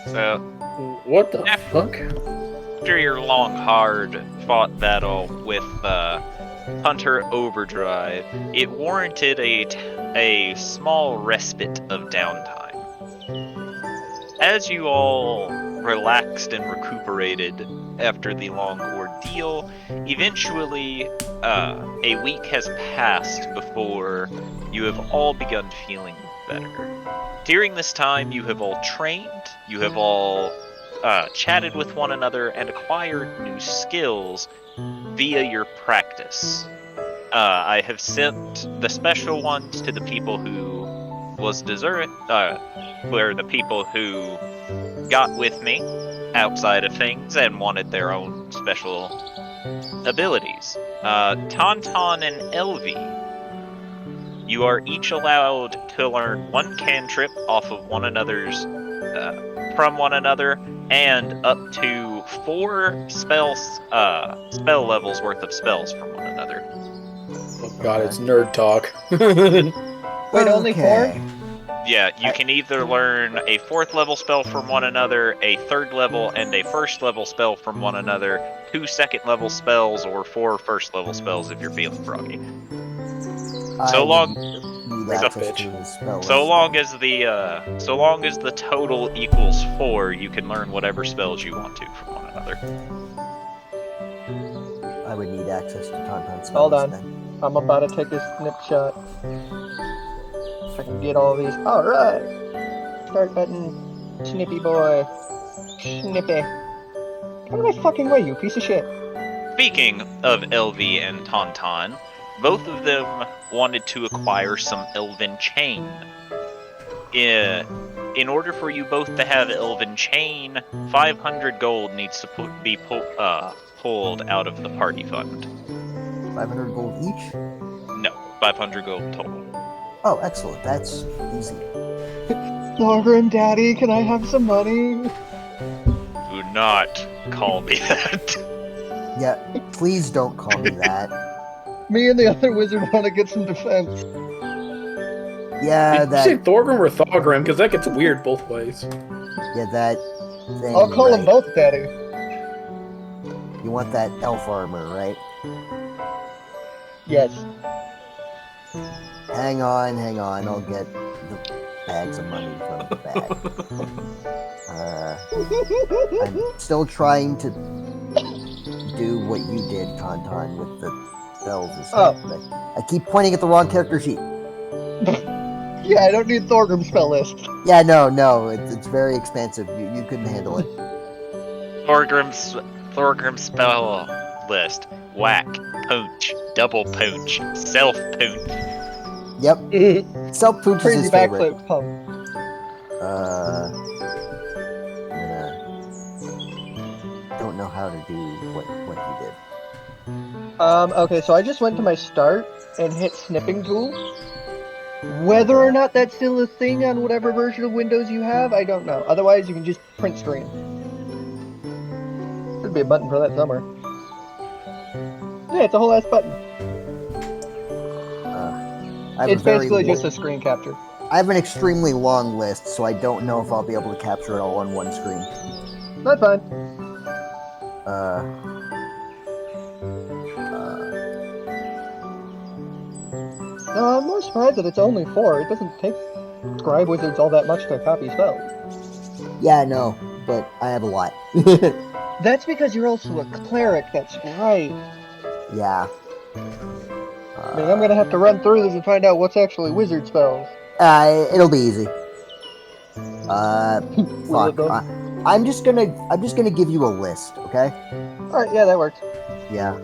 So, What the fuck? after your long, hard-fought battle with Hunter Overdrive, it warranted a small respite of downtime. As you all relaxed and recuperated after the long ordeal, eventually a week has passed before you have all begun feeling better. During this time, you have all trained, you have all chatted with one another, and acquired new skills via your practice. I have sent the special ones to the people who were the people who got with me outside of things and wanted their own special abilities. Tauntaun and Elvie, you are each allowed to learn one cantrip off of one another's from one another, and up to 4 spell levels worth of spells from one another. Oh god, it's nerd talk. Wait, only 4? Yeah, you can either learn a 4th level spell from one another, a 3rd level and a 1st level spell from one another, 2 2nd level spells, or 4 1st level spells if you're feeling froggy. So long as the total equals 4, you can learn whatever spells you want to from one another. I would need access to Tauntaun spells. Hold on. Then. I'm about to take a snapshot. If I can get all these. Alright! Start button. Snippy boy. Snippy. Get out of my fucking way, you piece of shit. Speaking of LV and Tauntaun, both of them wanted to acquire some Elven Chain. In order for you both to have Elven Chain, 500 gold needs to be pulled out of the party fund. 500 gold each? No, 500 gold total. Oh, excellent. That's easy. Thorgrim, Daddy, can I have some money? Do not call me that. Yeah, please don't call me that. Me and the other wizard want to get some defense. Yeah, Did you say Thorgrim or Thorgrim? Because that gets weird both ways. Yeah, that thing. I'll call them both Daddy. You want that elf armor, right? Yes. Hang on. I'll get the bags of money from the bag. I'm still trying to do what you did, Tauntaun, with the spells and stuff. But I keep pointing at the wrong character sheet. Yeah, I don't need Thorgrim's spell list. Yeah, no, it's very expansive. You couldn't handle it. Thorgrim's spell list: whack, punch, double punch, self punch. Yep. Self punch is Crazy his favorite. backflip pump. Don't know how to do what he did. Okay, so I just went to my start and hit snipping tool. Whether or not that's still a thing on whatever version of Windows you have, I don't know. Otherwise, you can just print screen. Should be a button for that somewhere. Yeah, it's a whole ass button. It's basically just a screen capture. I have an extremely long list, so I don't know if I'll be able to capture it all on one screen. That's fine. No, I'm more surprised that it's only 4. It doesn't take scribe wizards all that much to copy spells. Yeah, I know, but I have a lot. That's because you're also a cleric, that's right. Yeah. I mean, I'm gonna have to run through this and find out what's actually wizard spells. It'll be easy. Fuck. I'm just gonna give you a list, okay? Alright, yeah, that works. Yeah.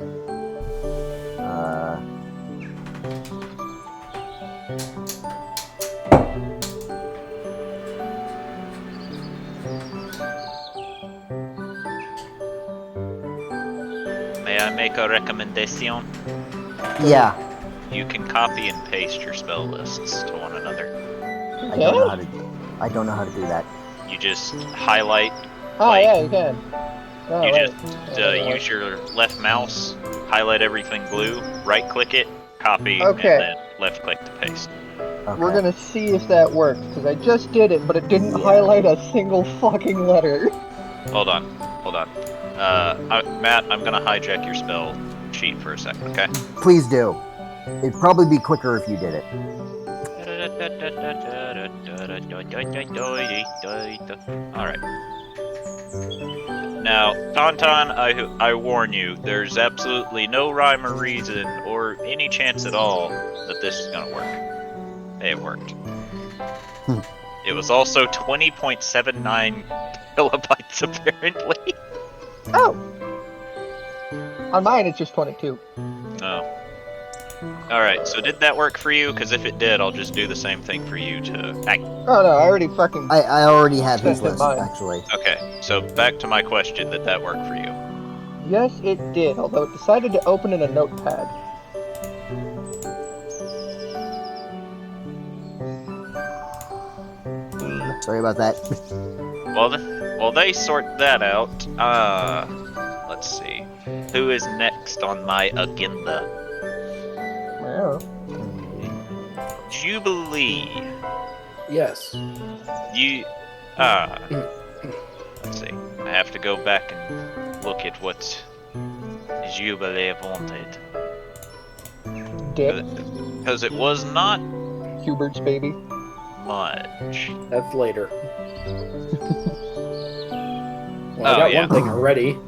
May I make a recommendation? Yeah. You can copy and paste your spell lists to one another. I don't know how to do that. You just highlight. Oh, yeah, you can. Oh, You wait. just use your left mouse, highlight everything blue, right click it, copy, Okay. and then left click to paste. We're gonna see if that works, because I just did it, but it didn't highlight a single fucking letter. Hold on. Matt, I'm gonna hijack your spell sheet for a second, okay? Please do. It'd probably be quicker if you did it. Alright. Now, Tauntaun, I warn you, there's absolutely no rhyme or reason or any chance at all that this is gonna work. It worked. It was also 20.79 kilobytes, apparently. Oh! On mine, it's just 22. No. Alright, so did that work for you? Because if it did, I'll just do the same thing for you to... Oh no, I already fucking... I already have his Sent it list, mine. actually. Okay, so back to my question, did that work for you? Yes, it did, although it decided to open in a notepad. Sorry about that. While they sort that out, let's see. Who is next on my agenda? Yeah. Jubilee. Yes. You, let's see. I have to go back and look at what Jubilee wanted. Dick. Because it was not Hubert's baby. much. That's later. Well, Oh, I got yeah. one thing already.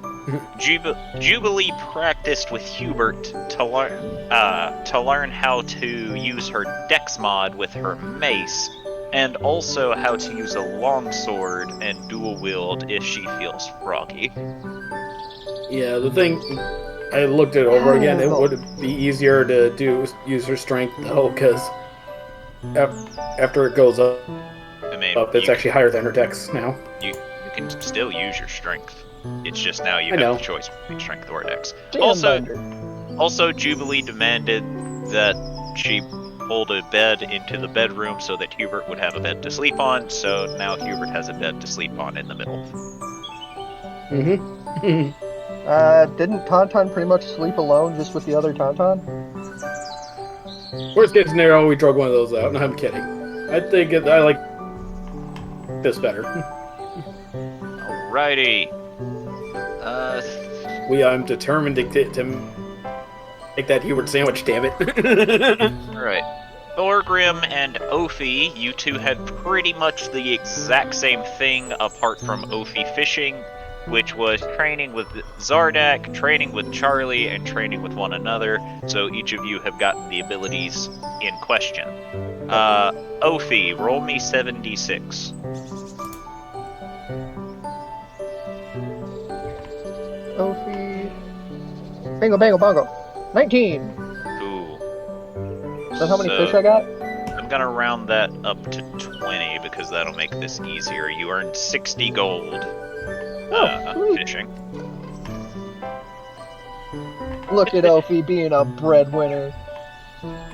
Jubilee practiced with Hubert to learn how to use her dex mod with her mace, and also how to use a longsword and dual wield if she feels froggy. Yeah, the thing, I looked it over again. It would be easier to use her strength though, because after it goes up, I mean, it's actually higher than her dex now. you can still use your strength. It's just now you I have know. the choice between strength or dex. Damn Also, binder. Jubilee demanded that she pulled a bed into the bedroom so that Hubert would have a bed to sleep on, so now Hubert has a bed to sleep on in the middle. Mm-hmm. Didn't Tauntaun pretty much sleep alone just with the other Tauntaun? Worst case scenario, we drug one of those out. No, I'm kidding. I think I like this better. Alrighty. I'm determined to make that Hubert sandwich, damn it. Alright. Thorgrim and Ophi, you two had pretty much the exact same thing apart from Ophi fishing, which was training with Zardak, training with Charlie, and training with one another, so each of you have gotten the abilities in question. Ophi, roll me 7d6. Ophi. Bingo, bango, bongo. 19! Ooh. That's how many fish I got? I'm gonna round that up to 20 because that'll make this easier. You earned 60 gold sweet. fishing. Look at Ophi being a breadwinner.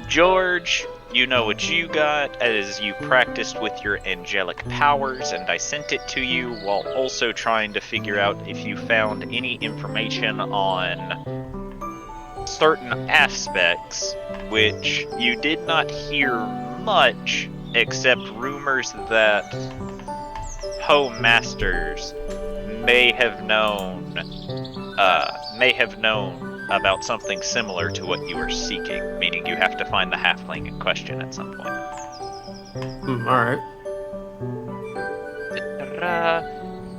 George, you know what you got as you practiced with your angelic powers, and I sent it to you while also trying to figure out if you found any information on certain aspects, which you did not hear much, except rumors that Home Masters may have known about something similar to what you were seeking, meaning you have to find the halfling in question at some point. Alright.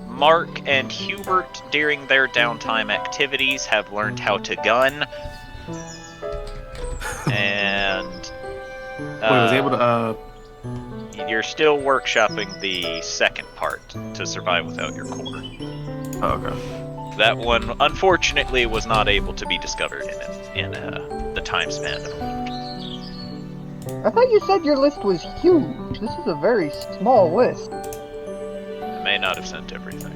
Mark and Hubert, during their downtime activities, have learned how to gun. And was able to, you're still workshopping the second part to survive without your core. oh, okay. That one, unfortunately, was not able to be discovered in the time span of a week. I thought you said your list was huge. This is a very small list. I may not have sent everything.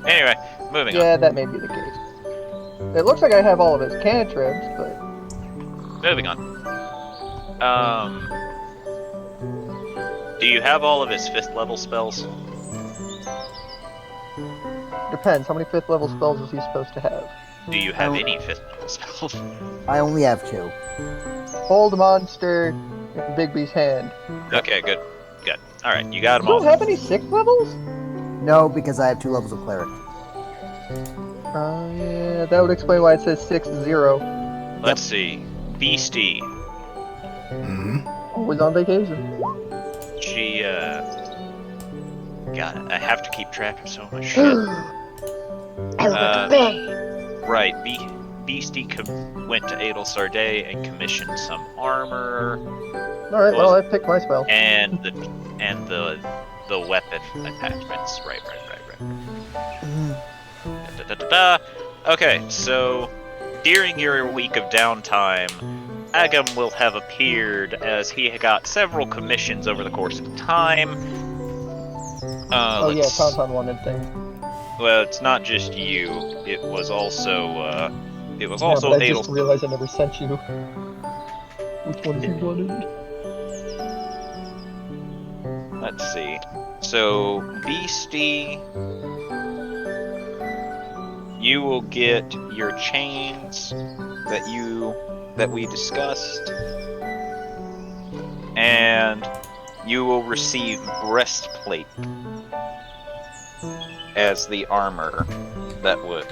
Anyway, moving Yeah, that may be the case. It looks like I have all of his cantrips, but... on. Moving on. Do you have all of his 5th level spells? Depends. How many 5th level spells is he supposed to have? Do you have any 5th level spells? I only have 2. Hold monster, Bigby's hand. Okay, good. Good. Alright, you got You them all. don't have any 6th levels? No, because I have 2 levels of cleric. Yeah, that would explain why it says 6-0. Let's see. Beastie. Always on vacation. She, God, I have to keep track of so much shit. Right, Beastie went to Adel Sarday and commissioned some armor. Alright, well, I picked my spell. And the weapon attachments. Right. Okay, so during your week of downtime, Agam will have appeared as he got several commissions over the course of time. Oh yeah, Tauntaun wanted things. Well, it's not just you. It was also Yeah, but I Adel. just realized I never sent you. Which one you wanted? Let's see. So, Beastie, you will get your chains that we discussed, and you will receive breastplate as the armor that would.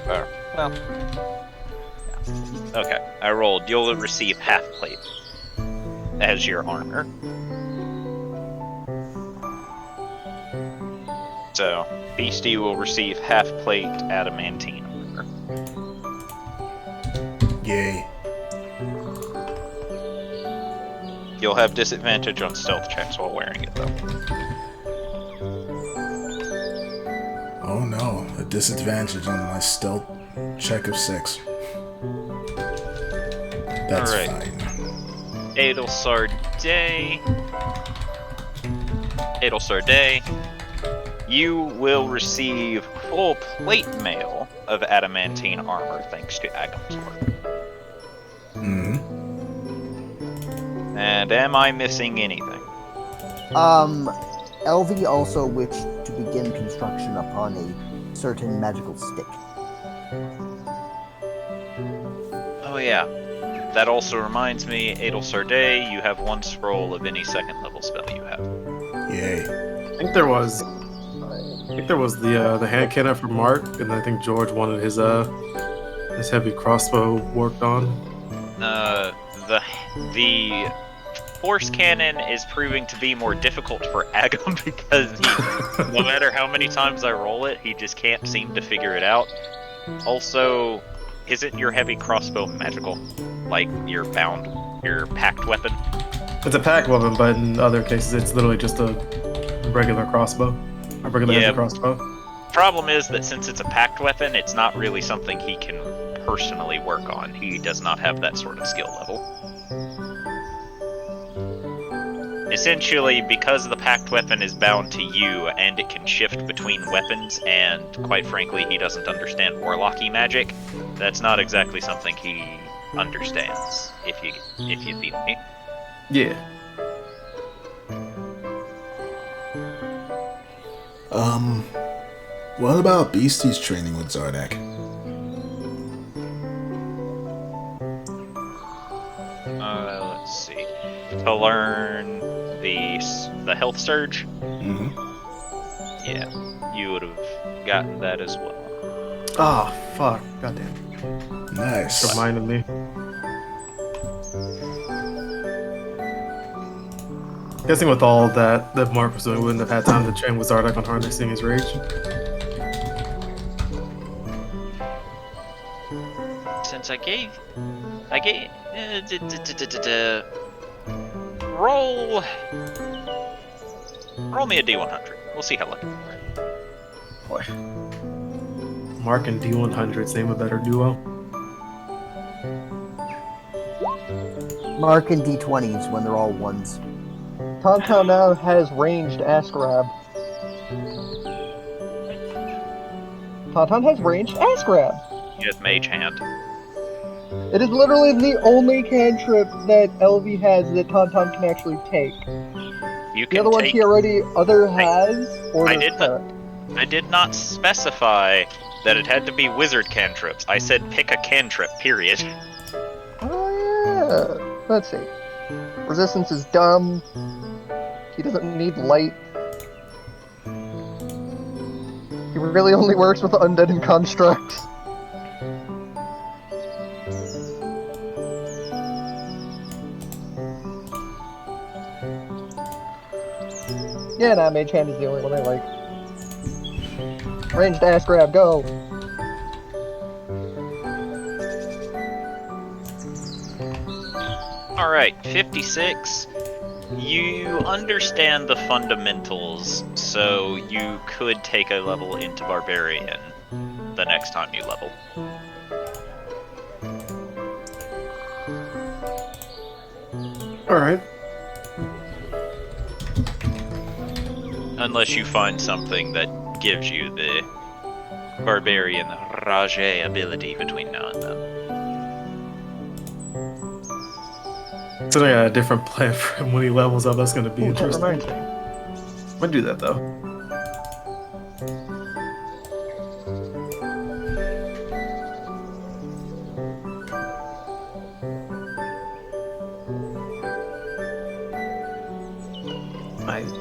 Okay, I rolled. You'll receive half plate as your armor. So, Beastie will receive half plate adamantine armor. Yay. You'll have disadvantage on stealth checks while wearing it, though. Oh no, a disadvantage on my stealth check of 6. That's Alright. fine. Adel Sarday, you will receive full plate mail of adamantine armor thanks to Agam's work. And am I missing anything? LV also wished to begin construction upon a certain magical stick. Oh yeah. That also reminds me, Adel Sarday, you have 1 scroll of any 2nd level spell you have. Yay. I think there was the hand cannon for Mark, and I think George wanted his heavy crossbow worked on. The force cannon is proving to be more difficult for Agam because no matter how many times I roll it, he just can't seem to figure it out. Also, isn't your heavy crossbow magical? Like your packed weapon? It's a pack weapon, but in other cases, it's literally just a regular crossbow. A regular heavy crossbow. Problem is that since it's a packed weapon, it's not really something he can personally work on. He does not have that sort of skill level. Essentially, because the packed weapon is bound to you and it can shift between weapons, and quite frankly, he doesn't understand warlocky magic, that's not exactly something he understands, if you feel me. Yeah. What about Beastie's training with Zardak? Let's see. To learn the health surge? Yeah, you would have gotten that as well. Oh, fuck. Goddamn. Nice. Reminded me. Guessing with all that Mark was doing, we wouldn't have had time to train with Zardak on harnessing his rage. Since I gave roll me a D100. We'll see how lucky you are. Boy. Mark and D100s, name a better duo. Mark and D20s when they're all ones. Tauntaun now has ranged ass grab. Tauntaun has ranged ass grab. You have mage hand. It is literally the only cantrip that LV has that Tauntaun can actually take. You The can other ones take. he already has, or I there's did I did not specify that it had to be wizard cantrips. I said pick a cantrip. Period. Oh yeah. Let's see. Resistance is dumb. He doesn't need light. He really only works with undead and constructs. Yeah, nah, Mage Hand is the only one I like. Ranged ass grab, go! Alright, 56. You understand the fundamentals, so you could take a level into Barbarian the next time you level. Alright. Unless you find something that gives you the Barbarian Rage ability between now and then. So I got a different plan for him when he levels up. That's gonna be Ooh, that interesting. reminds me. I'm gonna do that though. Nice.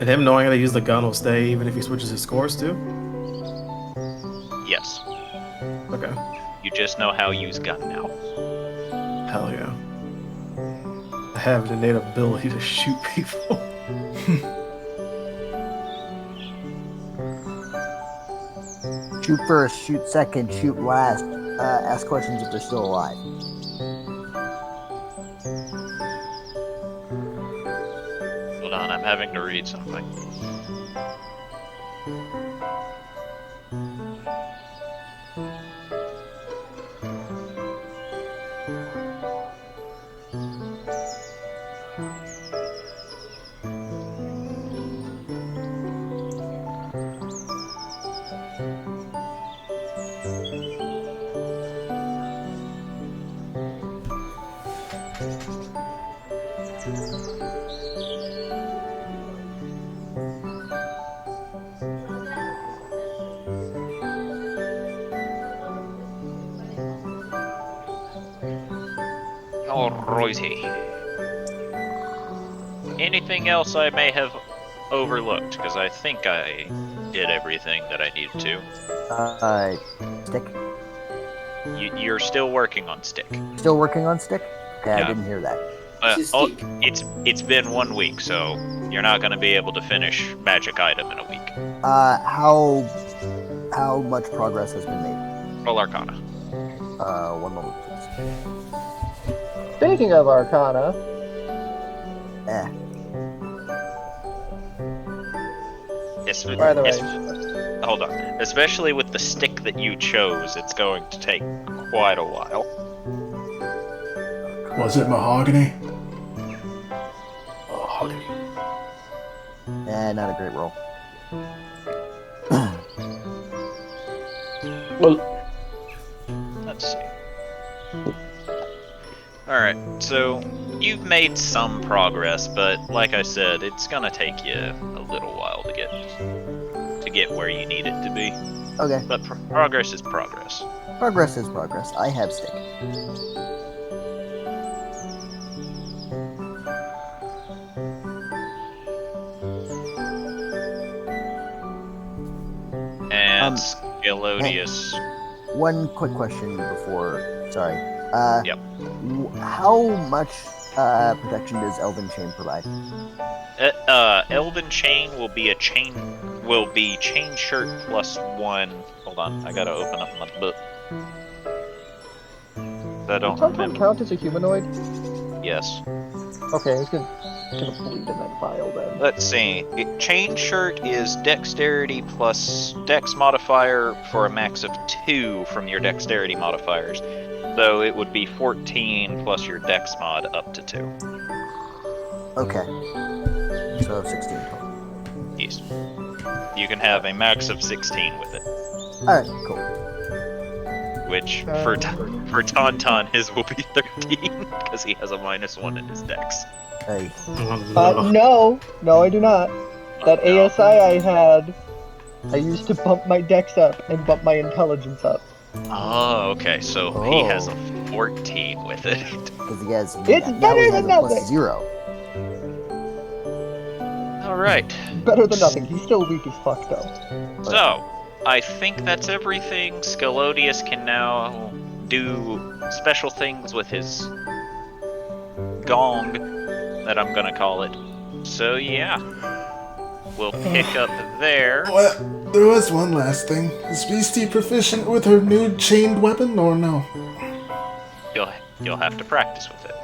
And him knowing how to use the gun will stay even if he switches his scores too? Yes. Okay. You just know how to use gun now. Hell yeah. I have an innate ability to shoot people. Shoot first, shoot second, shoot last. Ask questions if they're still alive. Hold on, I'm having to read something. Alrighty. Anything else I may have overlooked? Because I think I did everything that I needed to. Stick. You're still working on stick. Still working on stick? Okay, Yeah. I didn't hear that. It's been 1 week, so you're not going to be able to finish magic item in a week. How much progress has been made? Roll Arcana. 1 moment, please. Speaking of Arcana, by the way, Hold on. Especially with the stick that you chose, it's going to take quite a while. Was it mahogany? not a great roll. Well, Let's see. Alright, so you've made some progress, but like I said, it's gonna take you a little while to get where you need it to be. Okay. But progress is progress. Progress is progress. I have stick. And Scalodius. One quick question before. Sorry. Yep. How much protection does Elven Chain provide? Elven Chain will be chain shirt +1. Hold on, I gotta open up my book. I don't Does Tonton remember. count as a humanoid? Yes. Okay, he's gonna bleed in that vial then. Let's see. Chain shirt is dexterity plus dex modifier for a max of 2 from your dexterity modifiers. So it would be 14 plus your dex mod up to 2. Okay. So 16 total. Yes. You can have a max of 16 with it. Alright, cool. Which, for Tauntaun, his will be 13, because he has a -1 in his dex. Hey. No, I do not. That no. ASI I had, I used to bump my dex up and bump my intelligence up. Oh, okay. So he has a 14 with it. Because he has. It's Now better he than has a plus nothing. 0. All right. Better than nothing. He's still weak as fuck, though. So, I think that's everything. Scalodius can now do special things with his gong, that I'm gonna call it. So yeah, we'll pick up there. Well, there was one last thing. Is Beastie proficient with her new chained weapon or no? You'll have to practice with it.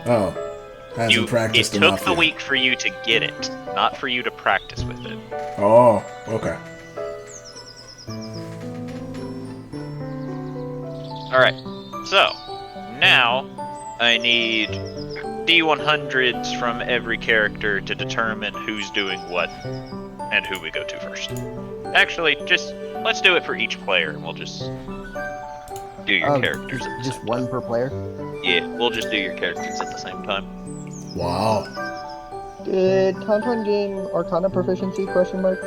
Oh, hasn't It practiced took enough the yet. week for you to get it, not for you to practice with it. Oh, okay. Alright, so, now, I need D100s from every character to determine who's doing what, and who we go to first. Actually, let's do it for each player, and we'll just do your characters at the Just same one time. per player? Yeah, we'll just do your characters at the same time. Wow. Did Tauntaun gain Arcana proficiency? Question mark.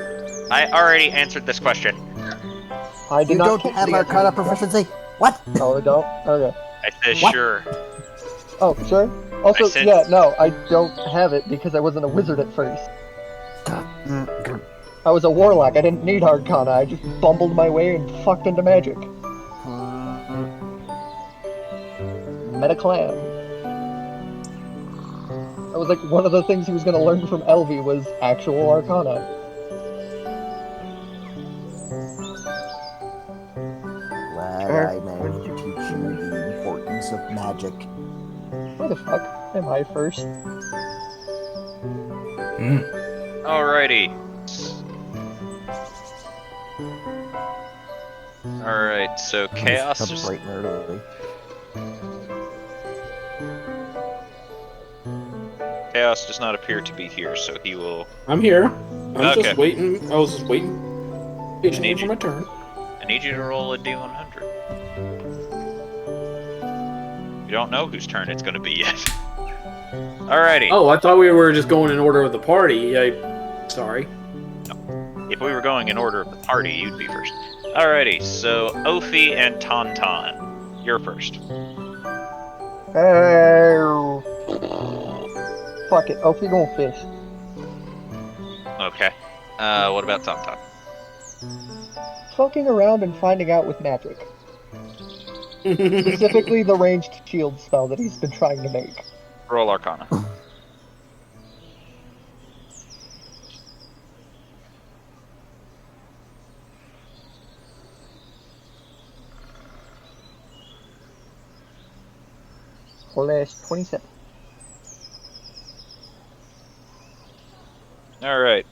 I already answered this question. I did You not don't catch have the answer. Arcana proficiency? What? Oh, I don't? Okay. I said What? sure. Oh, sure. Also, I said- yeah, no, I don't have it because I wasn't a wizard at first. I was a warlock. I didn't need Arcana. I just bumbled my way and fucked into magic. Metaclan. That was like one of the things he was going to learn from Elvie was actual Arcana. Glad I managed to teach you the importance of magic. Where the fuck am I first? Alrighty. Alright, so Chaos Just just... bright and early. Chaos does not appear to be here, so he will... I'm here. I'm Okay. just waiting. I was just waiting patiently Need for you. my turn. I need you to roll a D100. You don't know whose turn it's going to be yet. Alrighty. Oh, I thought we were just going in order of the party. Sorry. If we were going in order of the party, you'd be first. Alrighty, so Ophi and Tauntaun, you're first. Fuck it. Ophi going fish. Okay. What about Tauntaun? Fucking around and finding out with magic. Specifically the ranged shield spell that he's been trying to make. Roll Arcana. / 27. Alright.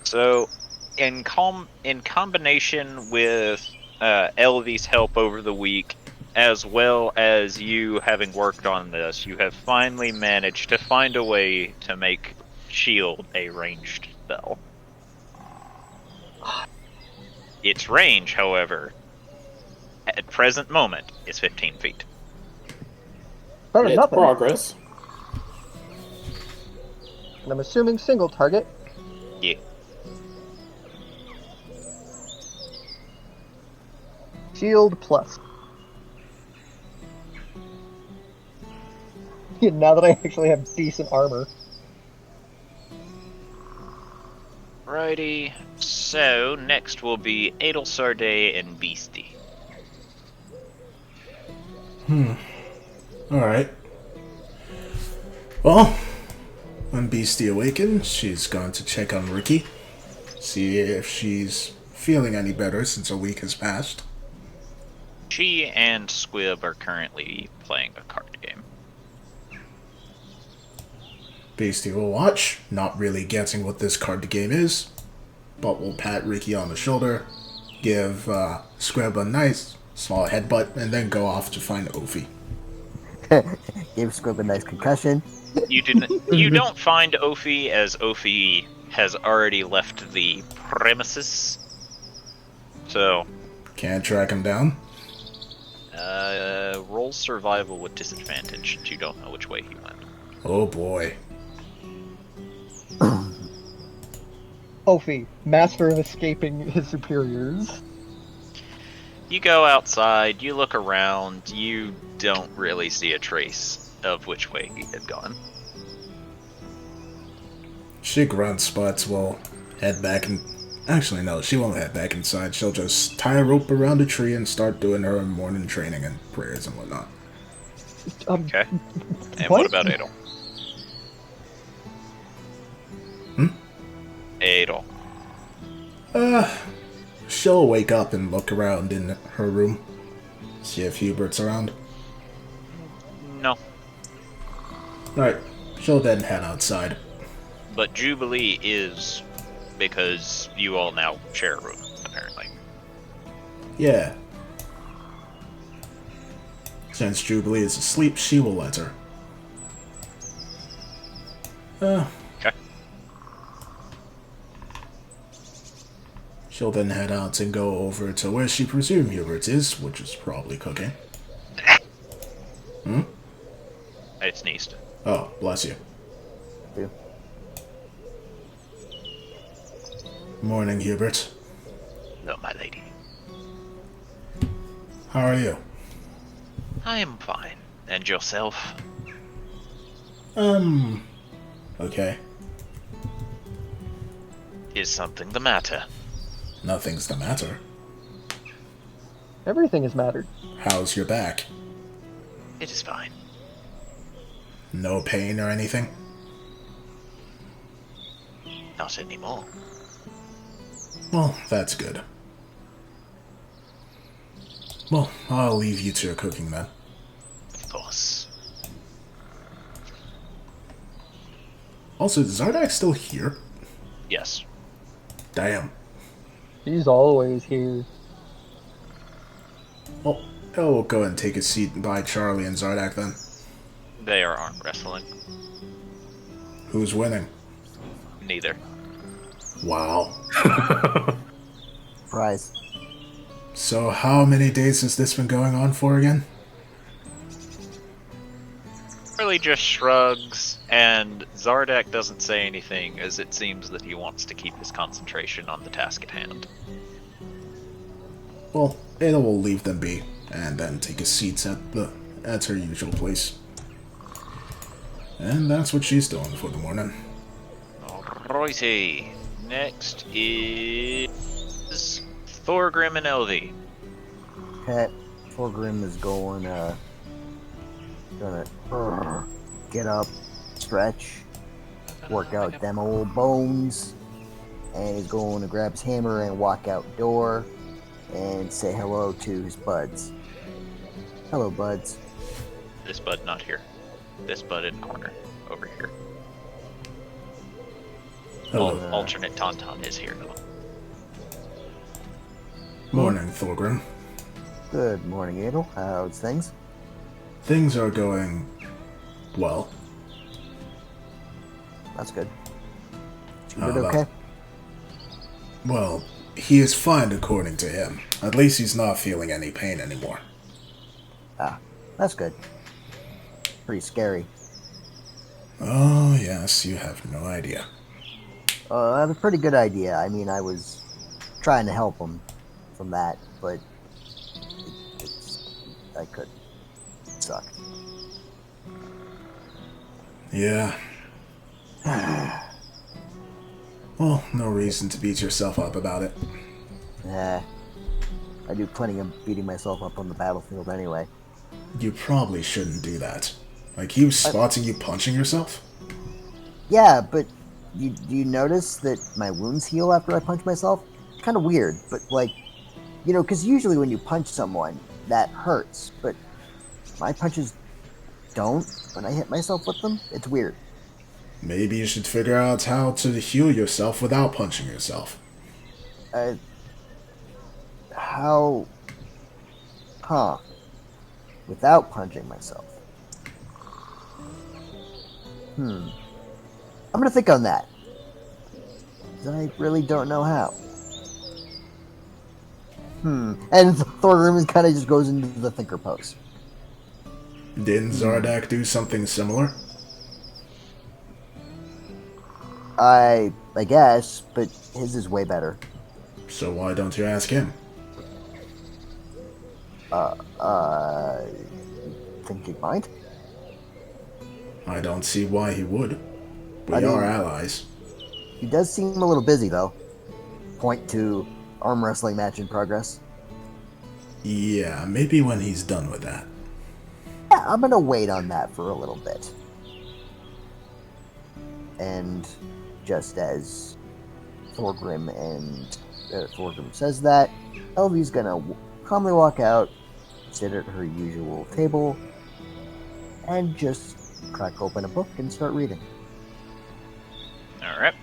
So, in combination with Elvie's help over the week, as well as you having worked on this, you have finally managed to find a way to make shield a ranged spell. Its range, however, at present moment, is 15 feet. Better than It's nothing. progress. And I'm assuming single target. Yeah. Shield plus. Now that I actually have decent armor. Righty. So, next will be Adelsarday and Beastie. Alright. Well, when Beastie awakens, she's going to check on Ricky. See if she's feeling any better since a week has passed. She and Squib are currently playing a card game. Beastie will watch, not really getting what this card game is, but will pat Ricky on the shoulder, give Squib a nice small headbutt, and then go off to find Ophi. Gave Squib a nice concussion. You don't find Ophi, as Ophi has already left the premises. So, Can't track him down. roll survival with disadvantage, since you don't know which way he went. Oh boy. Kofi, master of escaping his superiors. You go outside, you look around, you don't really see a trace of which way he had gone. She grunts, but will head back and... Actually, no, she won't head back inside. She'll just tie a rope around a tree and start doing her morning training and prayers and whatnot. Okay. And What? what about Adel? Adel. She'll wake up and look around in her room. See if Hubert's around. No. Alright, she'll then head outside. But Jubilee is, because you all now share a room, apparently. Yeah. Since Jubilee is asleep, she will let her. Okay. She'll then head out and go over to where she presumes Hubert is, which is probably cooking. I sneezed. Oh, bless you. Yeah. Morning, Hubert. No, my lady. How are you? I am fine. And yourself? Okay. Is something the matter? Nothing's the matter. Everything has mattered. How's your back? It is fine. No pain or anything? Not anymore. Well, that's good. Well, I'll leave you to your cooking then. Of course. Also, is Zardak still here? Yes. Damn. He's always here. Well, I'll go and take a seat by Charlie and Zardak then. They are arm wrestling. Who's winning? Neither. Wow. Surprise. So how many days has this been going on for again? Really just shrugs, and Zardak doesn't say anything, as it seems that he wants to keep his concentration on the task at hand. Well, Ada will leave them be, and then take a seat at her usual place. And that's what she's doing for the morning. Alrighty. Next is Thorgrim and Elvie. Pet Fulgrim is gonna get up, stretch, work out them old bones, and he's going to grab his hammer and walk out the door and say hello to his buds. Hello, buds. This bud not here. This bud in corner. Over here. Hello. Alternate Tauntaun is here though. Morning, Thorgrim. Good morning, Adel. How's things? Things are going well. That's good. How Good, about- okay? Well, he is fine according to him. At least he's not feeling any pain anymore. Ah, that's good. Pretty scary. Oh, yes, you have no idea. I have a pretty good idea. I mean, I was trying to help him from that, but I couldn't. It sucked. Yeah. Well, no reason to beat yourself up about it. I do plenty of beating myself up on the battlefield anyway. You probably shouldn't do that. Like, he was spotting you punching yourself? Yeah, but do you notice that my wounds heal after I punch myself? Kind of weird, but like, you know, because usually when you punch someone, that hurts, but my punches don't when I hit myself with them. It's weird. Maybe you should figure out how to heal yourself without punching yourself. How? Huh. Without punching myself. I'm gonna think on that. 'Cause I really don't know how. And Thorgrim kind of just goes into the thinker pose. Didn't Zardak do something similar? I guess, but his is way better. So why don't you ask him? Think he'd mind? I don't see why he would. I We are mean- allies. He does seem a little busy, though. Point to arm wrestling match in progress. Yeah, maybe when he's done with that. Yeah, I'm gonna wait on that for a little bit. And just as Thorgrim says that, Elvie's gonna calmly walk out, sit at her usual table, and just crack open a book and start reading. All right.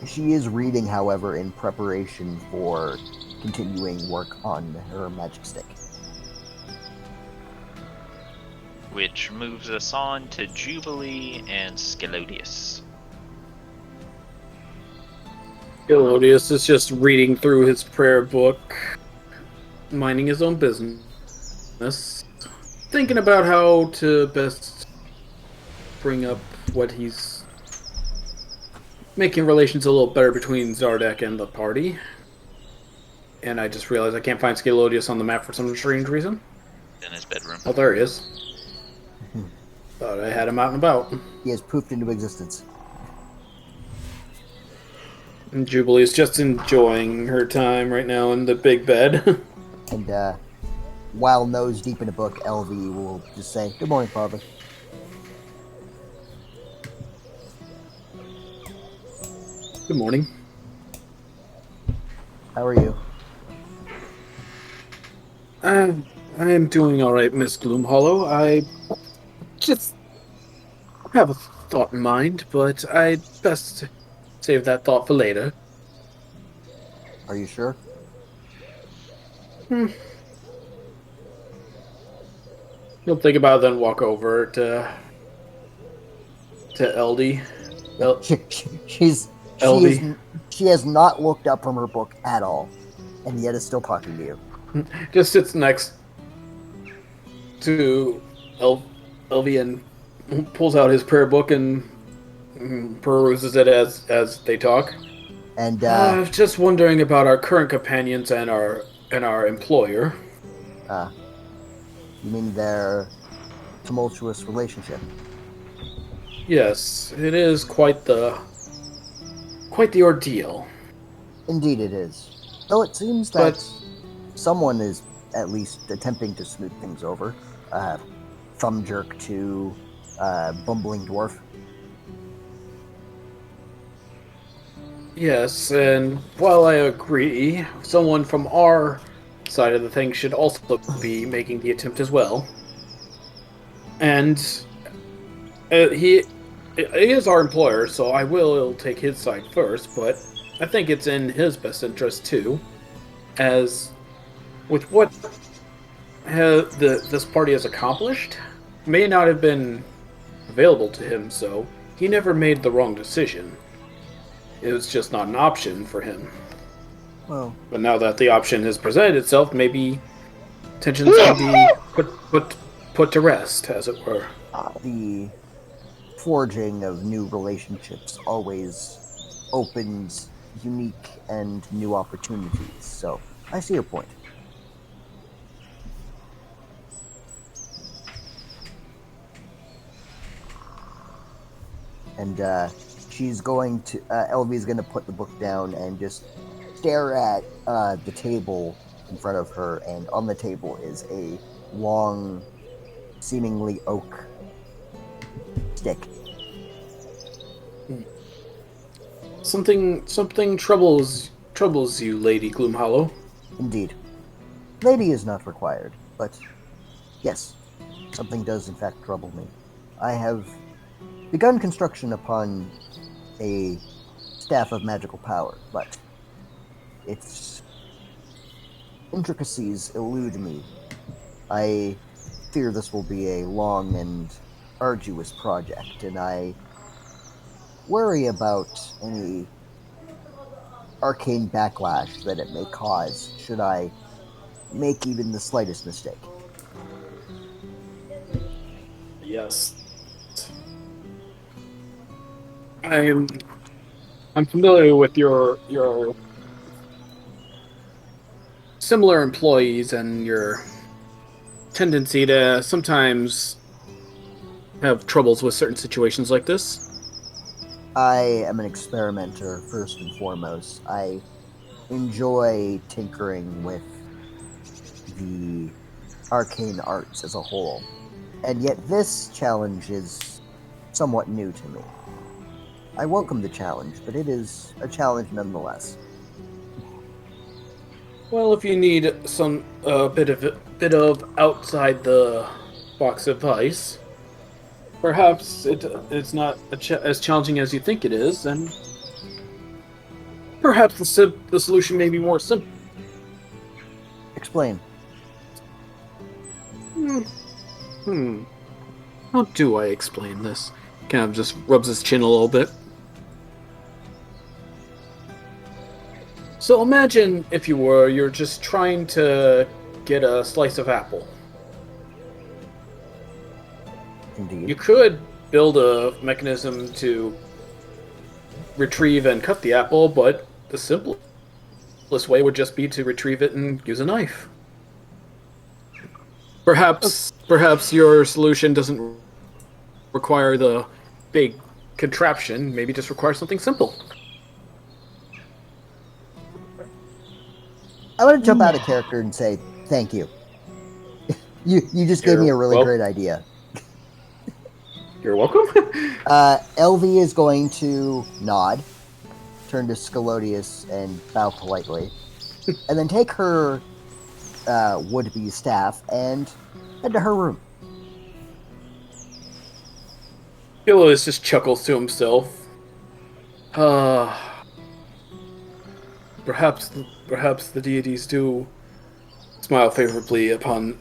She is reading, however, in preparation for continuing work on her magic stick. Which moves us on to Jubilee and Scalodius. Elodius is just reading through his prayer book, minding his own business, thinking about how to best bring up what he's making relations a little better between Zardek and the party. And I just realized I can't find Scalodius on the map for some strange reason. In his bedroom. Oh, there he is. Thought I had him out and about. He has poofed into existence. And Jubilee's just enjoying her time right now in the big bed. And while nose deep in a book, Elvie will just say, "Good morning, Father." Good morning. How are you? I am doing alright, Miss Gloomhollow. I just have a thought in mind, but I'd best save that thought for later. Are you sure? You'll think about it, then walk over to Eldie. She has not looked up from her book at all, and yet is still talking to you. Just sits next to Elvie and pulls out his prayer book and peruses it as they talk. And Just wondering about our current companions and our employer. you mean their tumultuous relationship? Yes, it is quite the ordeal. Indeed, it is. Though it seems that someone is at least attempting to smooth things over. Thumb jerk to bumbling dwarf. Yes, and while I agree, someone from our side of the thing should also be making the attempt as well. And he is our employer, so I will take his side first, but I think it's in his best interest too, as with what this party has accomplished, may not have been available to him, so he never made the wrong decision. It was just not an option for him. Well, But now that the option has presented itself, maybe tensions can be put to rest, as it were. the forging of new relationships always opens unique and new opportunities. So I see your point. And she's going to Elvie's going to put the book down and just stare at the table in front of her, and on the table is a long, seemingly oak stick. Something troubles you, Lady Gloomhollow. Indeed. Lady is not required, but yes, something does in fact trouble me. I have begun construction upon a staff of magical power, but its intricacies elude me. I fear this will be a long and arduous project, and I worry about any arcane backlash that it may cause should I make even the slightest mistake. Yes. I'm familiar with your similar employees and your tendency to sometimes have troubles with certain situations like this. I am an experimenter first and foremost. I enjoy tinkering with the arcane arts as a whole. And yet this challenge is somewhat new to me. I welcome the challenge, but it is a challenge nonetheless. Well, if you need some bit of outside the box advice, perhaps it's not as challenging as you think it is, and perhaps the solution may be more simple. Explain. How do I explain this? Kind of just rubs his chin a little bit. So imagine, if you're just trying to get a slice of apple. Indeed. You could build a mechanism to retrieve and cut the apple, but the simplest way would just be to retrieve it and use a knife. Perhaps your solution doesn't require the big contraption, maybe just requires something simple. I want to jump out of character and say thank you. You just gave me a really great idea. You're welcome. LV is going to nod, turn to Scalodius and bow politely, and then take her would-be staff and head to her room. Gillis just chuckles to himself. Perhaps the deities do smile favorably upon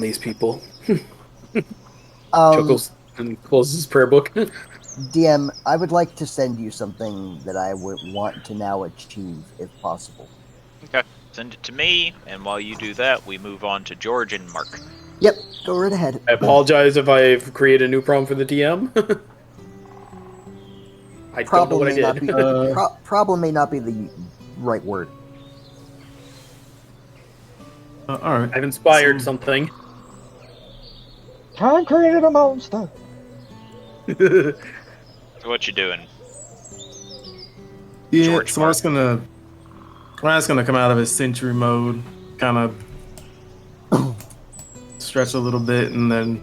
these people. Chuckles and closes his prayer book. DM, I would like to send you something that I would want to now achieve, if possible. Okay, send it to me, and while you do that, we move on to George and Mark. Yep, go right ahead. I apologize if I've created a new problem for the DM. I don't know what I did. Problem may not be the right word. All right. I've inspired something. Time created a monster. So what you doing? Yeah, George so Mark's gonna come out of his sentry mode, kind of stretch a little bit, and then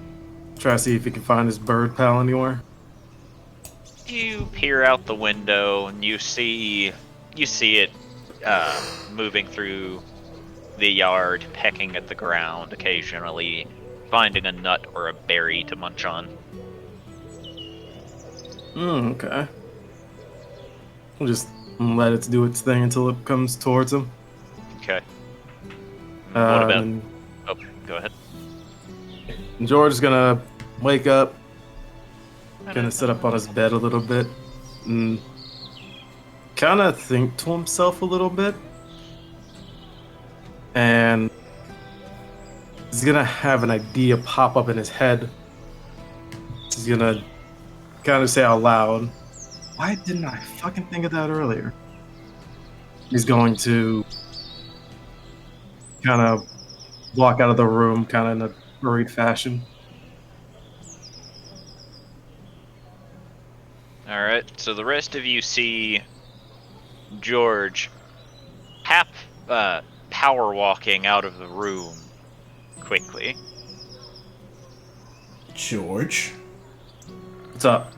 try to see if he can find his bird pal anywhere. You peer out the window and you see it moving through the yard, pecking at the ground occasionally, finding a nut or a berry to munch on. Okay. We'll just let it do its thing until it comes towards him. Okay. What about? And Oh, go ahead. George is gonna wake up, gonna sit up on his bed a little bit, and kind of think to himself a little bit. And he's gonna have an idea pop up in his head. He's gonna kind of say out loud, "Why didn't I fucking think of that earlier?" He's going to kind of walk out of the room, kind of in a hurried fashion. Alright, so the rest of you see George half power walking out of the room quickly. George, What's up?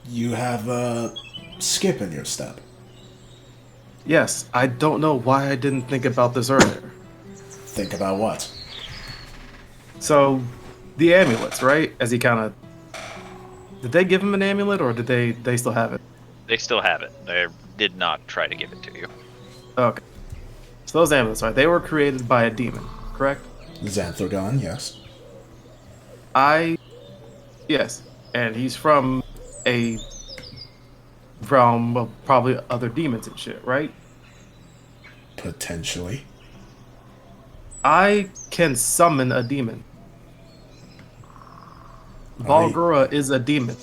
you have a skip in your step. Yes, I don't know why I didn't think about this earlier. Think about what? So, the amulets, right? As he kind of... Did they give him an amulet, or did they still have it? They still have it. They did not try to give it to you. Okay. So those amulets, right? They were created by a demon, correct? Xanthodon, yes. Yes. And he's from a realm of probably other demons and shit, right? Potentially. I can summon a demon. Valgura is a demon.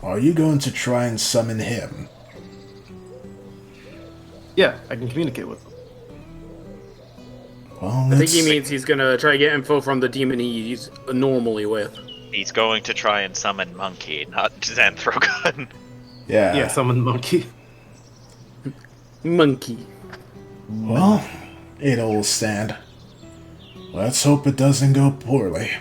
Are you going to try and summon him? Yeah, I can communicate with him. Well, I think he means he's gonna try to get info from the demon he's normally with. He's going to try and summon Monkey, not Xanthrogun. Yeah, summon monkey. Monkey. Well, it'll stand. Let's hope it doesn't go poorly.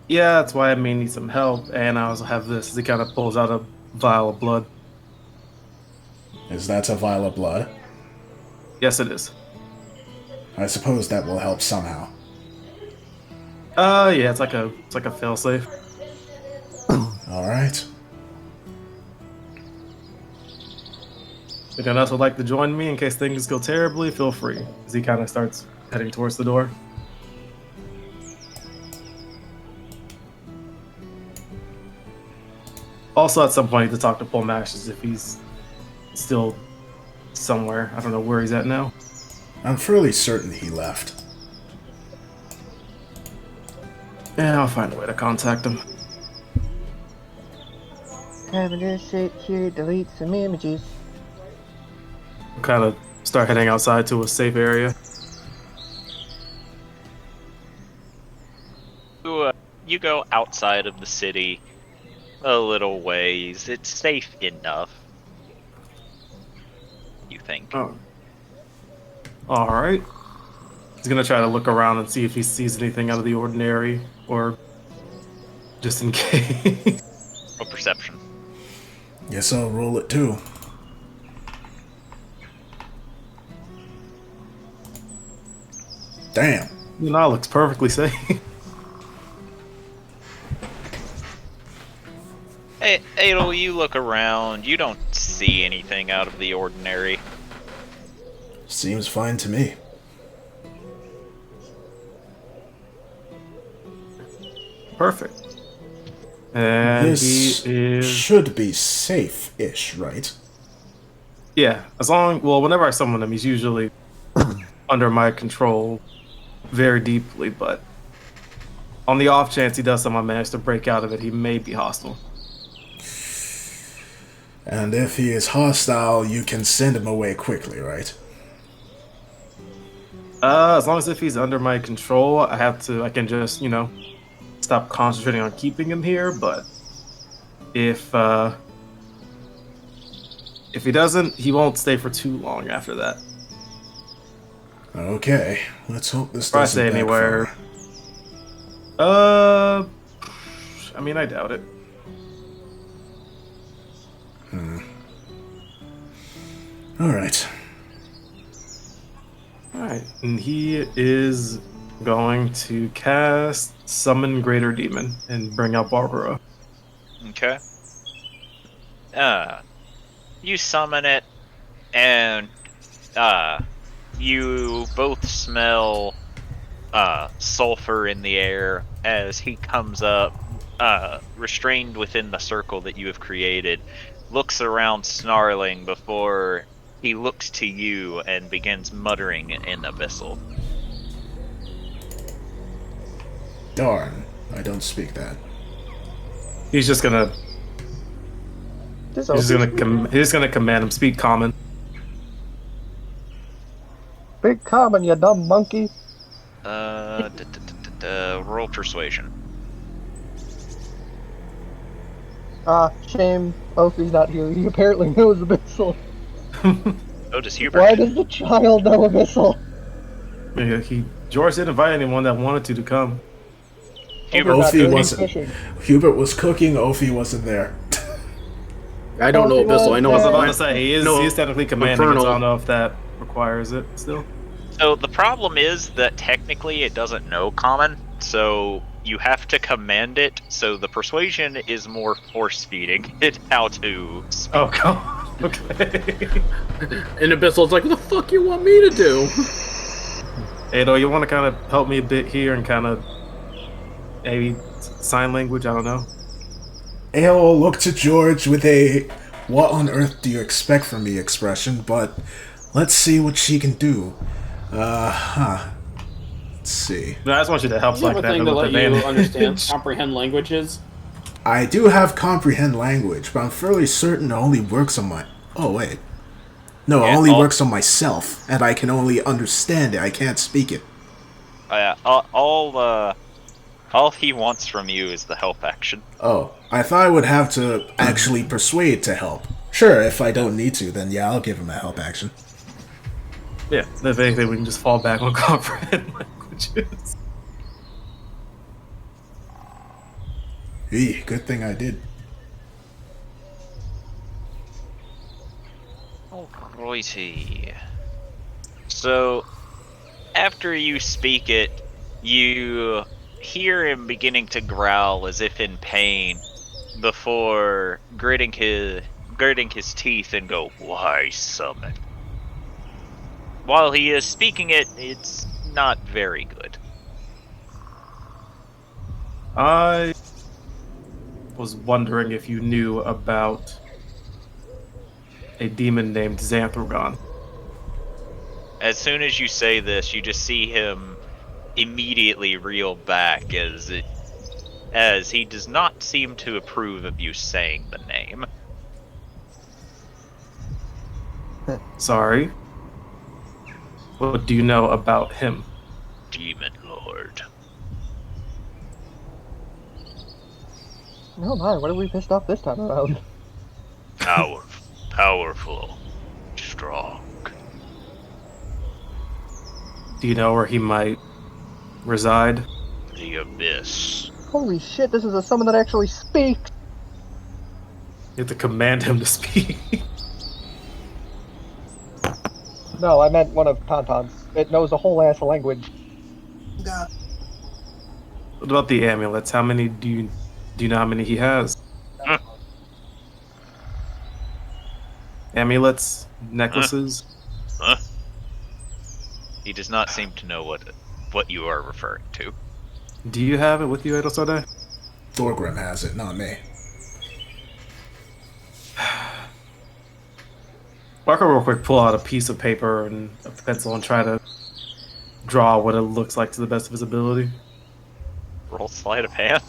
Yeah, that's why I may need some help, and I also have this. He kind of pulls out a vial of blood. Is that a vial of blood? Yes, it is. I suppose that will help somehow. Yeah, it's like a failsafe. Alright. If anyone else would like to join me in case things go terribly, feel free. As he kind of starts heading towards the door. Also, at some point, I need to talk to Paul Mashes if he's still somewhere. I don't know where he's at now. I'm fairly certain he left. Yeah, I'll find a way to contact him. Having to sit here, delete some images. I'll kind of start heading outside to a safe area. You go outside of the city a little ways. It's safe enough. You think? Oh. Alright. He's gonna try to look around and see if he sees anything out of the ordinary, or just in case. Or perception. Guess I'll roll it too. Damn. No, it looks perfectly safe. Hey, Adel, you look around. You don't see anything out of the ordinary. Seems fine to me. Perfect. And This he is... should be safe-ish, right? Yeah, as long... Well, whenever I summon him, he's usually under my control very deeply, but on the off chance he does somehow manage to break out of it, he may be hostile. And if he is hostile, you can send him away quickly, right? As long as if he's under my control, I can just, stop concentrating on keeping him here, but if he doesn't, he won't stay for too long after that. Okay, let's hope this If I doesn't say anywhere. backfire. I mean, I doubt it. Alright. Alright, and he is going to cast Summon Greater Demon and bring out Barbara. Okay. You summon it, and you both smell sulfur in the air as he comes up, restrained within the circle that you have created, looks around snarling before he looks to you and begins muttering in Abyssal. Darn, I don't speak that. He's just gonna he's gonna command him speak common. Big common, you dumb monkey. Roll persuasion. Shame Opie's not here. He apparently knows Abyssal. Oh, does Hubert? Why does the child know Abyssal? Yeah, George didn't invite anyone that wanted to come. Hubert, Ophi Hubert was cooking, Ophi wasn't there. I don't know Abyssal. I know I was about I- to say he is technically commanding it, so I don't know if that requires it still. So the problem is that technically it doesn't know common, so you have to command it. So the persuasion is more force feeding it how to speak. Oh god. Okay. And Abyssal's like, what the fuck you want me to do? Ado, you want to kind of help me a bit here and kind of maybe sign language? I don't know. Ale looked to George with a "what on earth do you expect from me" expression, but let's see what she can do. Let's see. No, I just want you to help You have like a that thing to with let you advantage. understand, comprehend languages. I do have comprehend language, but I'm fairly certain it only works on my... Oh, wait. No, it Yeah, only works on myself, and I can only understand it. I can't speak it. All he wants from you is the help action. Oh, I thought I would have to actually persuade to help. Sure, if I don't need to, then yeah, I'll give him a help action. Yeah, if anything, we can just fall back on comprehend languages. Good thing I did. Alrighty. So, after you speak it, you hear him beginning to growl as if in pain, before gritting his teeth and go, "Why summon?" While he is speaking it, it's not very good. I was wondering if you knew about a demon named Xanthragon. As soon as you say this, you just see him immediately reel back as he does not seem to approve of you saying the name. Sorry. What do you know about him? Demon Lord. Oh my, what are we pissed off this time around? Powerful, strong. Do you know where he might reside? The Abyss. Holy shit, this is a summon that actually speaks! You have to command him to speak. No, I meant one of Tauntaun's. It knows the whole ass language. What about the amulets? How many do you know how many he has? Amulets, necklaces. Huh? He does not seem to know what you are referring to. Do you have it with you, Edosode? Thorgrim has it, not me. Barker real quick pull out a piece of paper and a pencil and try to draw what it looks like to the best of his ability. Roll sleight of hand.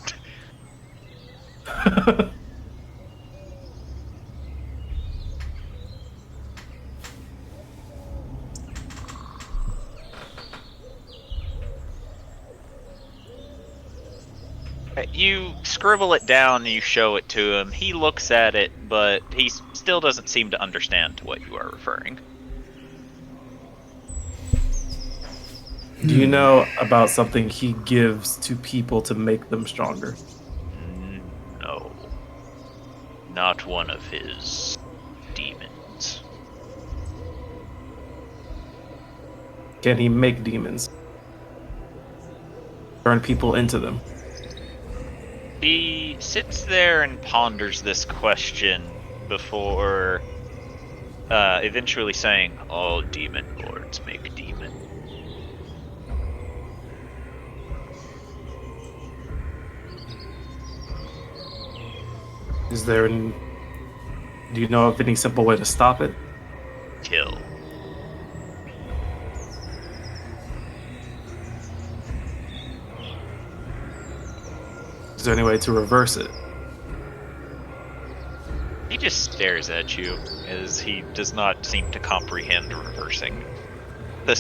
You scribble it down and you show it to him. He looks at it, but he still doesn't seem to understand to what you are referring. Do you know about something he gives to people to make them stronger? No. Not one of his demons. Can he make demons? Turn people into them? He sits there and ponders this question before eventually saying, "All demon lords make demons." Is there do you know of any simple way to stop it? Kill. Is there any way to reverse it? He just stares at you as he does not seem to comprehend reversing the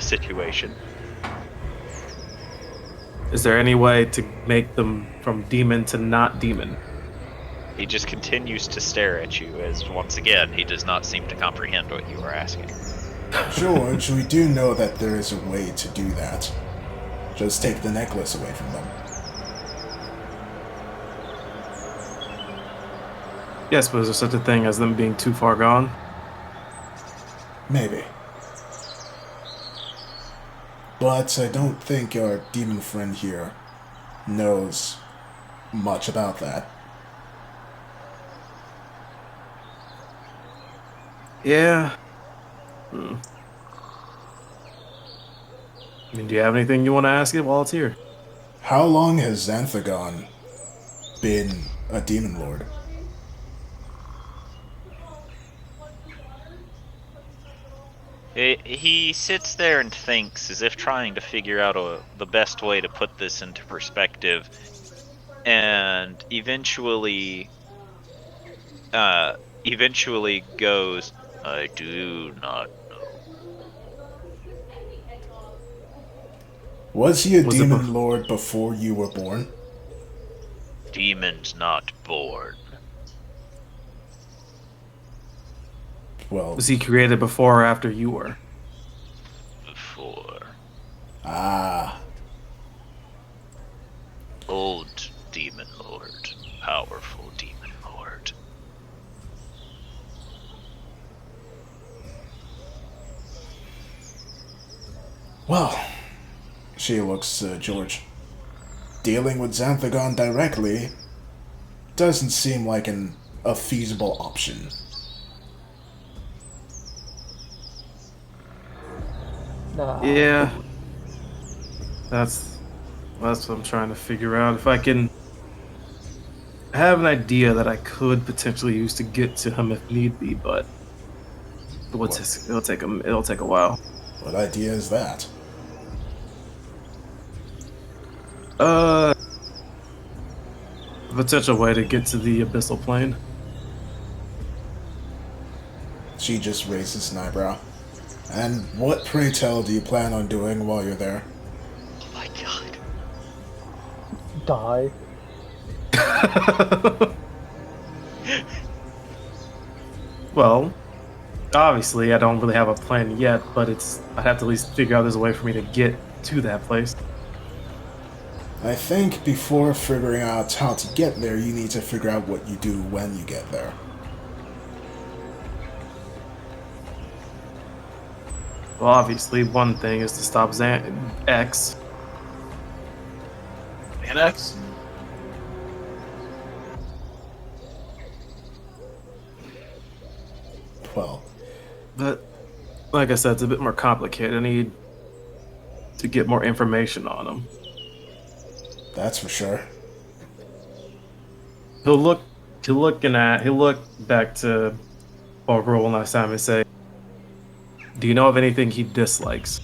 situation. Is there any way to make them from demon to not demon? He just continues to stare at you as, once again, he does not seem to comprehend what you are asking. George, we do know that there is a way to do that. Just take the necklace away from them. Yes, but is there such a thing as them being too far gone? Maybe. But I don't think our demon friend here knows much about that. Yeah. I mean, do you have anything you want to ask it while it's here? How long has Xanthagon been a demon lord? He sits there and thinks, as if trying to figure out the best way to put this into perspective. and eventually goes, I do not know. Was he a Was it demon lord before you were born? Demons not born. Well, Was he created before or after you were? Before. ah, Old demon lord. Powerful demon lord. well, she looks, George. Dealing with Xanthagon directly doesn't seem like a feasible option. Nah. Yeah. That's what I'm trying to figure out. If I can have an idea that I could potentially use to get to him if need be, but it'll take a while. What idea is that? A potential way to get to the abyssal plane. She just raises an eyebrow. And what, pray tell, do you plan on doing while you're there? Oh my god. Die. Well, obviously I don't really have a plan yet, but I'd have to at least figure out there's a way for me to get to that place. I think before figuring out how to get there, you need to figure out what you do when you get there. Well, obviously one thing is to stop X. Annex? Well, But like I said, it's a bit more complicated. I need to get more information on him. that's for sure. He'll look back to Barbara one last time and say, "Do you know of anything he dislikes?"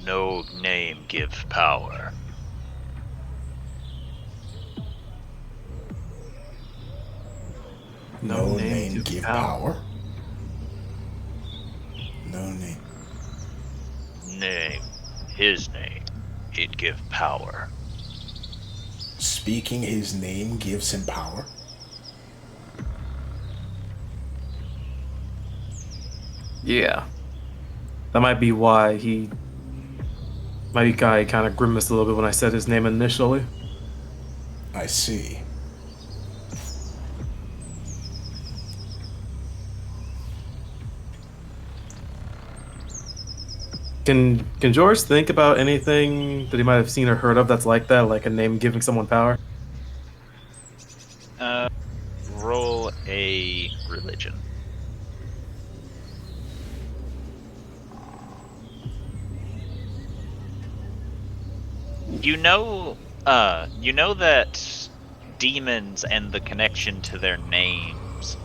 No name give power. No name give power. No name. Name. His name. It give power. Speaking his name gives him power. Yeah, that might be why he kind of grimaced a little bit when I said his name initially. I see. Can George think about anything that he might have seen or heard of that's like that, like a name giving someone power? Roll a religion. You know that demons and the connection to their names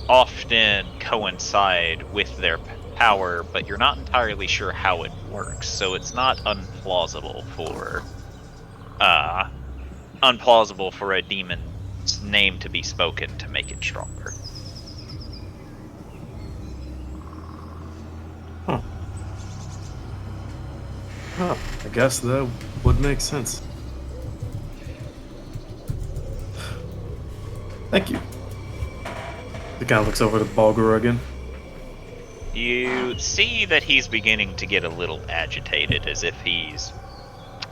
often coincide with their power, but you're not entirely sure how it works, so it's not unplausible for a demon's name to be spoken to make it stronger. Huh. I guess that would make sense. Thank you. He kind of looks over to Bulgur again. You see that he's beginning to get a little agitated, as if he's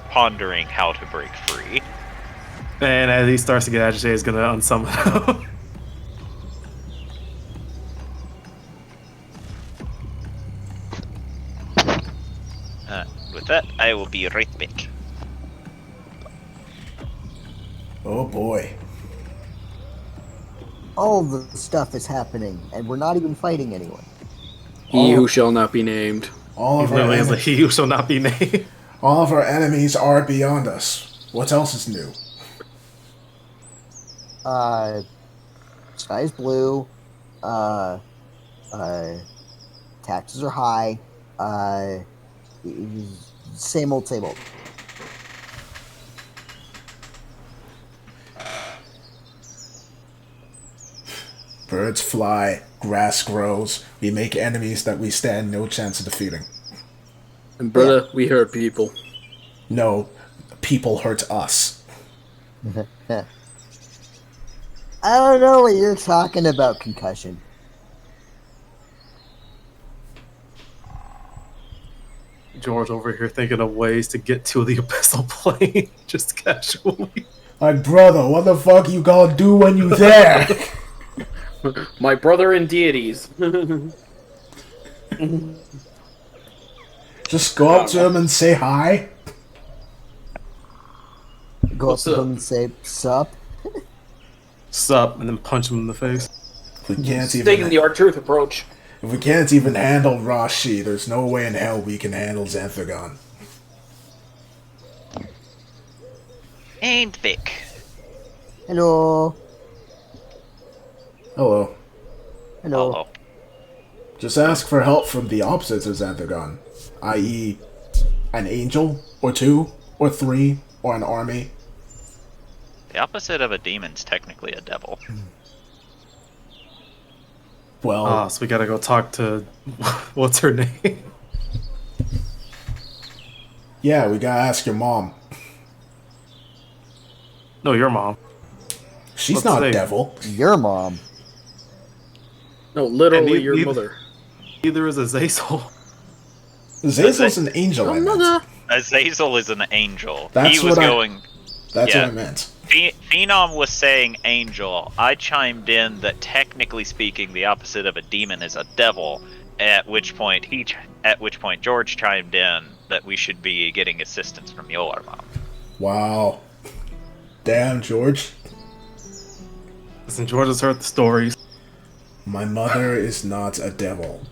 pondering how to break free. And as he starts to get agitated, he's gonna unsummon him. With that, I will be right back. Oh boy. All the stuff is happening, and we're not even fighting anyone. He who shall not be named. All He of our literally is like, enemies, he who shall not be named. all of our enemies are beyond us. What else is new? Sky's blue. Taxes are high. same old, same old. Birds fly, grass grows. We make enemies that we stand no chance of defeating. And brother, we hurt people. No, people hurt us. I don't know what you're talking about, concussion. George over here thinking of ways to get to the abyssal plane, just casually. Like, brother, what the fuck you gonna do when you there? My brother and deities. Just go up to him and say hi. Go up What's to up? them and say, sup? Sup, and then punch him in the face. We can't Taking even. the R-Truth approach. If we can't even handle Rashi, there's no way in hell we can handle Xanthagon. And Vic. Hello. Hello. Hello. Hello. Just ask for help from the opposites of Xanthagon, i.e., an angel, or two, or three, or an army. The opposite of a demon's technically a devil. Well, So we gotta go talk to... What's her name? yeah, we gotta ask your mom. No, your mom. She's Let's not a see. devil. Your mom. No, literally And your neither- mother. Either is Azazel. Zazel's an angel, I Your meant. mother. Azazel is an angel. That's he was what I- going. That's Yeah. what I meant. Phenom was saying angel. I chimed in that technically speaking, the opposite of a demon is a devil. At which point George chimed in that we should be getting assistance from your mom. Wow. Damn, George. Listen, George has heard the stories. My mother is not a devil.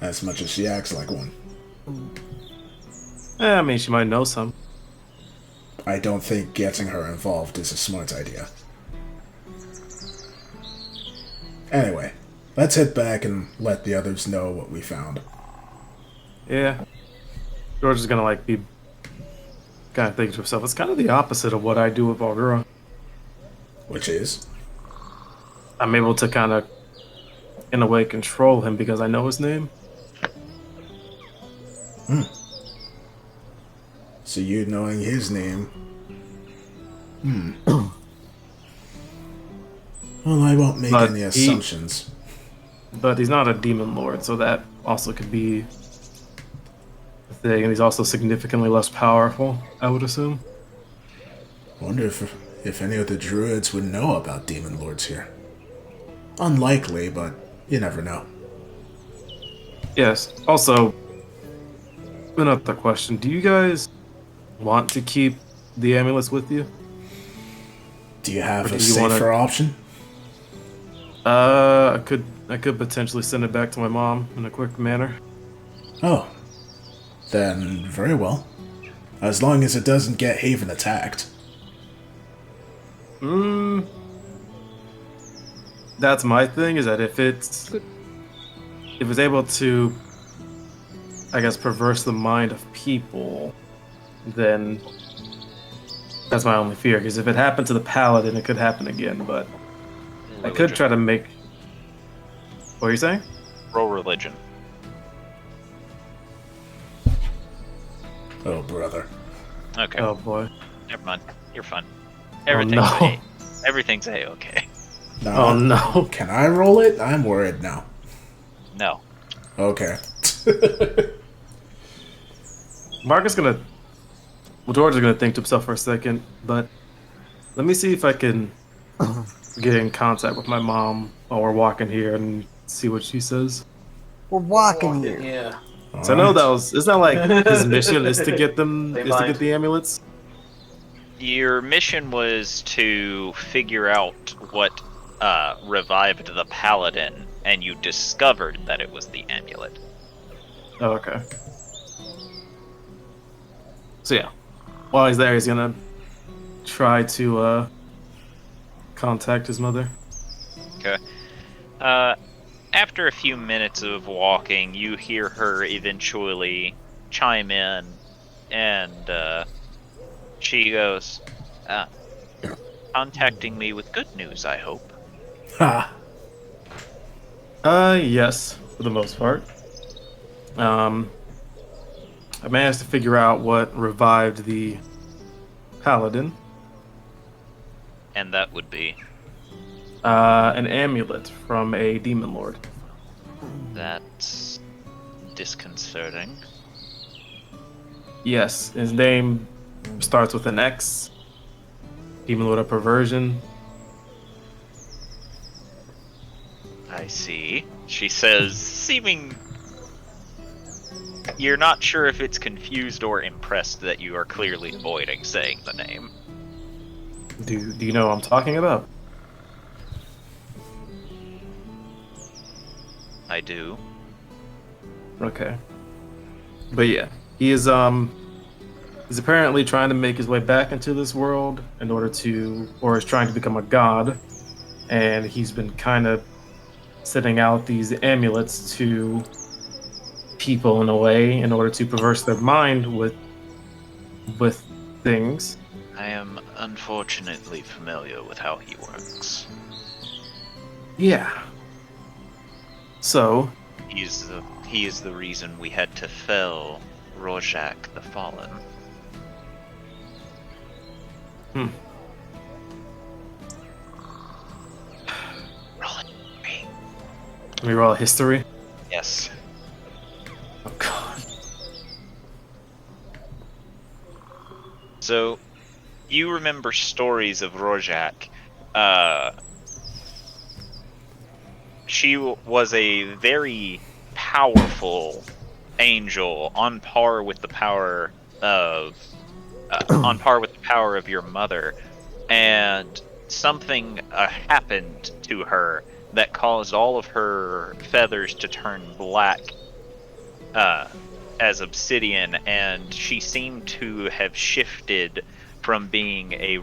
As much as she acts like one. I mean, she might know some. I don't think getting her involved is a smart idea. Anyway, let's head back and let the others know what we found. Yeah. George is gonna, like, be... kind of thinking to himself, it's kind of the opposite of what I do with Algura. Which is? I'm able to kind of, in a way, control him because I know his name. So you knowing his name... Well, I won't make But any he- assumptions. But he's not a demon lord, so that also could be a thing. And he's also significantly less powerful, I would assume. Wonder if any of the druids would know about demon lords here. Unlikely, but you never know. Yes. Also, another question. Do you guys want to keep the amulets with you? Do you have Or a do you wanna- safer option? I could potentially send it back to my mom in a quick manner. Oh. Then, very well. As long as it doesn't get Haven attacked. That's my thing, is that if it's able to, I guess, perverse the mind of people, then that's my only fear. Because if it happened to the paladin, it could happen again. But I could try to make... What are you saying? Roll religion. Oh, brother. Okay. Oh boy. Never mind. You're fine. Oh, Everything's no. Everything's a-okay. No, Oh no. Can I roll it? I'm worried now. No. Okay. Mark is gonna... Well, George is gonna think to himself for a second, but let me see if I can get in contact with my mom while we're walking here and see what she says. We're walking here. Yeah. So I know that was... Isn't that like his mission is to get them... They is to mind. get the amulets? Your mission was to figure out what revived the paladin, and you discovered that it was the amulet. Oh, okay. So yeah, while he's there, he's gonna try to contact his mother. Okay. After a few minutes of walking, you hear her eventually chime in and she goes, contacting me with good news, I hope. Ha! Yes, for the most part. I managed to figure out what revived the paladin. And that would be, An amulet from a demon lord. that's disconcerting. Yes, his name starts with an X. Demon lord of perversion. I see. She says, seeming... You're not sure if it's confused or impressed that you are clearly avoiding saying the name. Do you know what I'm talking about? I do. Okay. But yeah, he is he's apparently trying to make his way back into this world in order to, or is trying to become a god, and he's been kind of sending out these amulets to people in a way in order to perverse their mind with things. I am unfortunately familiar with how he works. Yeah. So, He is the reason we had to fell Rorschach the Fallen. hmm. Roll it. Let me roll a history. Yes. Oh god. So, you remember stories of Rorschach. She was a very powerful angel, on par with the power of your mother, and something happened to her that caused all of her feathers to turn black as obsidian, and she seemed to have shifted from being a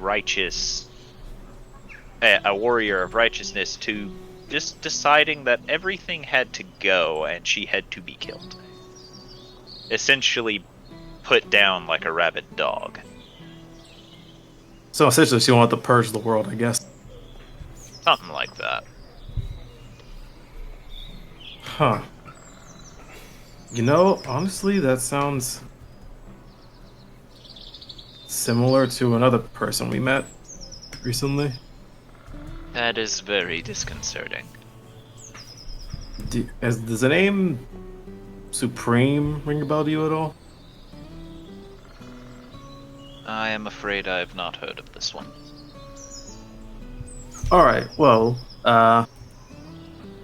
warrior of righteousness to just deciding that everything had to go and she had to be killed. Essentially put down like a rabid dog. So essentially she wanted to purge the world, I guess. Something like that. Huh. You know, honestly, that sounds similar to another person we met recently. That is very disconcerting. Does the name Supreme ring a bell to you at all? I am afraid I have not heard of this one. Alright, well, and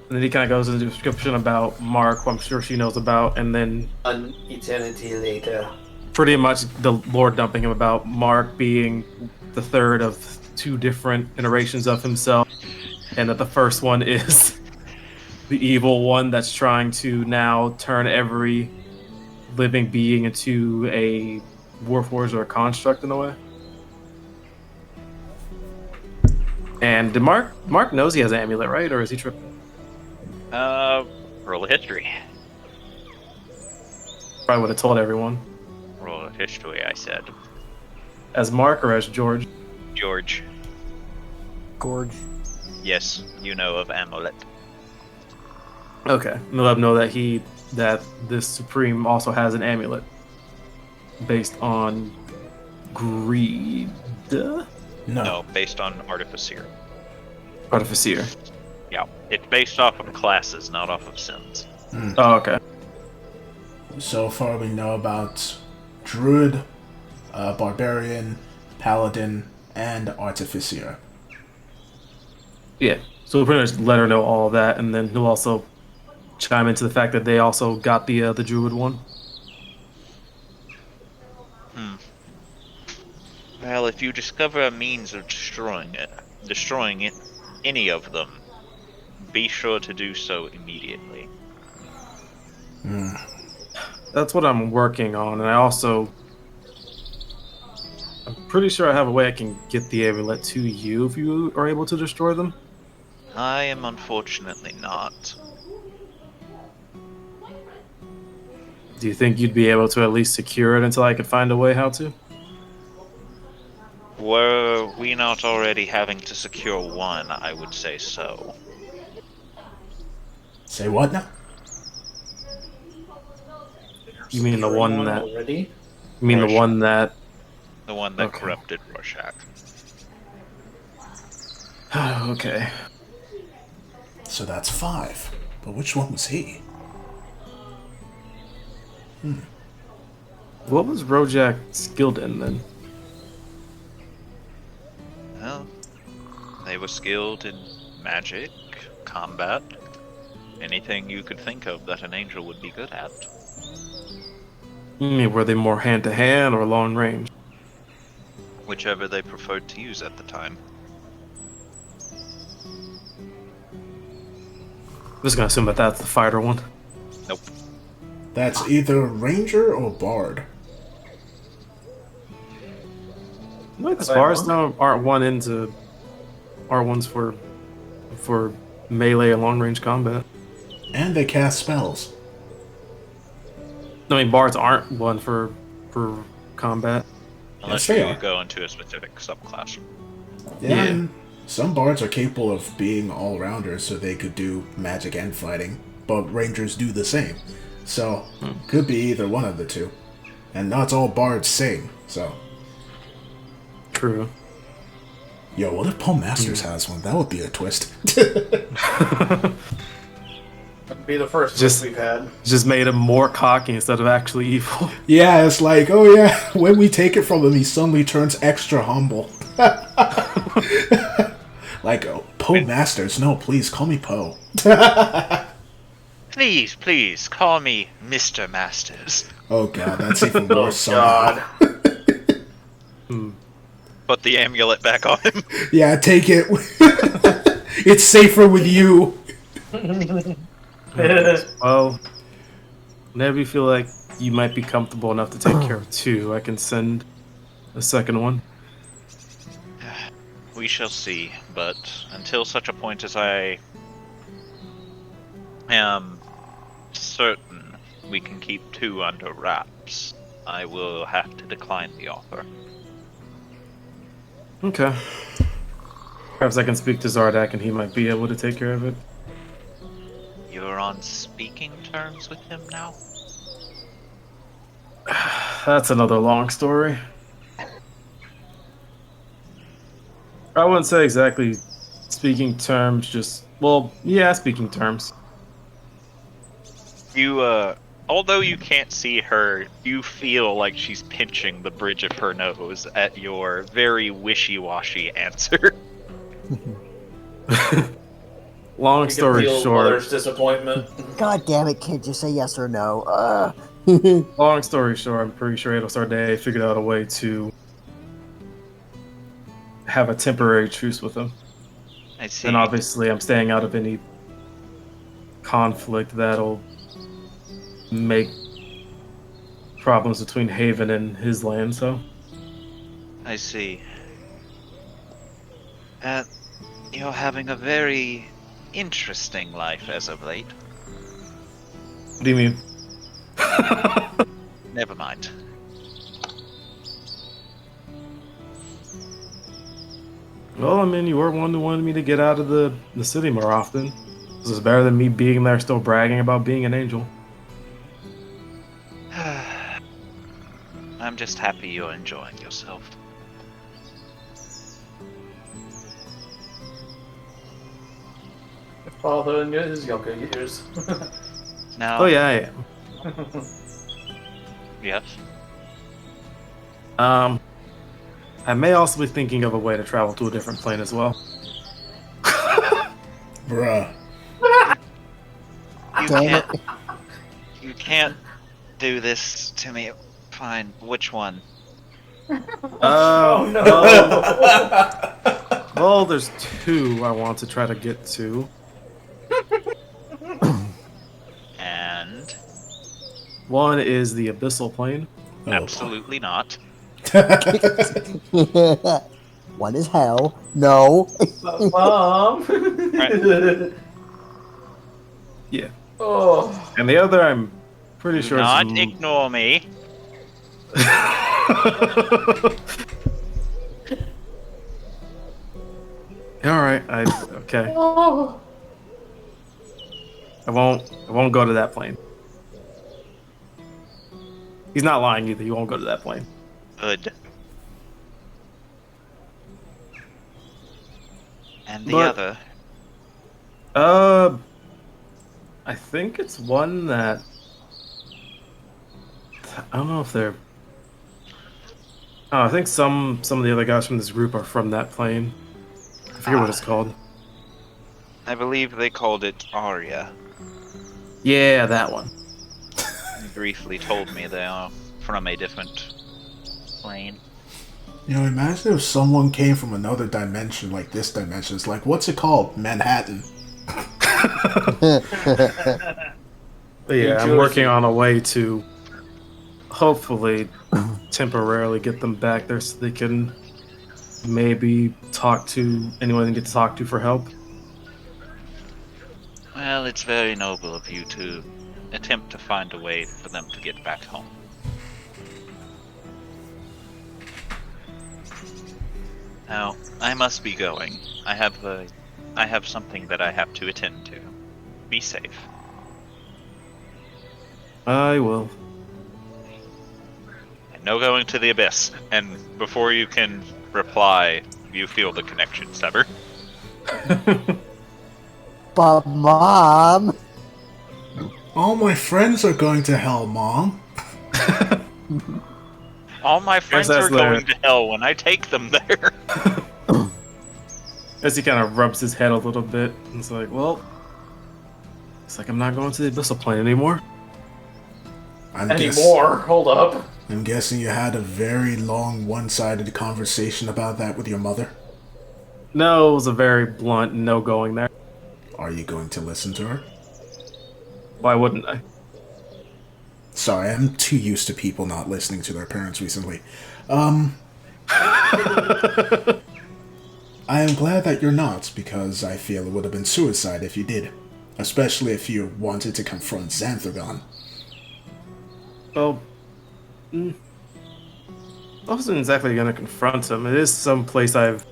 then he kind of goes into a description about Mark, who I'm sure she knows about, and then An eternity later. pretty much the lore dumping him about Mark being the third of two different iterations of himself, and that the first one is the evil one that's trying to now turn every living being into a warforged or a construct in a way. And did Mark knows he has an amulet, right? Or is he tripping? Roll a history. Probably would have told everyone. Roll a history, I said. As Mark or as George? George. Gorge. Yes, you know of Amulet. Okay. And let him know that this Supreme also has an amulet based on greed. No, based on Artificer. Artificer. Yeah, it's based off of classes, not off of sins. Oh, okay. So far we know about Druid, Barbarian, Paladin, and Artificer. Yeah. So we'll pretty much let her know all of that, and then he'll also chime into the fact that they also got the Druid one. Well, if you discover a means of destroying it, any of them, be sure to do so immediately. That's what I'm working on, and I'm pretty sure I have a way I can get the amulet to you if you are able to destroy them. I am unfortunately not. Do you think you'd be able to at least secure it until I could find a way how to? Were we not already having to secure one, I would say so. Say what now? You mean the one that? already? You mean the Rorschach. one that? The one that Okay. corrupted Rorschach. Okay. So that's 5. But which one was he? What was Rojak skilled in then? Well, they were skilled in magic, combat, anything you could think of that an angel would be good at. I mean, were they more hand to hand or long range? Whichever they preferred to use at the time. I'm just gonna assume that that's the fighter one. Nope. That's either ranger or bard. Like the Is that bars wrong? now aren't ones for melee and long range combat. And they cast spells. I mean, bards aren't one for combat. Unless they you are. go into a specific subclass. Yeah. And some bards are capable of being all-rounders, so they could do magic and fighting, but rangers do the same. So, could be either one of the two. And not all bards sing, so... True. Yo, what if Paul Masters has one? That would be a twist. That'd be the first Just- we've had. Just made him more cocky instead of actually evil. Yeah, it's like, oh yeah, when we take it from him, he suddenly turns extra humble. Like, oh, Poe Masters, no, please, call me Poe. Please, call me Mr. Masters. Oh god, that's even Oh worse somehow. god. Put the amulet back on him. Yeah, take it. It's safer with you. Well, whenever you feel like you might be comfortable enough to take care of 2, I can send a second one. We shall see, but until such a point as I am certain we can keep 2 under wraps, I will have to decline the offer. Okay. Perhaps I can speak to Zardak and he might be able to take care of it. You're on speaking terms with him now? That's another long story. I wouldn't say exactly speaking terms, just, well, yeah, speaking terms. You, although you can't see her, you feel like she's pinching the bridge of her nose at your very wishy-washy answer. Long You can story feel short, Mother's disappointment. God damn it, kid, just say yes or no. long story short, I'm pretty sure Sarday figured out a way to have a temporary truce with him. I see. And obviously I'm staying out of any conflict that'll make problems between Haven and his land, so. I see. You're having a very interesting life as of late. What do you mean? Never mind. Well, I mean, you were one who wanted me to get out of the city more often. This is better than me being there still bragging about being an angel. I'm just happy you're enjoying yourself. Father in his younger years. Now, Oh yeah, I am. yes. I may also be thinking of a way to travel to a different plane as well. Bruh. You Damn can't. You can't do this to me. Fine. Which one? Oh no! Well, there's 2 I want to try to get to. And One is the abyssal plane. Oh, absolutely not. One is hell. No. Mom. Yeah. Oh. And the other I'm Pretty Do sure not it's ignore me. Alright, okay. I won't go to that plane. He's not lying either, he won't go to that plane. Good. And the But- other. I think it's one that I don't know if they're. Oh, I think some of the other guys from this group are from that plane. I forget what it's called. I believe they called it Aria. Yeah, that one. He briefly told me they are from a different plane. You know, imagine if someone came from another dimension like this dimension. It's like, what's it called? Manhattan. But yeah, I'm New working Jersey. on a way to hopefully temporarily get them back there so they can maybe talk to anyone they need to talk to for help. Well, it's very noble of you to attempt to find a way for them to get back home. Now, I must be going. I have something that I have to attend to. Be safe. I will. And no going to the abyss. And before you can reply, you feel the connection sever. But Mom, All my friends are going to hell, Mom. All my friends that's are going there. to hell when I take them there. As he kind of rubs his head a little bit, and it's like, well, it's like I'm not going to the abyssal plane anymore. I'm Hold up. I'm guessing you had a very long, one-sided conversation about that with your mother. No, it was a very blunt no going there. Are you going to listen to her? Why wouldn't I? Sorry, I'm too used to people not listening to their parents recently. I am glad that you're not, because I feel it would have been suicide if you did. Especially if you wanted to confront Xanthragon. Well, I wasn't exactly going to confront him. It is some place I've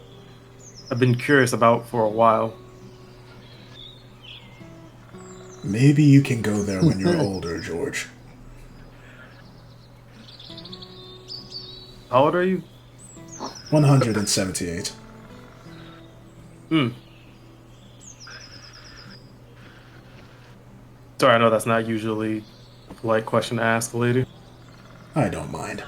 been curious about for a while. Maybe you can go there when you're older, George. How old are you? 178. Sorry, I know that's not usually a polite question to ask a lady. I don't mind.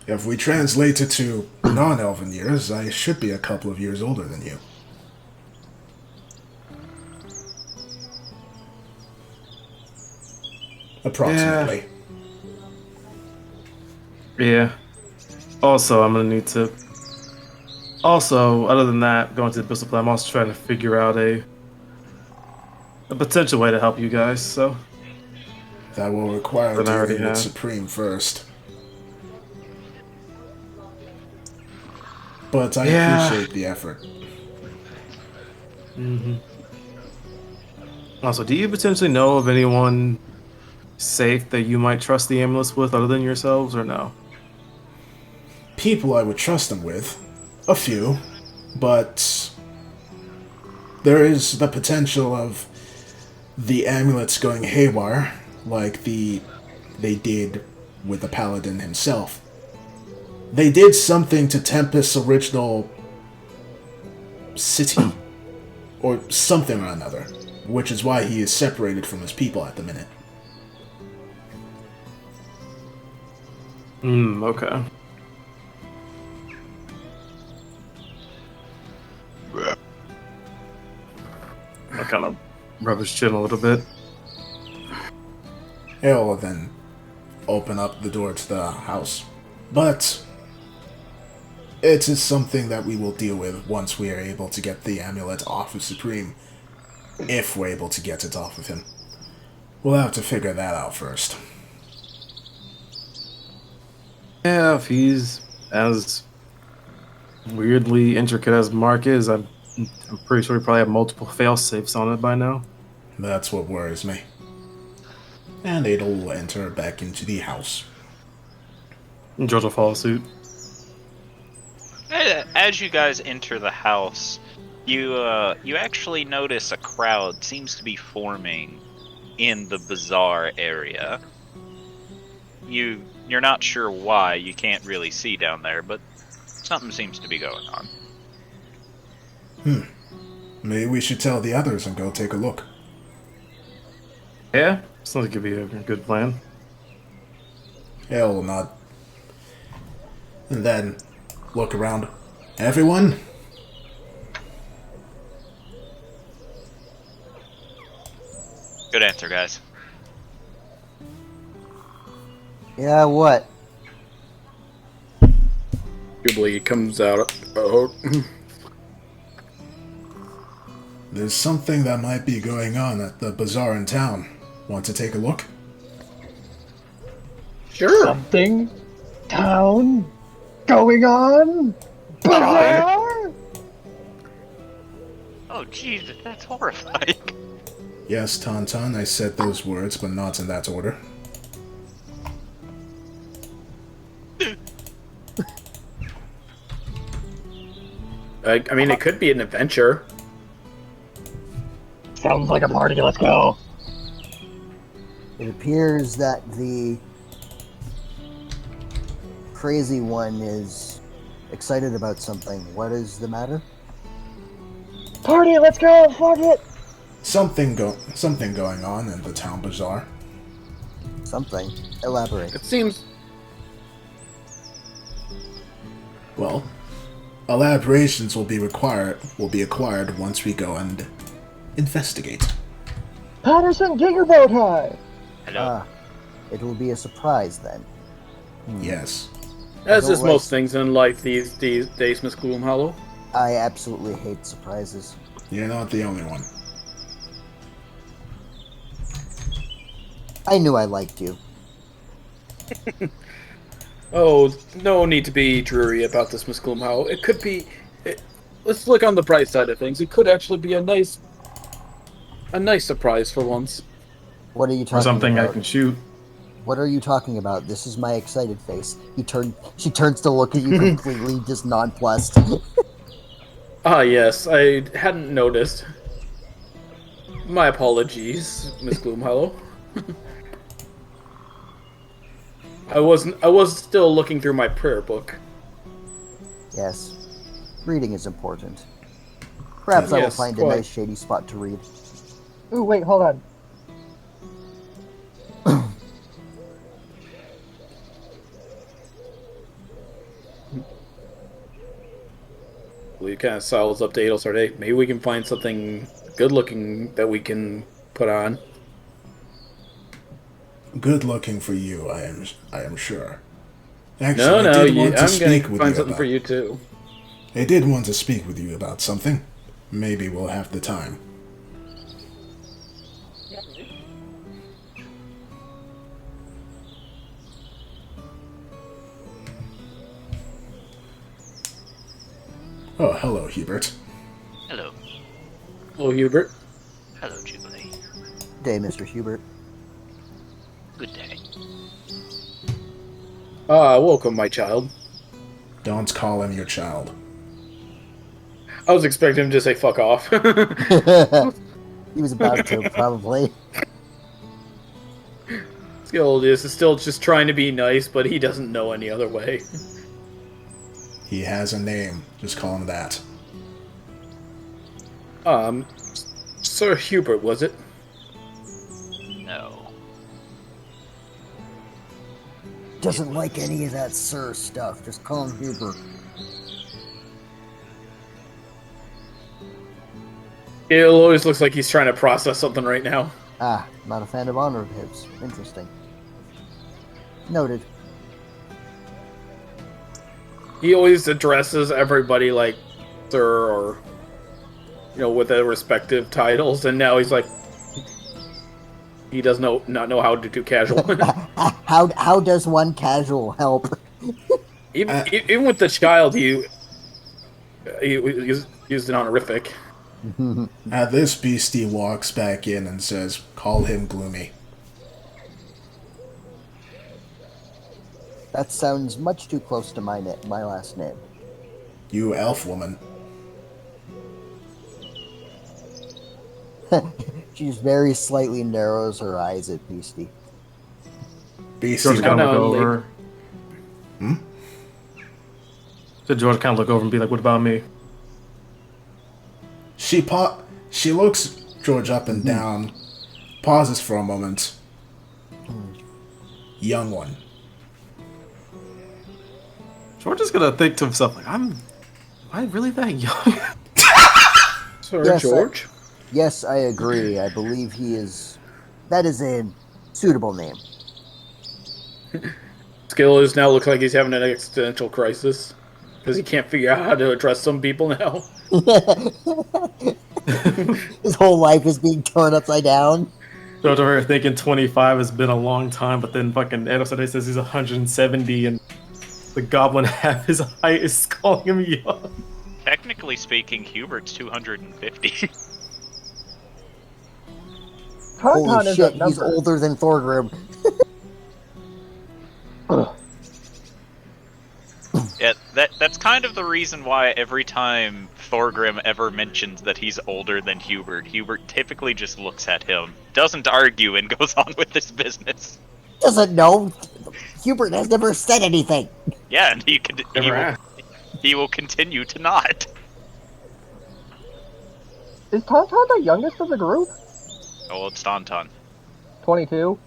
If we translate it to non-elven years, I should be a couple of years older than you. Approximately. Yeah. Also, I'm gonna need to. Also, other than that, going to the abyssal plane, I'm also trying to figure out a potential way to help you guys. So That will require Then I already dealing with have. Supreme first. But I Yeah. appreciate the effort. Also, do you potentially know of anyone safe that you might trust the amulets with, other than yourselves, or no? People I would trust them with. A few. But there is the potential of the amulets going haywire, like they did with the paladin himself. They did something to Tempest's original city, or something or another, which is why he is separated from his people at the minute. Okay. I kind of rub his chin a little bit. He'll then open up the door to the house. But it is something that we will deal with once we are able to get the amulet off of Supreme. If we're able to get it off of him. We'll have to figure that out first. Yeah, if he's as weirdly intricate as Mark is, I'm pretty sure we probably have multiple fail safes on it by now. That's what worries me. and Ada will enter back into the house. And George will follow suit. As you guys enter the house, you actually notice a crowd seems to be forming in the bazaar area. You're not sure why. You can't really see down there, but something seems to be going on. Maybe we should tell the others and go take a look. Yeah, sounds like it'd be a good plan. Hale will nod. And then look around. Everyone? Good answer, guys. Yeah, what? Jubilee comes out. Oh, There's something that might be going on at the bazaar in town. Want to take a look? sure. Something town going on? Bazaar? Oh, Jesus, that's horrifying. Yes, Tauntaun, I said those words, but not in that order. I mean, it could be an adventure. Sounds like a party, let's go. It appears that the crazy one is excited about something. What is the matter? Party, let's go, fuck it! Something going on in the town bazaar. Something. Elaborate. It seems. Well, elaborations will be acquired once we go and investigate. Patterson, get your bow tie! Hello. Ah, it will be a surprise then. Yes. As don't is most things in life these days, Miss Gloomhollow. I absolutely hate surprises. You're not the only one. I knew I liked you. Oh, no need to be dreary about this, Miss Gloomhollow. It could be. Let's look on the bright side of things. It could actually be a nice surprise for once. What are you talking Or something about? I can shoot. What are you talking about? This is my excited face. She turns to look at you completely just nonplussed. Ah, yes, I hadn't noticed. My apologies, Miss Gloomhollow. I was still looking through my prayer book. Yes. Reading is important. Perhaps I will Yes, find a quite. nice shady spot to read. Ooh, wait, hold on. We kind of sidles up to Adelsart. Hey, maybe we can find something good looking that we can put on. Good looking for you, I am sure. Actually, No, I did I'm want to gonna speak with find you something about. for you too. I did want to speak with you about something. Maybe we'll have the time. Oh, hello, Hubert. Hello. Hello, Hubert. Hello, Jubilee. Day, Mr. Hubert. Good day. Ah, welcome, my child. Don't call him your child. I was expecting him to say "fuck off." He was about to, probably. Skilldus is still just trying to be nice, but he doesn't know any other way. He has a name. Just call him that. Sir Hubert, was it? No. Doesn't like any of that sir stuff. Just call him Hubert. It always looks like he's trying to process something right now. Ah, not a fan of honor of his. Interesting. Noted. He always addresses everybody like sir or, with their respective titles, and now he's like, he does not know how to do casual. How does one casual help? even with the child, he used an honorific. This beastie walks back in and says, call him Gloomy. That sounds much too close to my last name. You elf woman. She just very slightly narrows her eyes at Beastie. Beastie. George kind of No, look like- over. So George kind of look over and be like, "What about me?" She looks George up and down, pauses for a moment. Young one. George is gonna think to himself, like, am I really that young? Sorry, Yes, George. Yes, I agree. I believe he is. That is a suitable name. Skillers now looks like he's having an existential crisis because he can't figure out how to address some people now. His whole life is being turned upside down. George over here thinking 25 has been a long time, but then fucking Edo says he's 170 and the goblin half his height is calling him young. Technically speaking, Hubert's 250. Holy Tauntaun is shit, a he's number. older than Thorgrim. Yeah, that's kind of the reason why every time Thorgrim ever mentions that he's older than Hubert, Hubert typically just looks at him, doesn't argue, and goes on with his business. Doesn't know. Hubert has never said anything. Yeah, and Never he will continue to not. Is Tauntaun the youngest of the group? Oh, it's Tauntaun. 22.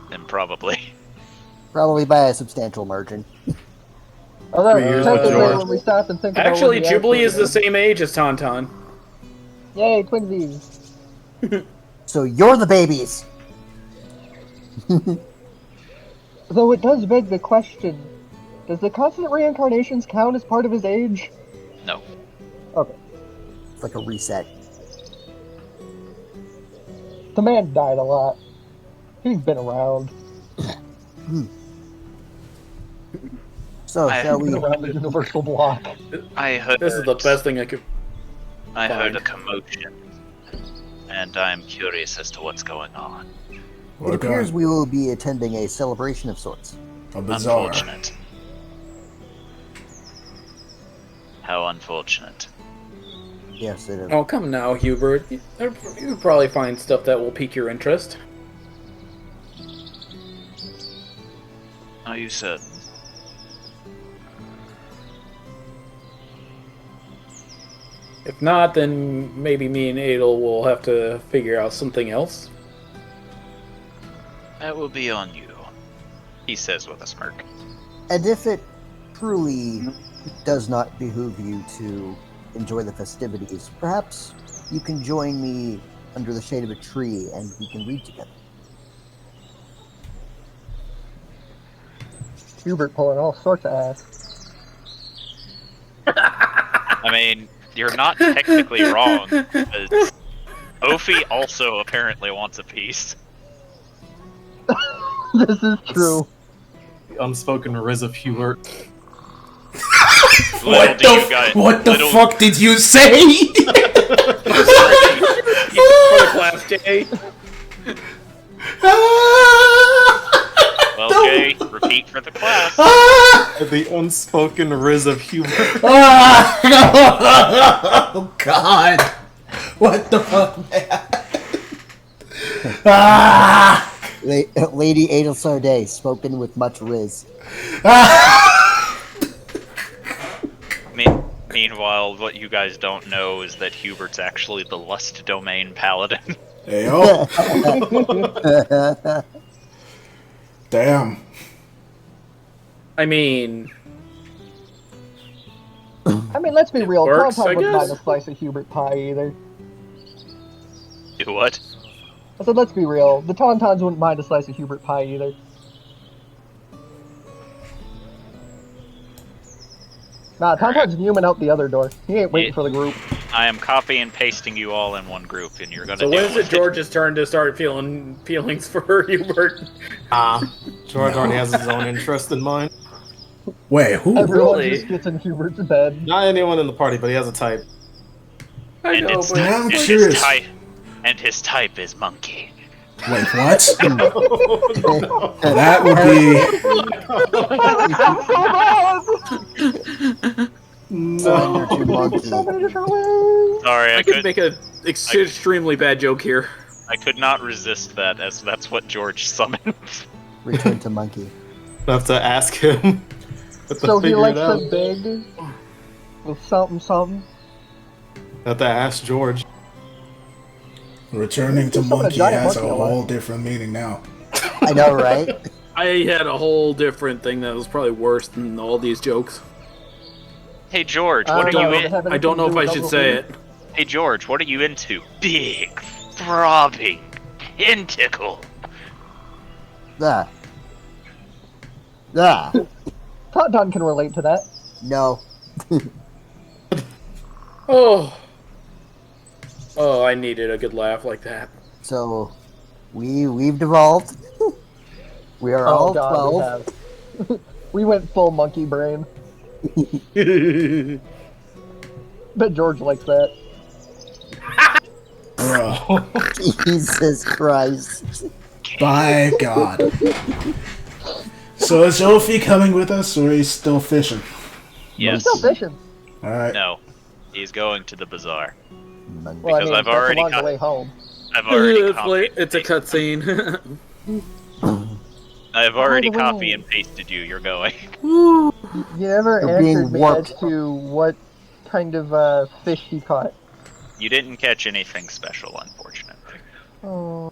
Then probably. Probably by a substantial margin. Although, 3 years technically, with George. when we stop and think about Actually, what he Jubilee is the actually same age as Tauntaun. Yay, twinsies. So you're the babies. Though it does beg the question, does the constant reincarnations count as part of his age? No. Okay. It's like a reset. The man died a lot. He's been around. So, shall we? Been around the universal block. I heard. This is the best thing I could. I heard fine. a commotion, and I'm curious as to what's going on. It appears we will be attending a celebration of sorts. A bizarre. Unfortunate. How unfortunate. Yes, it is. Oh, come now, Hubert. You'll probably find stuff that will pique your interest. Are you certain? If not, then maybe me and Adel will have to figure out something else. That will be on you, he says with a smirk. And if it truly does not behoove you to enjoy the festivities, perhaps you can join me under the shade of a tree and we can read together. Hubert pulling all sorts of ass. I mean, you're not technically wrong, because Ophi also apparently wants a piece. This is true. The unspoken riz of Hubert. What the fuck did you say? For the class, Jay. Well, Jay, repeat for the class. The unspoken riz of Hubert. Oh God! What the fuck, man? Lady Adel Sarday, spoken with much riz. Meanwhile, what you guys don't know is that Hubert's actually the Lust Domain Paladin. Heyo. Damn. I mean, Let's be real. works, I Tauntaun wouldn't guess. mind a slice of Hubert pie either. Do what? I said, let's be real. The Tauntauns wouldn't mind a slice of Hubert pie either. Nah, Tauntaun's fuming out the other door. He ain't waiting Yeah. for the group. I am copy and pasting you all in one group, and you're gonna so deal when is with it George's turn to start feeling feelings for Hubert? George already has his own interest in mind. Wait, who? Everyone Really? just gets in Hubert's bed. Not anyone in the party, but he has a type. I And know, it's but I'm and curious. his type is monkey. Wait, what? That would Surrender to monkey. So many different ways. Sorry, I could make a extremely bad joke here. I could not resist that, as that's what George summoned. Return to monkey. I have to ask him. So he likes out. the big with something. I have to ask George. returning to Just summon a monkey giant has a monkey alive. whole different meaning now. I know, right? I had a whole different thing that was probably worse than all these jokes. Hey George, what are you in? I don't know if I should say it. Hey George, what are you into? Big, throbbing, tentacle. Ah. Ah. Tauntaun can relate to that. No. Oh. Oh, I needed a good laugh like that. So, we've devolved. We are all 12. We have. We went full monkey brain. Bet George likes that. Bruh. Jesus Christ. By God. So is Ophi coming with us, or he's still fishing? Yes. Still fishing. Alright. No. He's going to the bazaar. Monkey. Well, I Because mean, I've that's already along got- the way home. I've already It's, copied. it's a cutscene. I've already By the way- copy and pasted you. You're going. You never You're being answered me warped. as to what kind of fish he caught. You didn't catch anything special, unfortunately. Oh.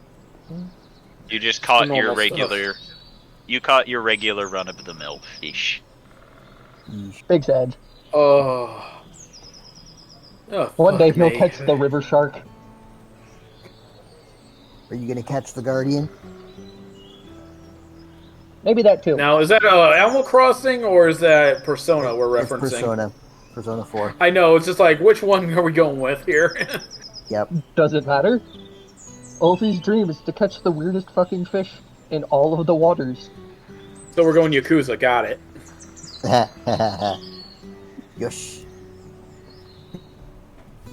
You just caught The your normal stuff. regular. You caught your regular run-of-the-mill fish. Big sad. Oh. Oh, One day fuck he'll me. catch the river shark. Are you gonna catch the Guardian? Maybe that too. Now, is that Animal Crossing or is that Persona we're It's referencing? Persona. Persona 4. I know, it's just like, which one are we going with here? Yep. Does it matter? Ulfi's dream is to catch the weirdest fucking fish in all of the waters. So we're going Yakuza, got it. Yosh.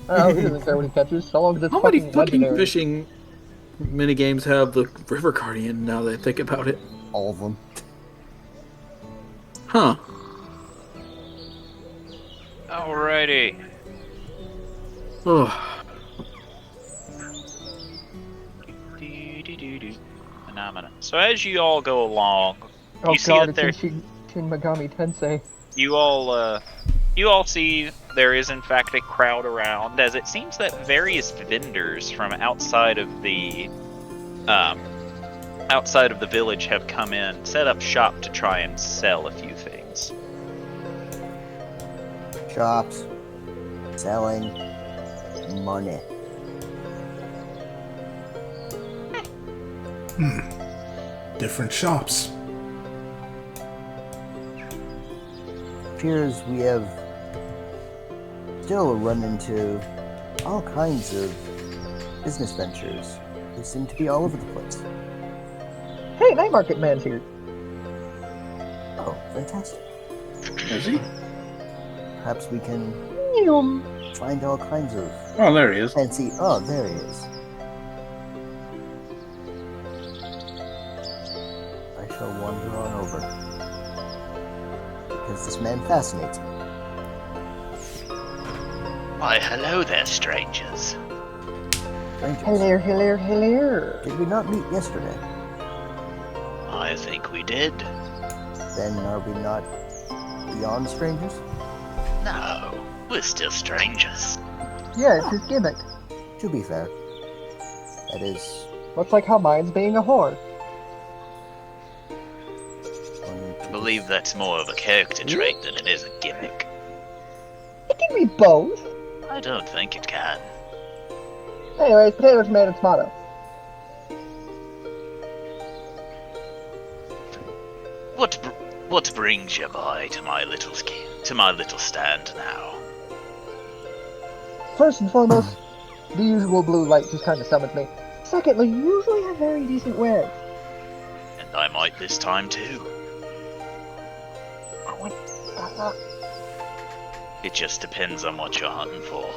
Oh, he doesn't care what he catches, so long as it's How many fucking fucking legendary. fishing minigames have the River Guardian now that I think about it? All of them. Huh. Alrighty. Oh. Phenomena. So as you all go along, Oh you see god, that it's in Shin Megami Tensei. you all see there is in fact a crowd around, as it seems that various vendors from outside of the village have come in, set up shop to try and sell a few things. Shops. Selling. Money. Different shops. Appears we have still run into all kinds of business ventures. They seem to be all over the place. Hey, Night Market Man's here. Oh, fantastic. Is he? Perhaps we can find all kinds of Oh, there he is. fancy... Oh, there he is. I shall wander on over. Because this man fascinates me. Why, hello there, strangers. Strangers. Hello. Did we not meet yesterday? I think we did. Then are we not beyond strangers? No, we're still strangers. Yeah, it's his gimmick. To be fair. That is... Looks like how mine's being a whore. I believe that's more of a character trait than it is a gimmick. It can be both. I don't think it can. Anyways, potato, tomato, tomato. What brings you by to my little stand now? First and foremost, the usual blue light just kind of summons me. Secondly, you usually have very decent wares. And I might this time too. It just depends on what you're hunting for.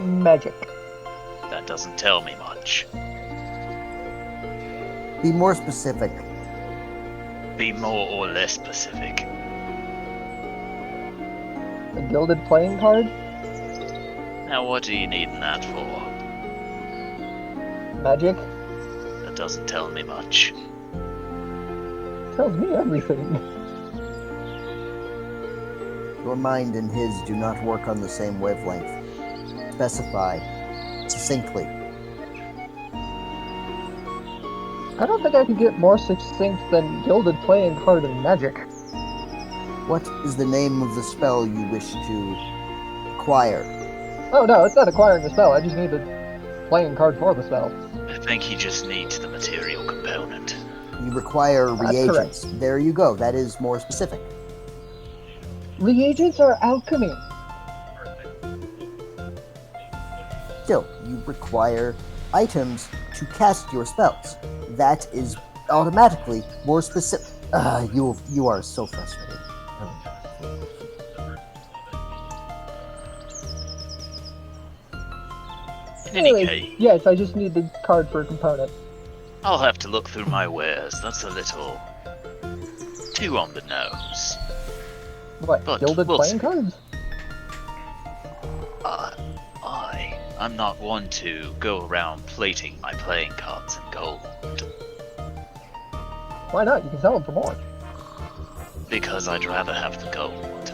Magic. That doesn't tell me much. Be more specific. Be more or less specific. A gilded playing card? Now, what are you needing that for? Magic? That doesn't tell me much. Tells me everything. Your mind and his do not work on the same wavelength. Specify succinctly. I don't think I could get more succinct than gilded playing card and magic. What is the name of the spell you wish to acquire? Oh no, it's not acquiring the spell. I just need the playing card for the spell. I think he just needs the material component. You require That's reagents. There you go. That is more specific. Reagents are alchemy. Still, you require items to cast your spells. That is automatically more specific. You are so frustrated. In any case, Yes, I just need the card for a component. I'll have to look through my wares. That's a little too on the nose. What, But gilded we'll playing see. cards? I'm not one to go around plating my playing cards in gold. Why not? You can sell them for more. Because I'd rather have the gold.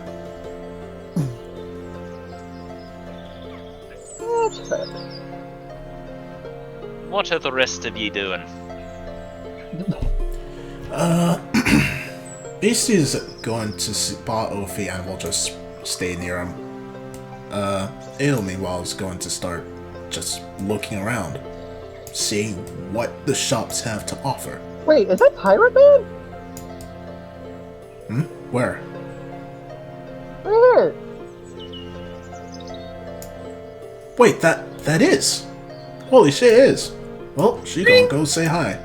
That's fair. What are the rest of you doing? Beastie's going to spot Ophi and will just stay near him. Ale, meanwhile, is going to start just looking around, seeing what the shops have to offer. Wait, is that Pirate Man? Where? Right here. Wait, that is! Holy shit, it is! Well, she gonna go say hi.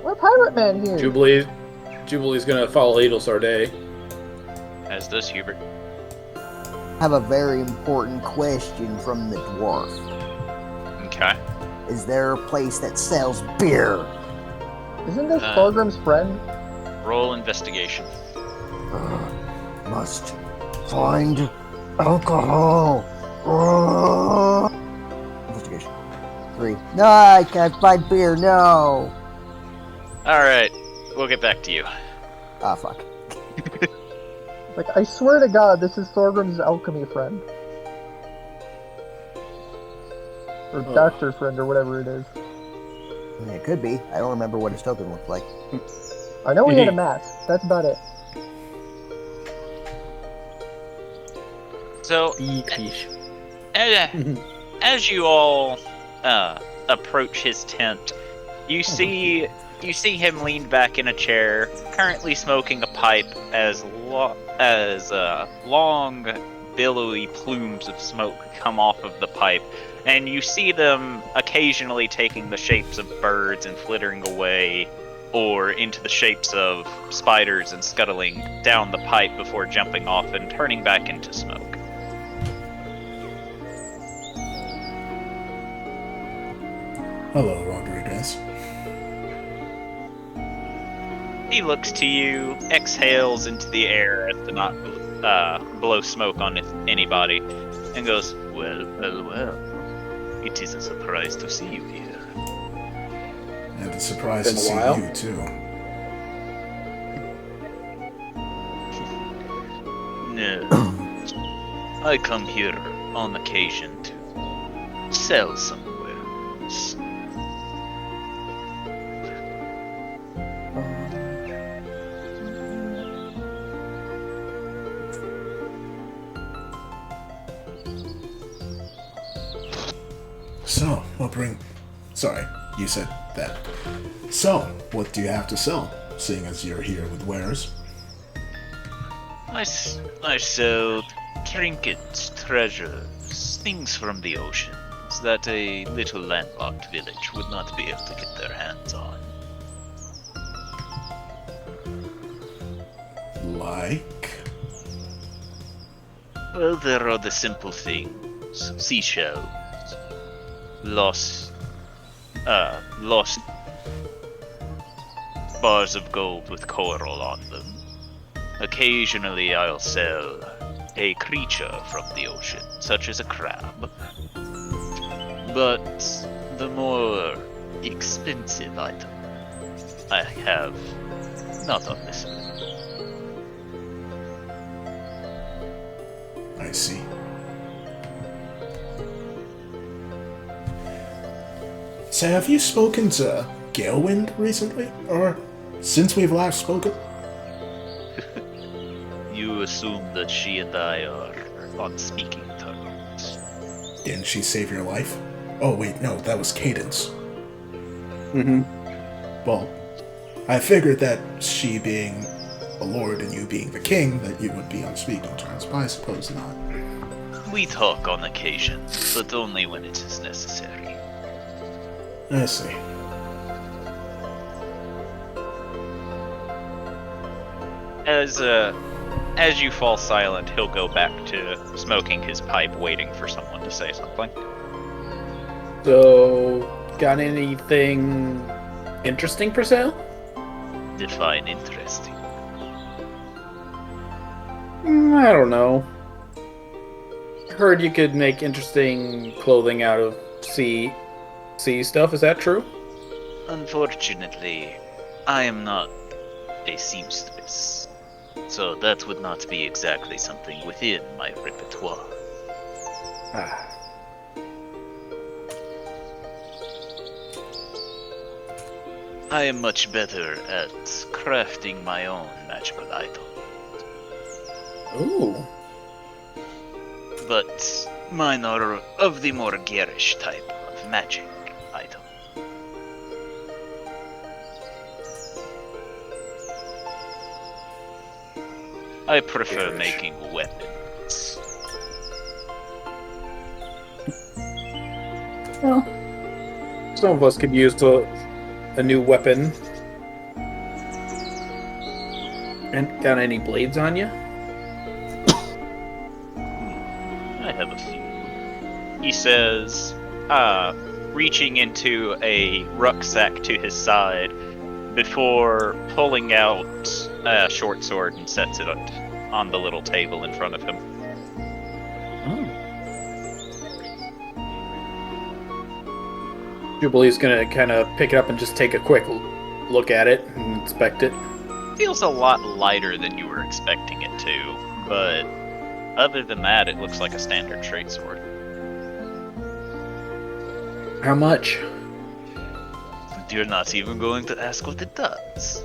We're Pirate Man here. Jubilee's gonna follow Adelsar Day. As does Hubert. Have a very important question from the dwarf. Okay. Is there a place that sells beer? Isn't this Thorgrim's friend? Roll investigation. Must find alcohol. Investigation. 3. No, I can't find beer. No. Alright, we'll get back to you. Ah, fuck. Like, I swear to God, this is Thorgrim's alchemy friend. Or doctor friend, or whatever it is. I mean, it could be. I don't remember what his token looked like. I know he had a mask. That's about it. So, as you all approach his tent, you see him leaned back in a chair, currently smoking a pipe as long, billowy plumes of smoke come off of the pipe, and you see them occasionally taking the shapes of birds and flittering away, or into the shapes of spiders and scuttling down the pipe before jumping off and turning back into smoke. Hello, Rodriguez. He looks to you, exhales into the air as to not blow smoke on anybody, and goes, well, well, well. It is a surprise to see you here. And a surprise Been to a see while. you, too. No. I come here on occasion to sell some wares. So, Sorry, you said that. So, what do you have to sell, seeing as you're here with wares? I sell trinkets, treasures, things from the oceans that a little landlocked village would not be able to get their hands on. Like? Well, there are the simple things. Seashells. Lost bars of gold with coral on them. Occasionally I'll sell a creature from the ocean, such as a crab. But the more expensive item I have not on this one. I see. So have you spoken to Galewind recently? Or since we've last spoken? You assume that she and I are on speaking terms. Didn't she save your life? Oh wait, no, that was Cadence. Mm-hmm. Well, I figured that she being a lord and you being the king, that you would be on speaking terms, but I suppose not. We talk on occasion, but only when it is necessary. I see. As you fall silent, he'll go back to smoking his pipe, waiting for someone to say something. So, got anything interesting for sale? Define interesting. I don't know. Heard you could make interesting clothing out of sea stuff. Is that true? Unfortunately, I am not a seamstress, so that would not be exactly something within my repertoire. Ah. I am much better at crafting my own magical items. Ooh. But mine are of the more garish type of magic item. I prefer Garish. making weapons. Well, some of us could use a new weapon. And got any blades on you? I have a few. He says, reaching into a rucksack to his side before pulling out a short sword and sets it on the little table in front of him. Jubilee's gonna kind of pick it up and just take a quick look at it and inspect it. Feels a lot lighter than you were expecting it to, but other than that, it looks like a standard straight sword. How much? You're not even going to ask what it does.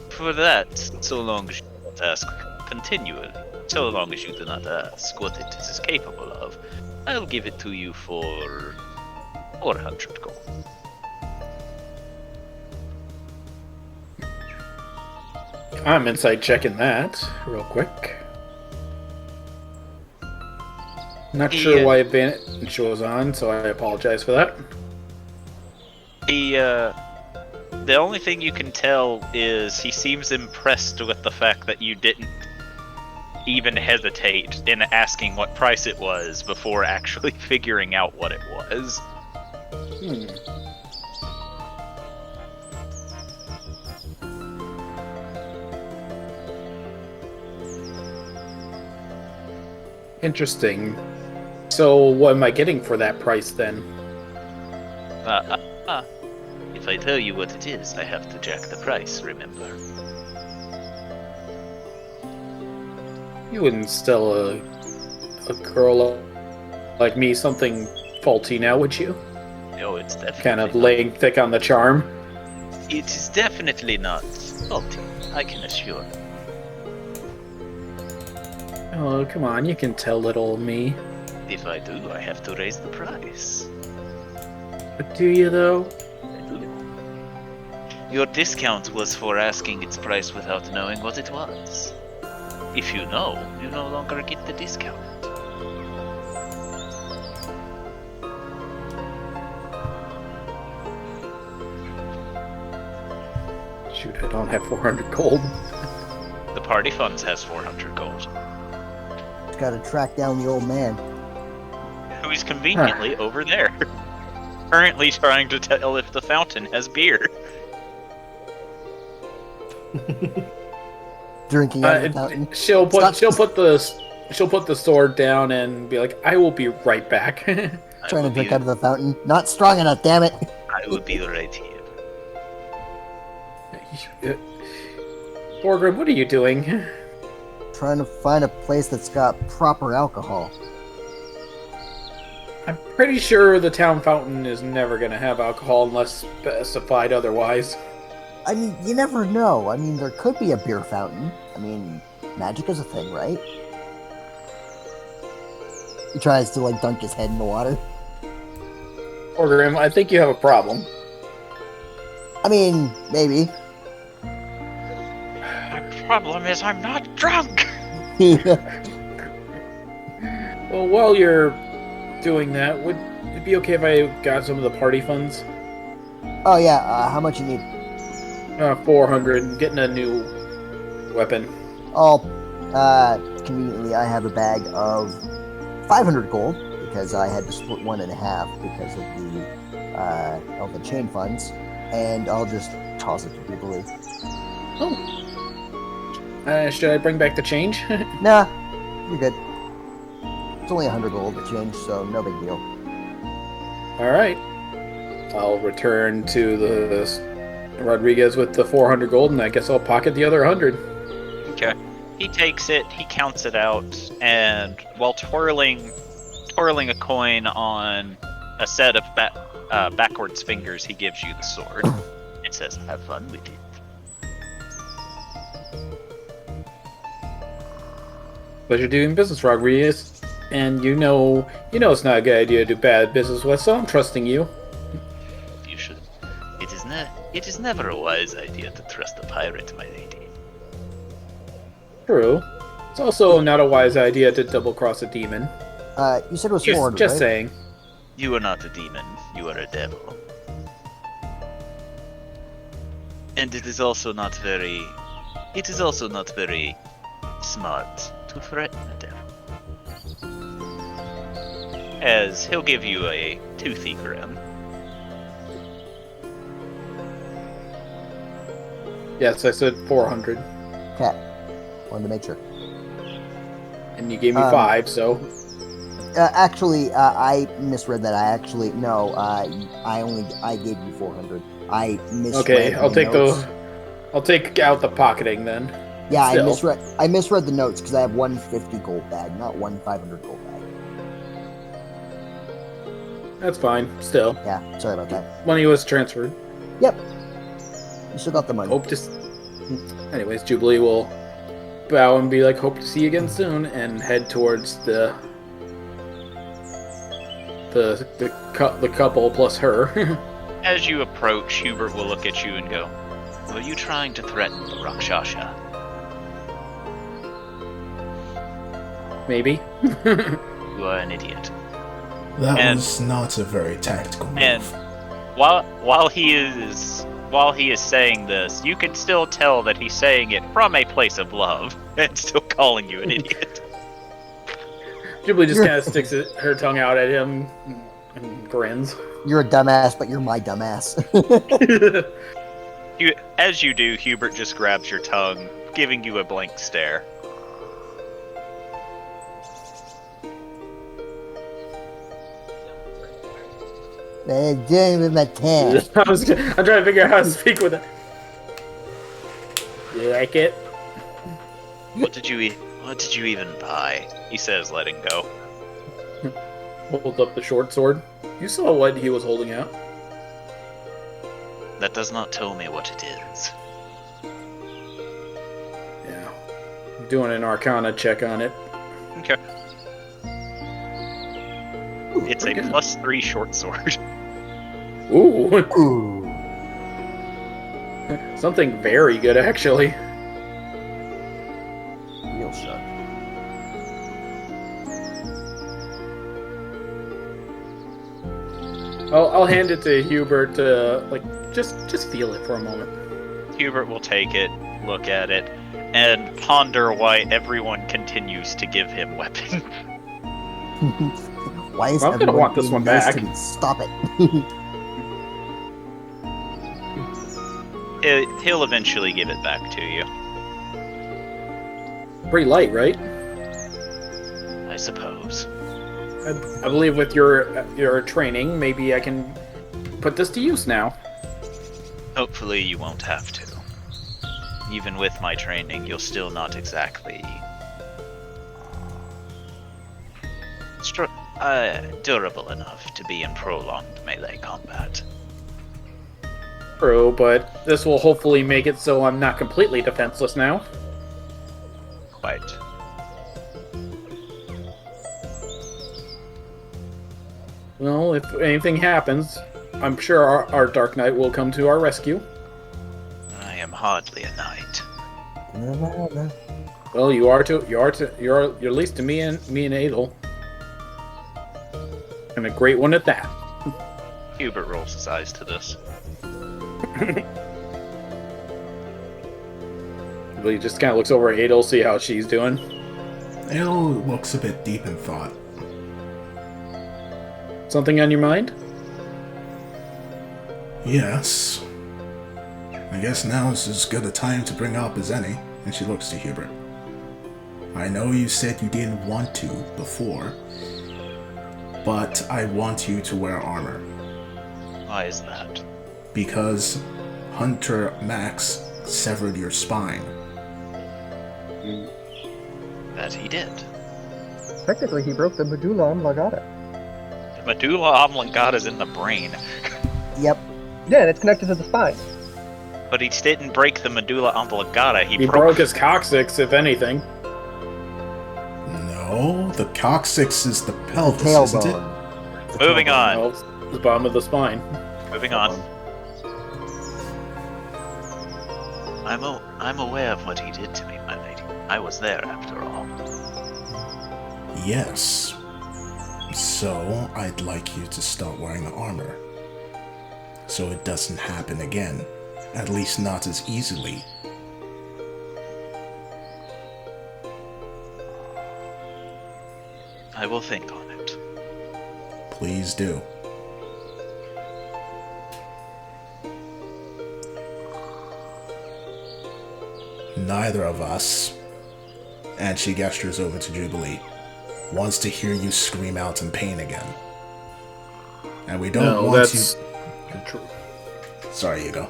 For that, so long as you don't ask continually, so long as you do not ask what it is capable of, I'll give it to you for 400 gold. I'm inside checking that real quick. Not sure why advantage was on, so I apologize for that. The only thing you can tell is he seems impressed with the fact that you didn't even hesitate in asking what price it was before actually figuring out what it was. Interesting. So what am I getting for that price then? If I tell you what it is, I have to jack the price, remember? You wouldn't sell a girl like me something faulty now, would you? No, it's definitely Kind of not. laying thick on the charm. It is definitely not faulty, I can assure you. Oh, come on, you can tell little me. If I do, I have to raise the price. But do you, though? Your discount was for asking its price without knowing what it was. If you know, you no longer get the discount. Shoot, I don't have 400 gold. The party funds has 400 gold. Just gotta track down the old man. Who is conveniently over there. Currently trying to tell if the fountain has beer. Drinking out of the fountain. She'll Stop. put the sword down and be like, "I will be right back." Trying to drink out of the fountain. Not strong enough, damn it. I will be right here. Borgrim, what are you doing? Trying to find a place that's got proper alcohol. I'm pretty sure the town fountain is never going to have alcohol unless specified otherwise. I mean, you never know. I mean, there could be a beer fountain. I mean, magic is a thing, right? He tries to, like, dunk his head in the water. Borgrim, I think you have a problem. I mean, maybe. My problem is I'm not drunk! Well, while you're doing that, would it be okay if I got some of the party funds? Oh, yeah, how much you need? 400, getting a new weapon. Oh, conveniently, I have a bag of 500 gold, because I had to split one in half because of the chain funds, and I'll just toss it to Jubilee. Oh. Should I bring back the change? Nah, you're good. It's only 100 gold to change, so no big deal. Alright. I'll return to the Rodriguez with the 400 gold, and I guess I'll pocket the other 100. Okay. He takes it, he counts it out, and while twirling a coin on a set of backwards fingers, he gives you the sword. It says, "Have fun with it." Pleasure doing business, Rodriguez. And you know it's not a good idea to do bad business with, so I'm trusting you. You should. It is never a wise idea to trust a pirate, my lady. True. It's also not a wise idea to double-cross a demon. You said it was 400, Just right? saying. You are not a demon, you are a devil. And it is also not very smart to threaten a devil. As he'll give you a toothy grin. Yes, I said 400. Okay. Wanted to make sure. And you gave me 5, so... Actually, I misread that. I gave you 400. I misread. Okay, I'll take notes. I'll take out the pocketing then. Yeah, Still. I misread the notes because I have 150 gold bag, not 500 gold bag. That's fine. Still, Yeah, sorry about that. money was transferred. Yep. You still got the money. Hope to. Anyways, Jubilee will bow and be like, "Hope to see you again soon," and head towards the couple plus her. As you approach, Hubert will look at you and go, "Were you trying to threaten the Rakshasha?" Maybe. You are an idiot. That was not a very tactical move. And while he is saying this, you can still tell that he's saying it from a place of love and still calling you an idiot. Jubilee just kind of sticks her tongue out at him and grins. You're a dumbass, but you're my dumbass. As you do, Hubert just grabs your tongue, giving you a blank stare. Doing with my tongue. I'm trying to figure out how to speak with it. You like it? What did you even buy? He says, letting go. Holds up the short sword. You saw what he was holding out. That does not tell me what it is. Yeah. I'm doing an Arcana check on it. Okay. It's a pretty good. +3 short sword. Ooh. Ooh. Something very good, actually. Real sharp. I'll hand it to Hubert to just feel it for a moment. Hubert will take it, look at it, and ponder why everyone continues to give him weapons. Why is I'm gonna everyone want this being one nice back. to me? Stop it. He'll eventually give it back to you, Pretty light, right? I suppose. I believe with your training, maybe I can put this to use now. Hopefully you won't have to. Even with my training, you'll still not exactly... durable enough to be in prolonged melee combat. True, but this will hopefully make it so I'm not completely defenseless now. Quite. Well, if anything happens, I'm sure our Dark Knight will come to our rescue. I am hardly a knight. No. Well, you're at least to me and Adel. And a great one at that. Hubert rolls his eyes to this. Well, he just kind of looks over at Adel, see how she's doing. Adel looks a bit deep in thought. Something on your mind? Yes. I guess now is as good a time to bring up as any. And she looks to Hubert. I know you said you didn't want to before, but I want you to wear armor. Why is that? Because Hunter Max severed your spine. That he did. Technically, he broke the medulla oblongata. The medulla oblongata is in the brain, Yep. Yeah, and it's connected to the spine. but he didn't break the medulla oblongata. He broke his coccyx, if anything. No, the coccyx is the pelvis, isn't it? Tailbone. Moving on. No, it's the bottom of the spine. Moving on. I'm aware of what he did to me, my lady. I was there, after all. Yes. So, I'd like you to start wearing the armor. So it doesn't happen again. At least not as easily. I will think on it. Please do. Neither of us, and she gestures over to Jubilee, wants to hear you scream out in pain again. And we don't want you... Sorry, Hugo.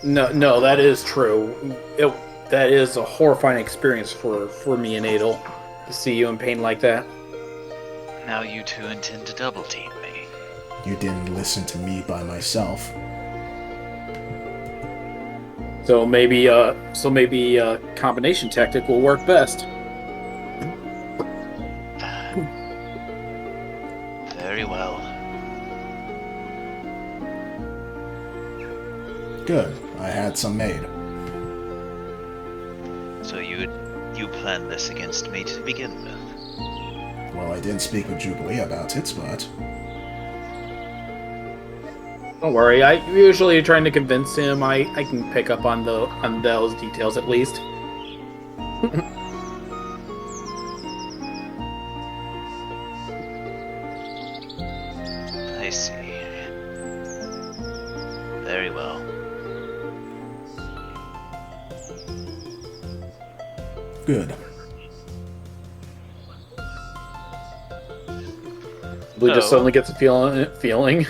No, that is true. That is a horrifying experience for me and Adel to see you in pain like that. Now you two intend to double team me. You didn't listen to me by myself. So maybe a combination tactic will work best. Very well. Good. I had some made. So you planned this against me to begin with? Well, I didn't speak with Jubilee about it, but... Don't worry, I usually trying to convince him. I can pick up on those details at least. I see. Very well. Good. We just So- suddenly gets a feeling.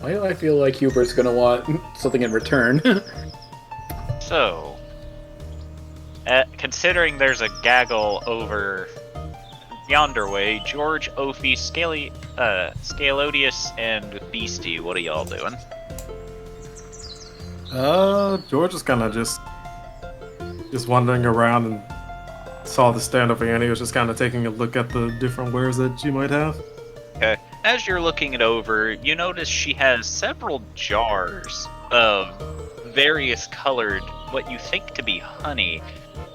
Why do I feel like Hubert's gonna want something in return? So, considering there's a gaggle over yonder way, George, Ophi, Scalodius, and Beastie, what are y'all doing? George is kind of just wandering around and saw the stand over here, and he was just kind of taking a look at the different wares that you might have. Okay. As you're looking it over, you notice she has several jars of various colored, what you think to be honey,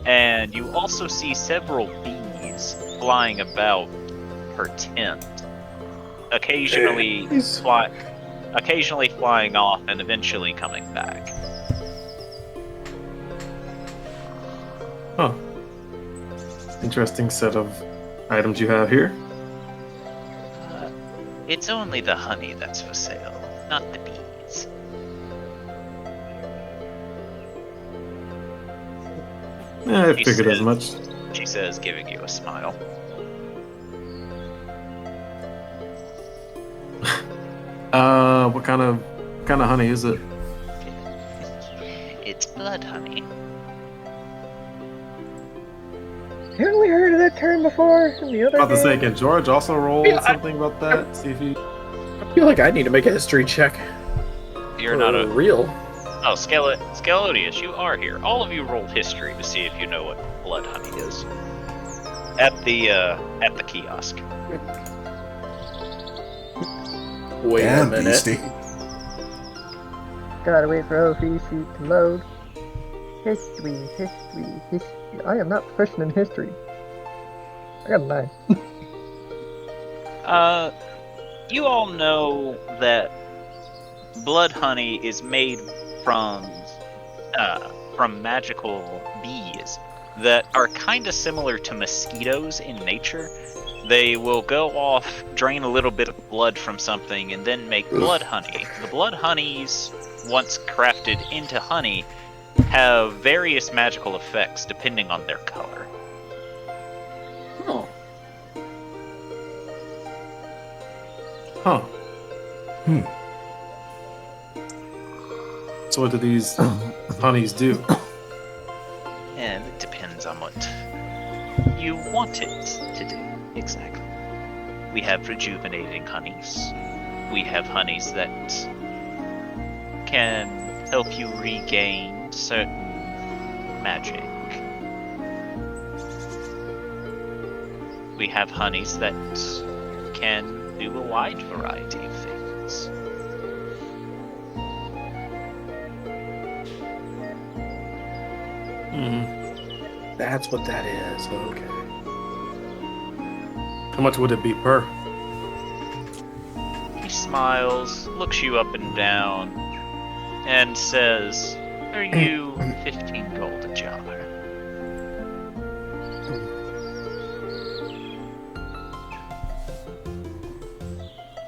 and you also see several bees flying about her tent, occasionally flying off and eventually coming back. Huh. Interesting set of items you have here. It's only the honey that's for sale, not the bees. I She figured as says- much. She says, giving you a smile. What kind of honey is it? It's blood honey. Haven't we heard of that term before in the other About to say, game? can George also roll Yeah, something about that? See if he. I feel like I need to make a history check. You're not a real. Oh, Scalodius, you are here. All of you roll history to see if you know what blood honey is. At the kiosk. Wait a Damn, minute. beastie. Gotta wait for OC sheet to load. History. I am not proficient in history. I got a 9. You all know that blood honey is made from magical bees that are kind of similar to mosquitoes in nature. They will go off, drain a little bit of blood from something, and then make blood honey. The blood honeys, once crafted into honey, have various magical effects depending on their color. Oh. Huh. Hmm. So what do these honeys do? And it depends on what you want it to do. Exactly. We have rejuvenating honeys. We have honeys that can help you regain certain magic. We have honeys that can do a wide variety of things. That's what that is. Okay. How much would it be per? He smiles, looks you up and down, and says, "Are you 15 gold a jar?"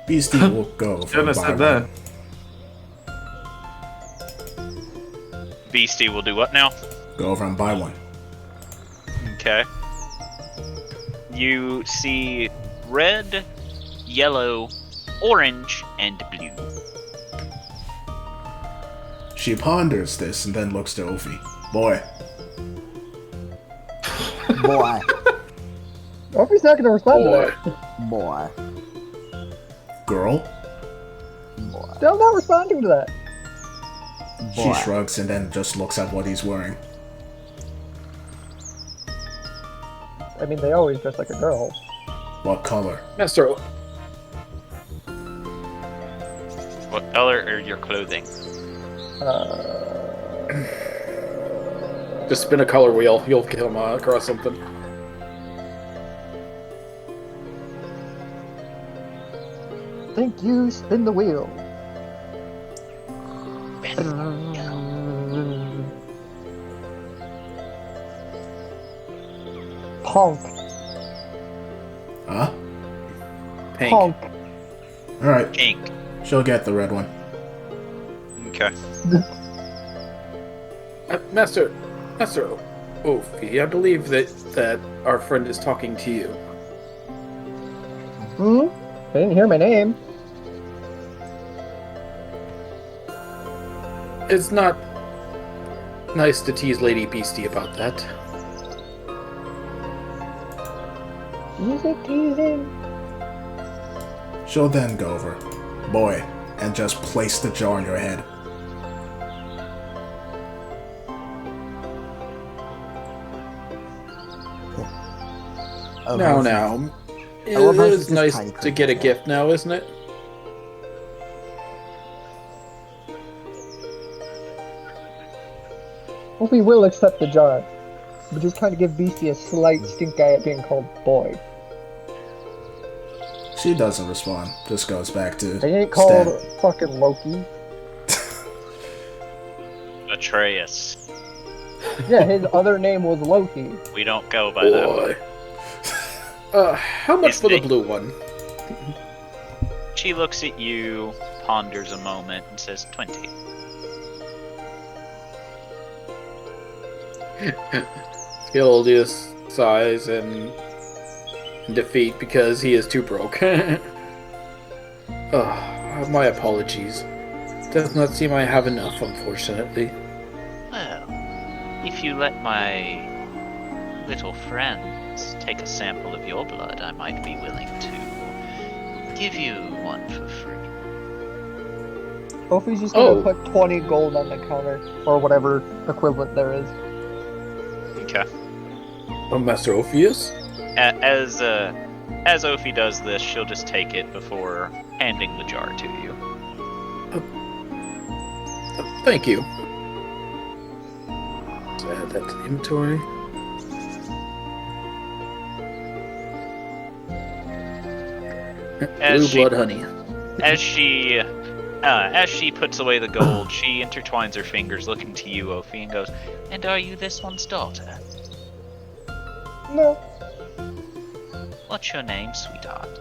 Beastie will go Shouldn't have buy said one. that. Beastie will do what now? Go over and buy one. Okay. You see red, yellow, orange, and blue. She ponders this and then looks to Ophi. Boy, Boy, Ophi's not gonna respond to Boy. that. boy, girl? boy, Still not responding to that. She boy. shrugs and then just looks at what he's wearing. I mean, they always dress like a girl. What color? Master, What color are your clothing? just spin a color wheel. You'll come across something. Thank you, spin the wheel. Punk. Huh? Pink. Punk. Alright, Pink. she'll get the red one. Okay. Master Ophi, I believe that our friend is talking to you. Hmm? I didn't hear my name. It's not nice to tease Lady Beastie about that. Is it teasing? She'll then go over. Boy, and just place the jar on your head. Oh, Now. It love how she's is just nice tiny to get a crinkle. gift now, isn't it? Ophi will accept the jar, but just kind of give Beastie a slight stink eye at being called boy. She doesn't respond, just goes back to They ain't called Stan. fucking Loki. Atreus. Yeah, his other name was Loki. We don't go by that one. Boy. How much His for the name- blue one? She looks at you, ponders a moment, and says 20. Gildius sighs in defeat because he is too broke. My apologies. Does not seem I have enough, unfortunately. Well, if you let my little friends take a sample of your blood, I might be willing to give you one for free. Ophi's just gonna Oh. put 20 gold on the counter, or whatever equivalent there is. Okay. Oh, Master Ophius? As Ophi does this, she'll just take it before handing the jar to you. Thank you. So add that to the inventory. As Blue she- blood honey. As she puts away the gold, she intertwines her fingers, looking to you, Ophi, and goes, "And are you this one's daughter? No, What's your name, sweetheart?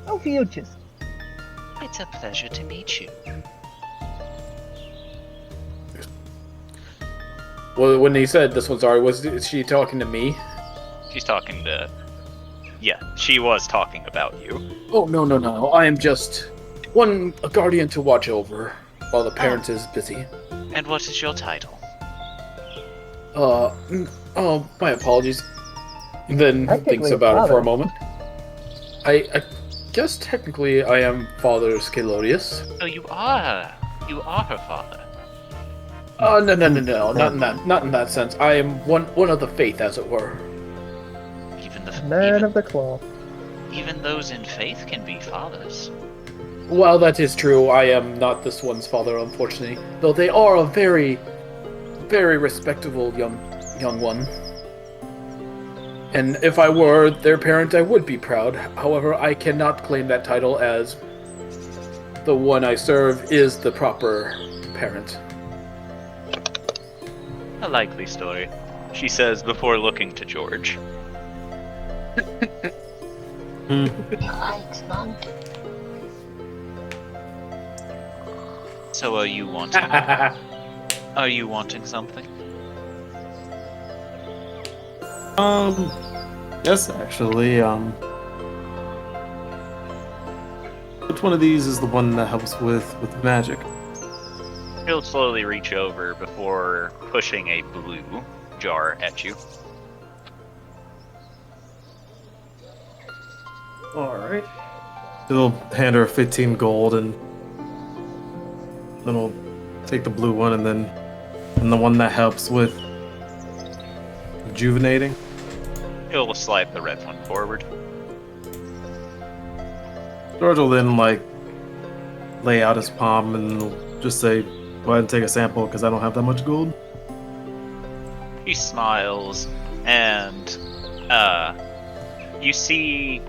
Ophiuchus. It's a pleasure to meet you." Well, when he said this one's ours, was she talking to me? She's talking to... Yeah, she was talking about you. Oh, no. I am just a guardian to watch over while the parent is busy. And what is your title? My apologies. And then Technically thinks about it for father. a moment. I guess technically I am Father Scalodius. Oh, you are her father. No, not in that sense. I am one of the faith, as it were. Man of the cloth. Even those in faith can be fathers. Well, that is true. I am not this one's father, unfortunately. Though they are a very, very respectable young one. And if I were their parent, I would be proud. However, I cannot claim that title, as the one I serve is the proper parent. A likely story, she says before looking to George. So are you wanting something? Yes, actually, which one of these is the one that helps with magic? He'll slowly reach over before pushing a blue jar at you. Alright. He'll hand her 15 gold, and then we'll take the blue one, and the one that helps with rejuvenating. He'll slide the red one forward. George will then, lay out his palm and he'll just say, go ahead and take a sample, because I don't have that much gold. He smiles, and you see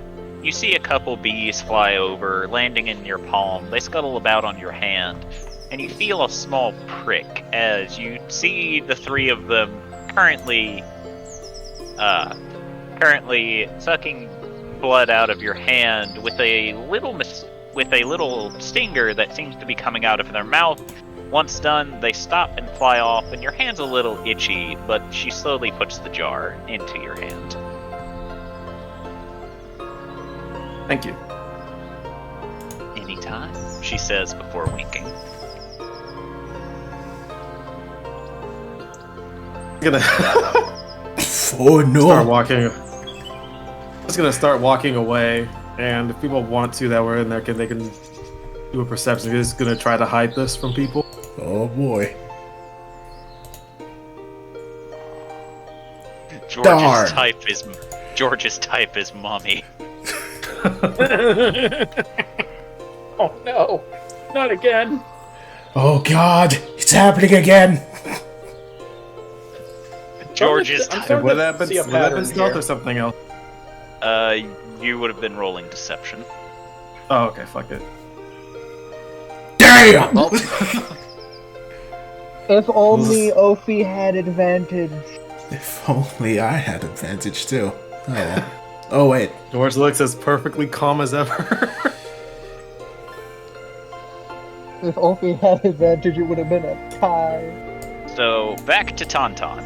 a couple bees fly over, landing in your palm. They scuttle about on your hand, and you feel a small prick as you see the three of them currently sucking blood out of your hand with a little stinger that seems to be coming out of their mouth. Once done, they stop and fly off, and your hand's a little itchy, but she slowly puts the jar into your hand. Thank you. Anytime, she says before winking. I'm gonna Oh no! start walking. Just gonna start walking away, and if people want to that were in there, they can do a perception. He's gonna try to hide this from people. Oh boy. George's Darn. type is mommy. Oh no, not again. Oh god, it's happening again! George's I'm type. starting Would to that see a been pattern stealth here. or something else? You would have been rolling deception. Oh, okay, fuck it. Damn! If only Ophi had advantage. If only I had advantage too. Oh, well. Oh wait. George looks as perfectly calm as ever. If Ophi had advantage, it would have been a tie. So back to Tauntaun.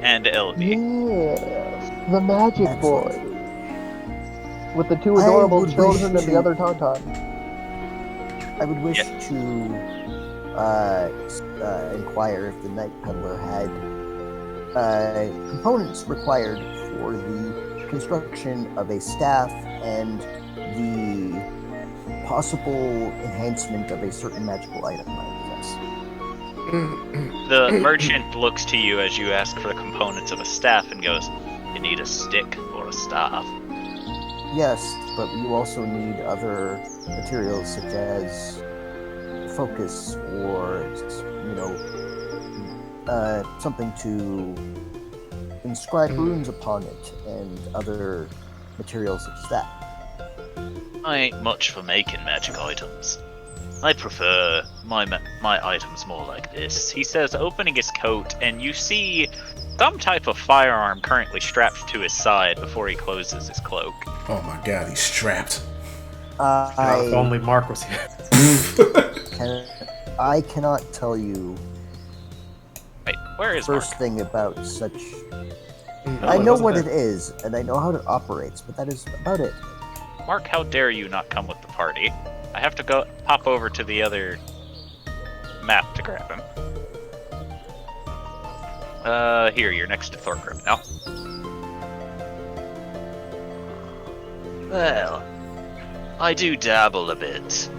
And LV. Yes, the magic Excellent. boy. With the two I adorable would children wish and the to- other Tauntaun. I would wish Yeah. to inquire if the Night Peddler had components required for the construction of a staff and the possible enhancement of a certain magical item I possess. The merchant looks to you as you ask for the components of a staff and goes, "You need a stick or a staff?" Yes, but you also need other materials such as focus or, something to inscribe runes upon it and other materials such as that. I ain't much for making magic items. I prefer my items more like this. He says, opening his coat, and you see some type of firearm currently strapped to his side before he closes his cloak. Oh my god, he's strapped. God, if I only Mark was here. cannot tell you Wait, where is first Mark? thing about such. No, I it know wasn't what there. it is, and I know how it operates, but that is about it. Mark, how dare you not come with the party? I have to go pop over to the other map to grab him. Here, you're next to Thorgrim now. Well, I do dabble a bit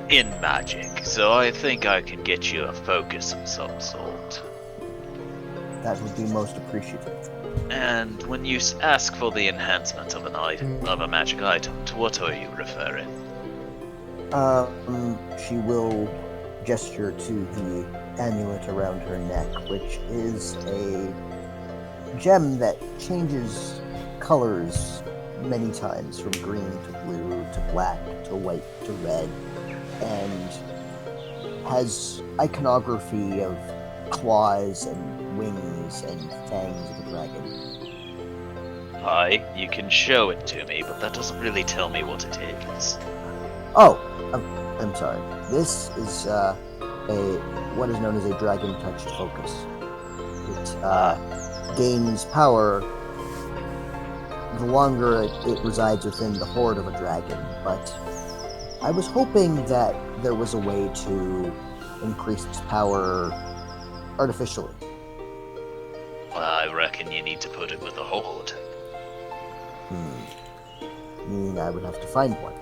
in magic, so I think I can get you a focus of some sort. That would be most appreciative. And when you ask for the enhancement of an item, of a magic item, to what are you referring? She will gesture to the amulet around her neck, which is a gem that changes colors many times from green to blue to black to white to red, and has iconography of claws and wings and fangs of a dragon. Aye, you can show it to me, but that doesn't really tell me what it is. Oh, I'm sorry. This is what is known as a dragon-touched focus. It gains power the longer it resides within the horde of a dragon, but I was hoping that there was a way to increase its power artificially. I reckon you need to put it with the horde. Meaning I would have to find one.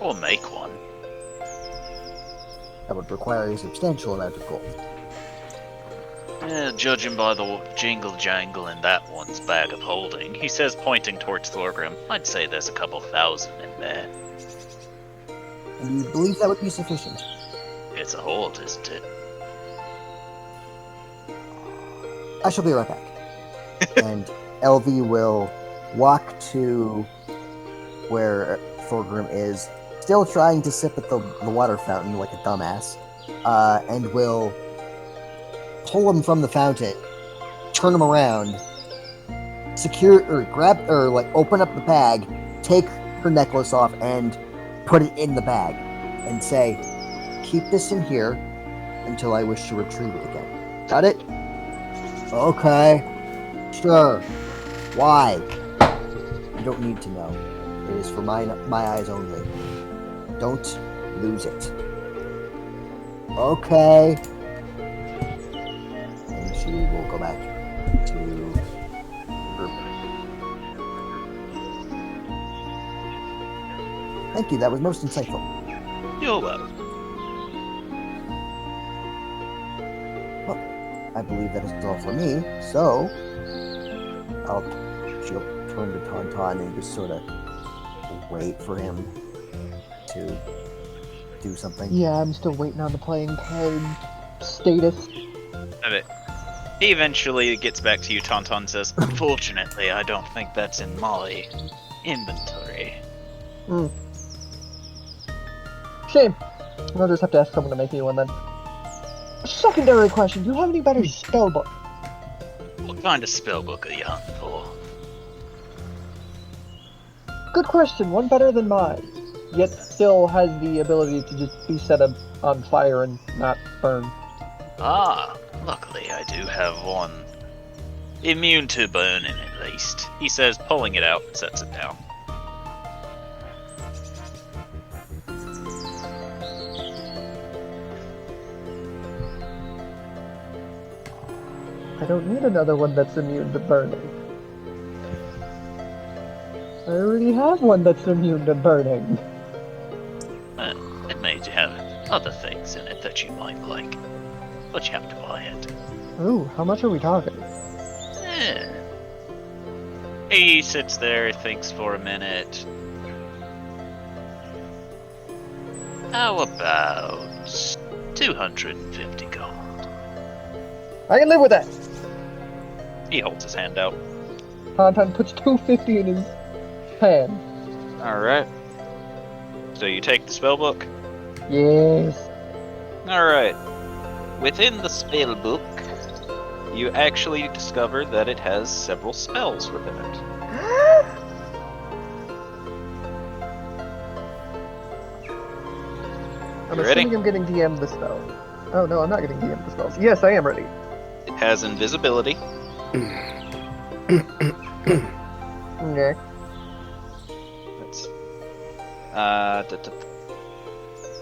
Or make one. That would require a substantial amount of gold. Judging by the jingle jangle in that one's bag of holding, he says, pointing towards Thorgrim, I'd say there's a couple thousand in there. And you believe that would be sufficient? It's a horde, isn't it? I shall be right back. And LV will walk to where Thorgrim is, still trying to sip at the water fountain like a dumbass, and will pull him from the fountain, turn him around, open up the bag, take her necklace off, and put it in the bag, and say, keep this in here until I wish to retrieve it again. Got it? Okay. Sure. Why? You don't need to know. It is for my eyes only. Don't lose it. Okay. And she will go back to her. Thank you, that was most insightful. You're welcome. I believe that is all for me, so she'll turn to Tauntaun and just sort of wait for him to do something. Yeah, I'm still waiting on the playing card status. He eventually gets back to you, Tauntaun says, unfortunately, I don't think that's in my inventory. Shame. I'll just have to ask someone to make me one then. Secondary question, do you have any better spellbook? What kind of spellbook are you hunting for? Good question, one better than mine. Yet still has the ability to just be set on fire and not burn. Ah, luckily I do have one Immune to burning, at least, he says, pulling it out and sets it down. I don't need another one that's immune to burning. I already have one that's immune to burning. It may have other things in it that you might like, but you have to buy it. Ooh, how much are we talking? He sits there, thinks for a minute. How about 250 gold? I can live with that! He holds his hand out. Tauntaun puts 250 in his hand. Alright. So you take the spellbook? Yes. Alright. Within the spellbook, you actually discover that it has several spells within it. I'm You ready? assuming I'm getting DM'd the spell. Oh no, I'm not getting DM'd the spells. Yes, I am ready. It has invisibility. Okay. That's,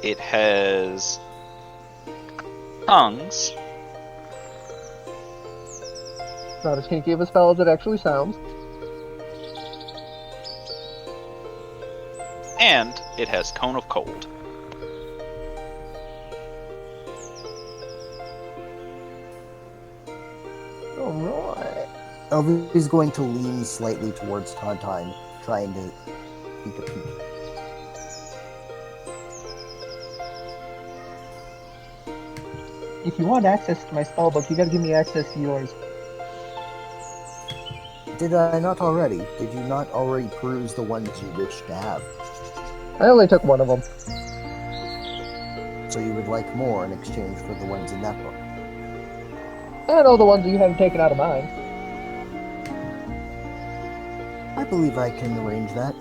it has tongues. Not as kinky of a spell as it actually sounds. And it has Cone of Cold. Alright. Elvis is going to lean slightly towards Tauntaun, trying to peek a peek. If you want access to my spellbook, you gotta give me access to yours. Did I not already? Did you not already peruse the ones you wish to have? I only took one of them. So you would like more in exchange for the ones in that book? I know the ones that you haven't taken out of mine. I believe I can arrange that.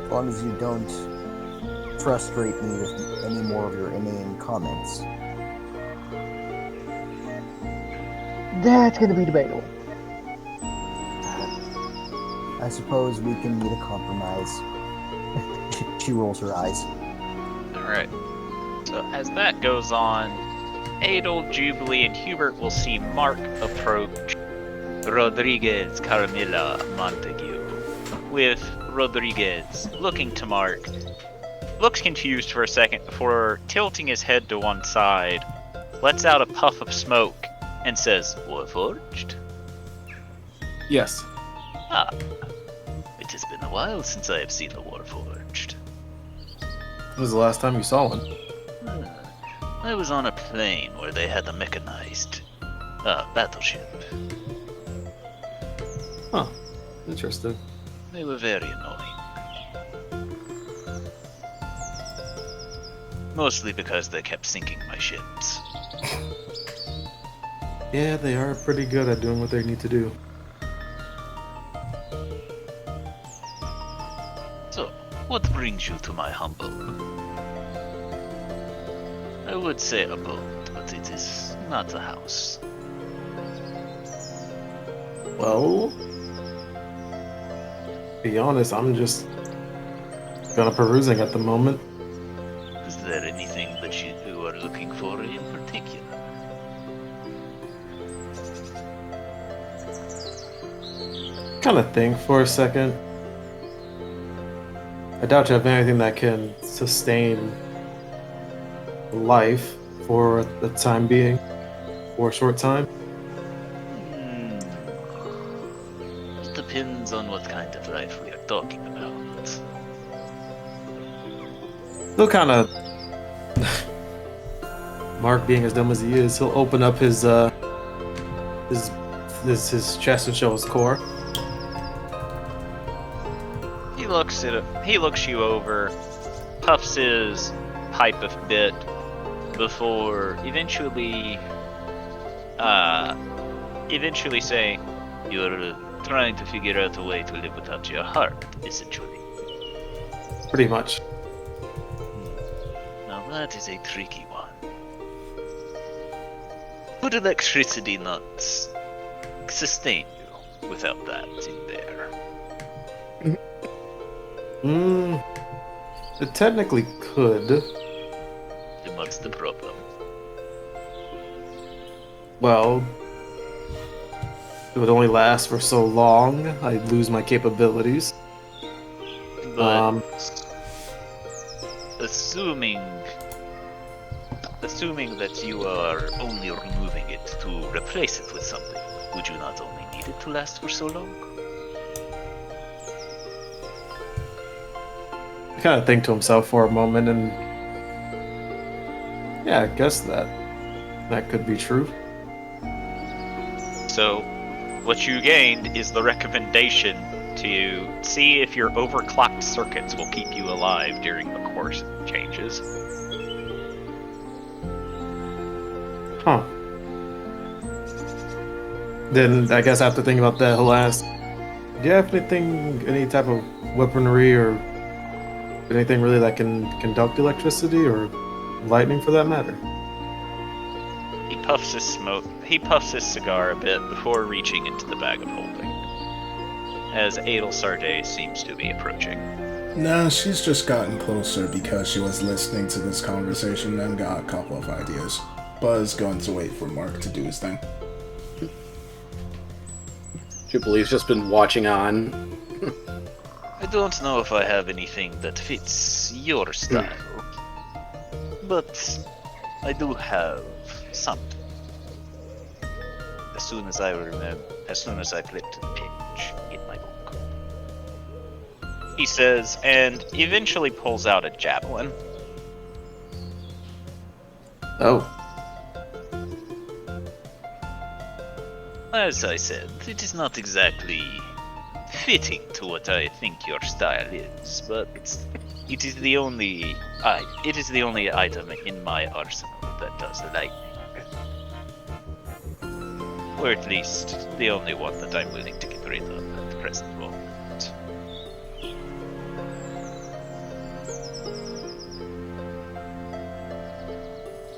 As long as you don't frustrate me with any more of your inane comments. That's gonna be debatable. I suppose we can meet a compromise. She rolls her eyes. Alright. So as that goes on, Adel, Jubilee, and Hubert will see Mark approach Rodriguez Carmilla Montague. With Rodriguez looking to Mark, looks confused for a second before tilting his head to one side, lets out a puff of smoke, and says, Warforged? Yes. Ah, it has been a while since I have seen a Warforged. When was the last time you saw one? I was on a plane where they had a mechanized battleship. Huh. Interesting. They were very annoying. Mostly because they kept sinking my ships. Yeah, they are pretty good at doing what they need to do. So, what brings you to my humble? I would say abode, but it is not a house. Well, to be honest, I'm just kind of perusing at the moment. Is there anything that you are looking for in particular? Kind of think for a second. I doubt you have anything that can sustain life for the time being, for a short time. It depends on what kind of life we are talking about. He'll kind of, Mark being as dumb as he is, he'll open up his chest and show his core. He looks you over, puffs his pipe a bit before eventually saying, "You're trying to figure out a way to live without your heart, essentially." Pretty much. No. that is a tricky one. Would electricity not sustain you without that in there? It technically could. Then what's the problem? Well, it would only last for so long. I'd lose my capabilities. But assuming that you are only removing it to replace it with something, would you not only need it to last for so long? He kind of think to himself for a moment, and yeah, I guess that could be true. So, what you gained is the recommendation to see if your overclocked circuits will keep you alive during the course changes. Huh. Then I guess after thinking about that, he'll ask, do you have anything, any type of weaponry or anything really that can conduct electricity or lightning for that matter? He puffs his cigar a bit before reaching into the bag of holding, as Adel Sarday seems to be approaching. Nah, she's just gotten closer because she was listening to this conversation and got a couple of ideas. Buzz going to wait for Mark to do his thing. Jubilee's just been watching on. I don't know if I have anything that fits your style, but I do have something. As soon as I flip to the page in my book, he says, and eventually pulls out a javelin. Oh. As I said, it is not exactly fitting to what I think your style is, but it is the only item in my arsenal that does lightning. Or at least the only one that I'm willing to get rid of at the present moment.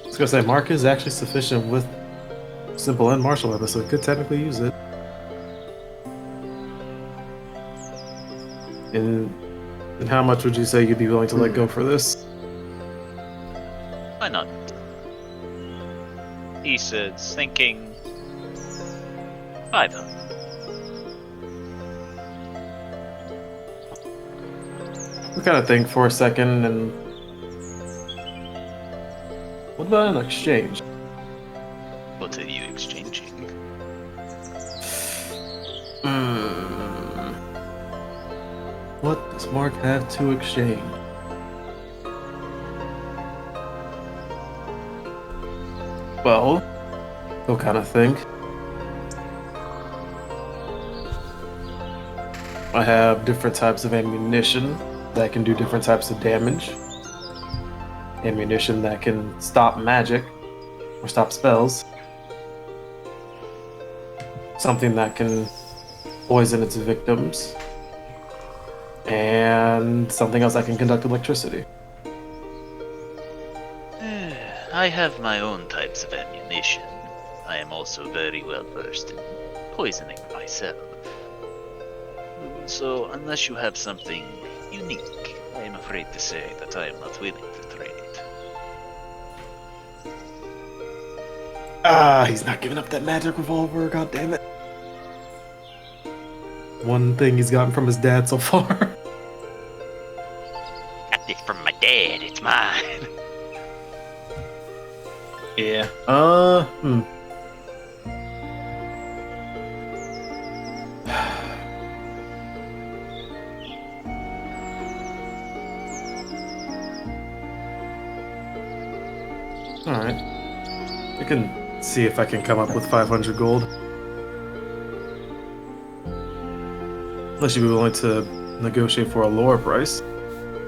I was gonna say, Mark is actually sufficient with simple and martial weapons, so he could technically use it. And how much would you say you'd be willing to let go for this? Why not? He says, thinking 500. We kind of think for a second, and what about an exchange? What are you exchanging? What does Mark have to exchange? Well, he'll kind of think. I have different types of ammunition that can do different types of damage. Ammunition that can stop magic or stop spells. Something that can poison its victims. And something else that can conduct electricity. I have my own types of ammunition. I am also very well versed in poisoning myself. So, unless you have something unique, I am afraid to say that I am not willing to trade. He's not giving up that magic revolver, god damn it. One thing he's gotten from his dad so far. Got this from my dad, it's mine. Yeah. Alright. I can see if I can come up with 500 gold. Unless you'd be willing to negotiate for a lower price.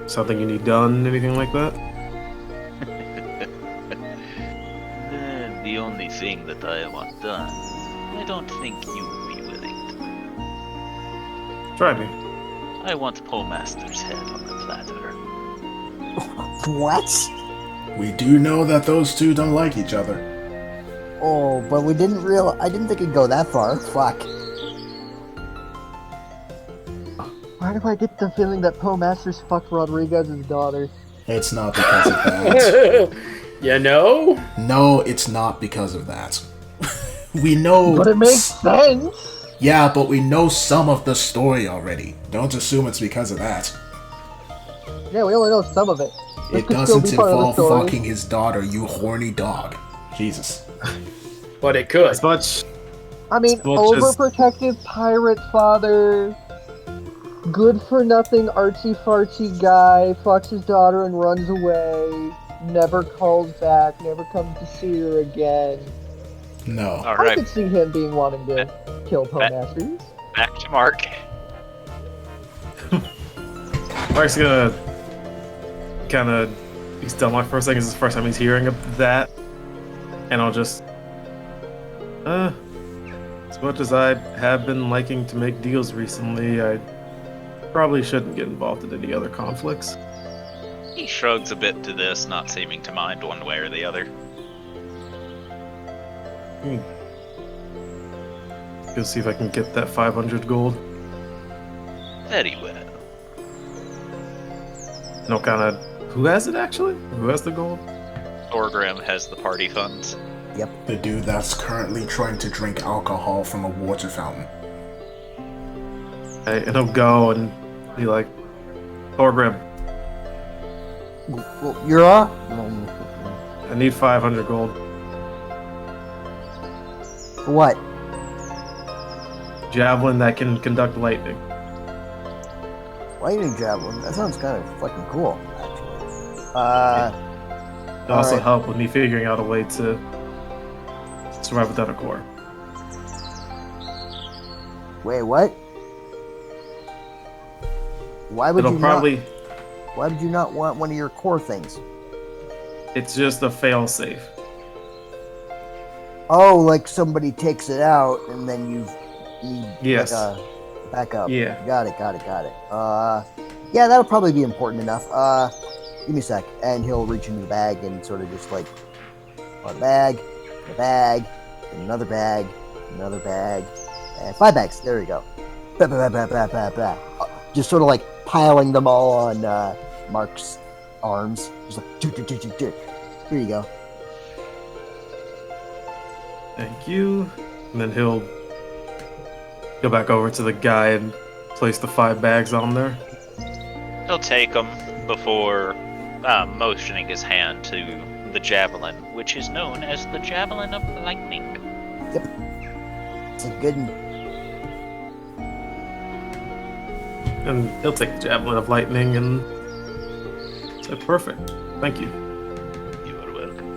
Something you need done, anything like that? The only thing that I want done, I don't think you would be willing to. Try me. I want Poemaster's head on a platter. What? We do know that those two don't like each other. Oh, but we didn't I didn't think it'd go that far. Fuck. Why do I get the feeling that Poe Masters fucked Rodriguez's daughter? It's not because of that. You know? No, it's not because of that. We know. But it makes sense! Yeah, but we know some of the story already. Don't assume it's because of that. Yeah, we only know some of it. This It could still doesn't be part of the involve story. fucking his daughter, you horny dog. Jesus. But it could. As much. I mean, Well, just- overprotective pirate father, good for nothing artsy fartsy guy, fucks his daughter and runs away, never calls back, never comes to see her again. No. All I right, could see him being wanting to kill Poe Masters. back to Mark. Mark's gonna kind of be stomach for a second. This is the first time he's hearing of that, and I'll just, as much as I have been liking to make deals recently, I probably shouldn't get involved in any other conflicts. He shrugs a bit to this, not seeming to mind one way or the other. Go see if I can get that 500 gold. Very well. No, kind of. Who has it actually? Who has the gold? Thorgrim has the party funds. The dude that's currently trying to drink alcohol from a water fountain. And he'll go and be like, Thorgrim, Well, you're up. I need 500 gold. For what? Javelin that can conduct lightning. Lightning javelin. That sounds kind of fucking cool, actually. It'll also Alright. help with me figuring out a way to survive without a core. Wait, what? Why would It'll you probably. not? Why would you not want one of your core things? It's just a fail safe. Oh, like somebody takes it out and then you need Yes. like a backup. Yeah. Got it. Yeah, that'll probably be important enough. Give me a sec, and he'll reach into the bag and sort of just like a bag, and another bag, and 5 bags. There you go. Bah, bah, bah, bah, bah, bah. Just sort of like piling them all on Mark's arms. Just like, do. Here you go. Thank you. And then he'll go back over to the guy and place the 5 bags on there. He'll take them before motioning his hand to the javelin, which is known as the Javelin of Lightning. It's a good one. And he'll take the Javelin of Lightning and say, perfect. Thank you. You are welcome.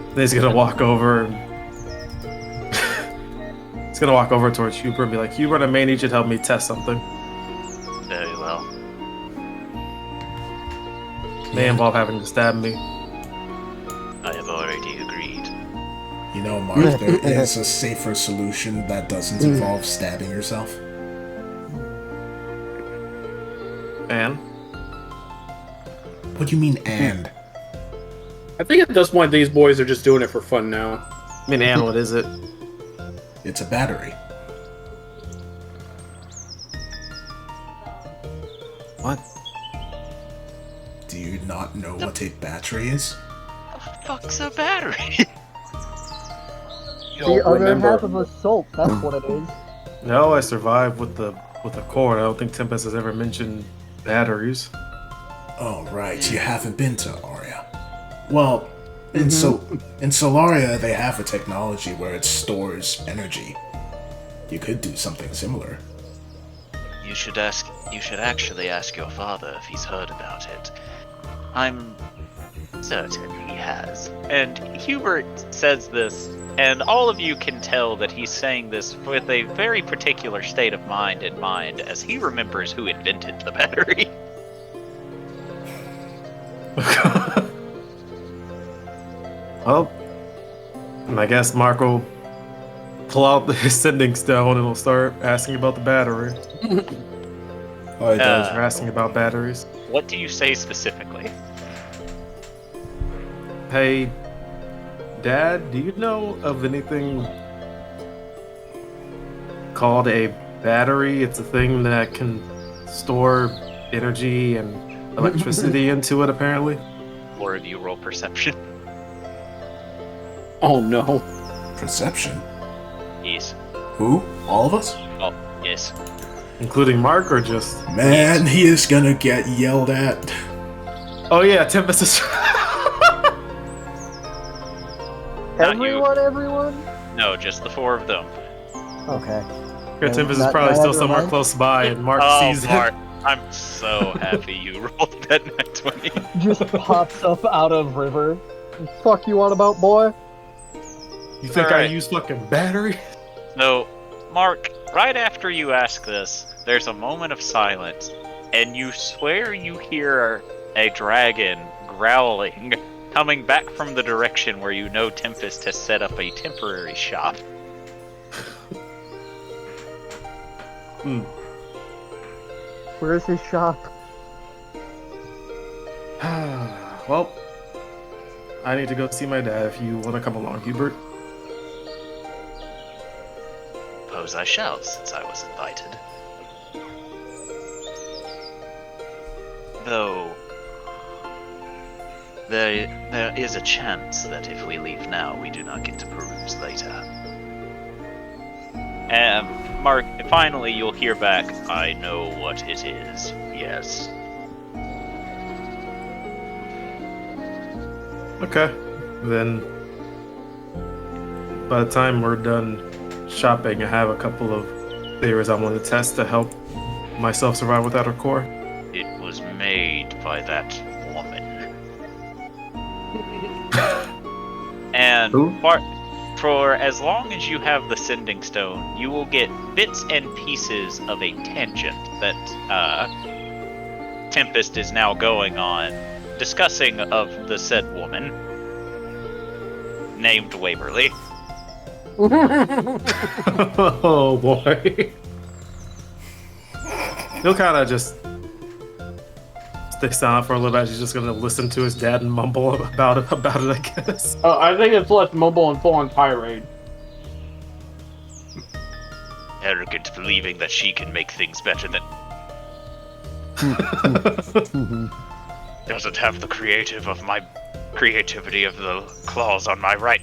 Then he's gonna walk over and he's gonna walk over towards Hubert and be like, Hubert, I may need you to help me test something. Very well. May involve having to stab me. I have already agreed. You know, Mark, there is a safer solution that doesn't involve stabbing yourself. And What do you mean, and? I think at this point these boys are just doing it for fun now. I mean, and what is it? It's a battery. What? Do you not know what a battery is? The fuck's a battery? You'll The other remember. half of assault, that's what it is. No, I survived with the core. I don't think Tempest has ever mentioned batteries. Oh, right, you haven't been to Aria. Well, in Solaria, they have a technology where it stores energy. You could do something similar. You should actually ask your father if he's heard about it. I'm certain he has. And Hubert says this, and all of you can tell that he's saying this with a very particular state of mind in mind, as he remembers who invented the battery. Well, and I guess Mark will pull out his sending stone and he'll start asking about the battery. Oh, it does. You're asking about batteries. What do you say specifically? Hey, Dad, do you know of anything called a battery? It's a thing that can store energy and electricity into it, apparently. Or of you roll perception? Oh no. Perception? Yes. Who? All of us? Oh, yes. Including Mark, or just... Man, he is gonna get yelled at. Oh yeah, Tempest is... Not you. Everyone? No, just the four of them. Okay. Yeah, Tempest is Not- probably not still everyone? somewhere close by, and Mark Oh, sees Mark, I'm so happy you rolled that nat 20. Just pops up out of river. The fuck you on about, boy? it. You think I Alright. use fucking battery? So, Mark, right after you ask this, there's a moment of silence, and you swear you hear a dragon growling coming back from the direction where you know Tempest has set up a temporary shop. Where's his shop? Well, I need to go see my dad if you want to come along, Hubert. Suppose I shall, since I was invited. Though, there is a chance that if we leave now, we do not get to peruse later. Mark, finally you'll hear back, I know what it is, yes. Okay. Then, by the time we're done shopping, I have a couple of theories I want to test to help myself survive without a core. It was made by that woman. And Who? for as long as you have the sending stone, you will get bits and pieces of a tangent that Tempest is now going on, discussing of the said woman named Waverly. Oh boy. He'll kind of just stick silent for a little bit. He's just gonna listen to his dad and mumble about it, I guess. I think it's less mobile and full on tirade. Arrogant, believing that she can make things better than doesn't have the creativity of the claws on my right.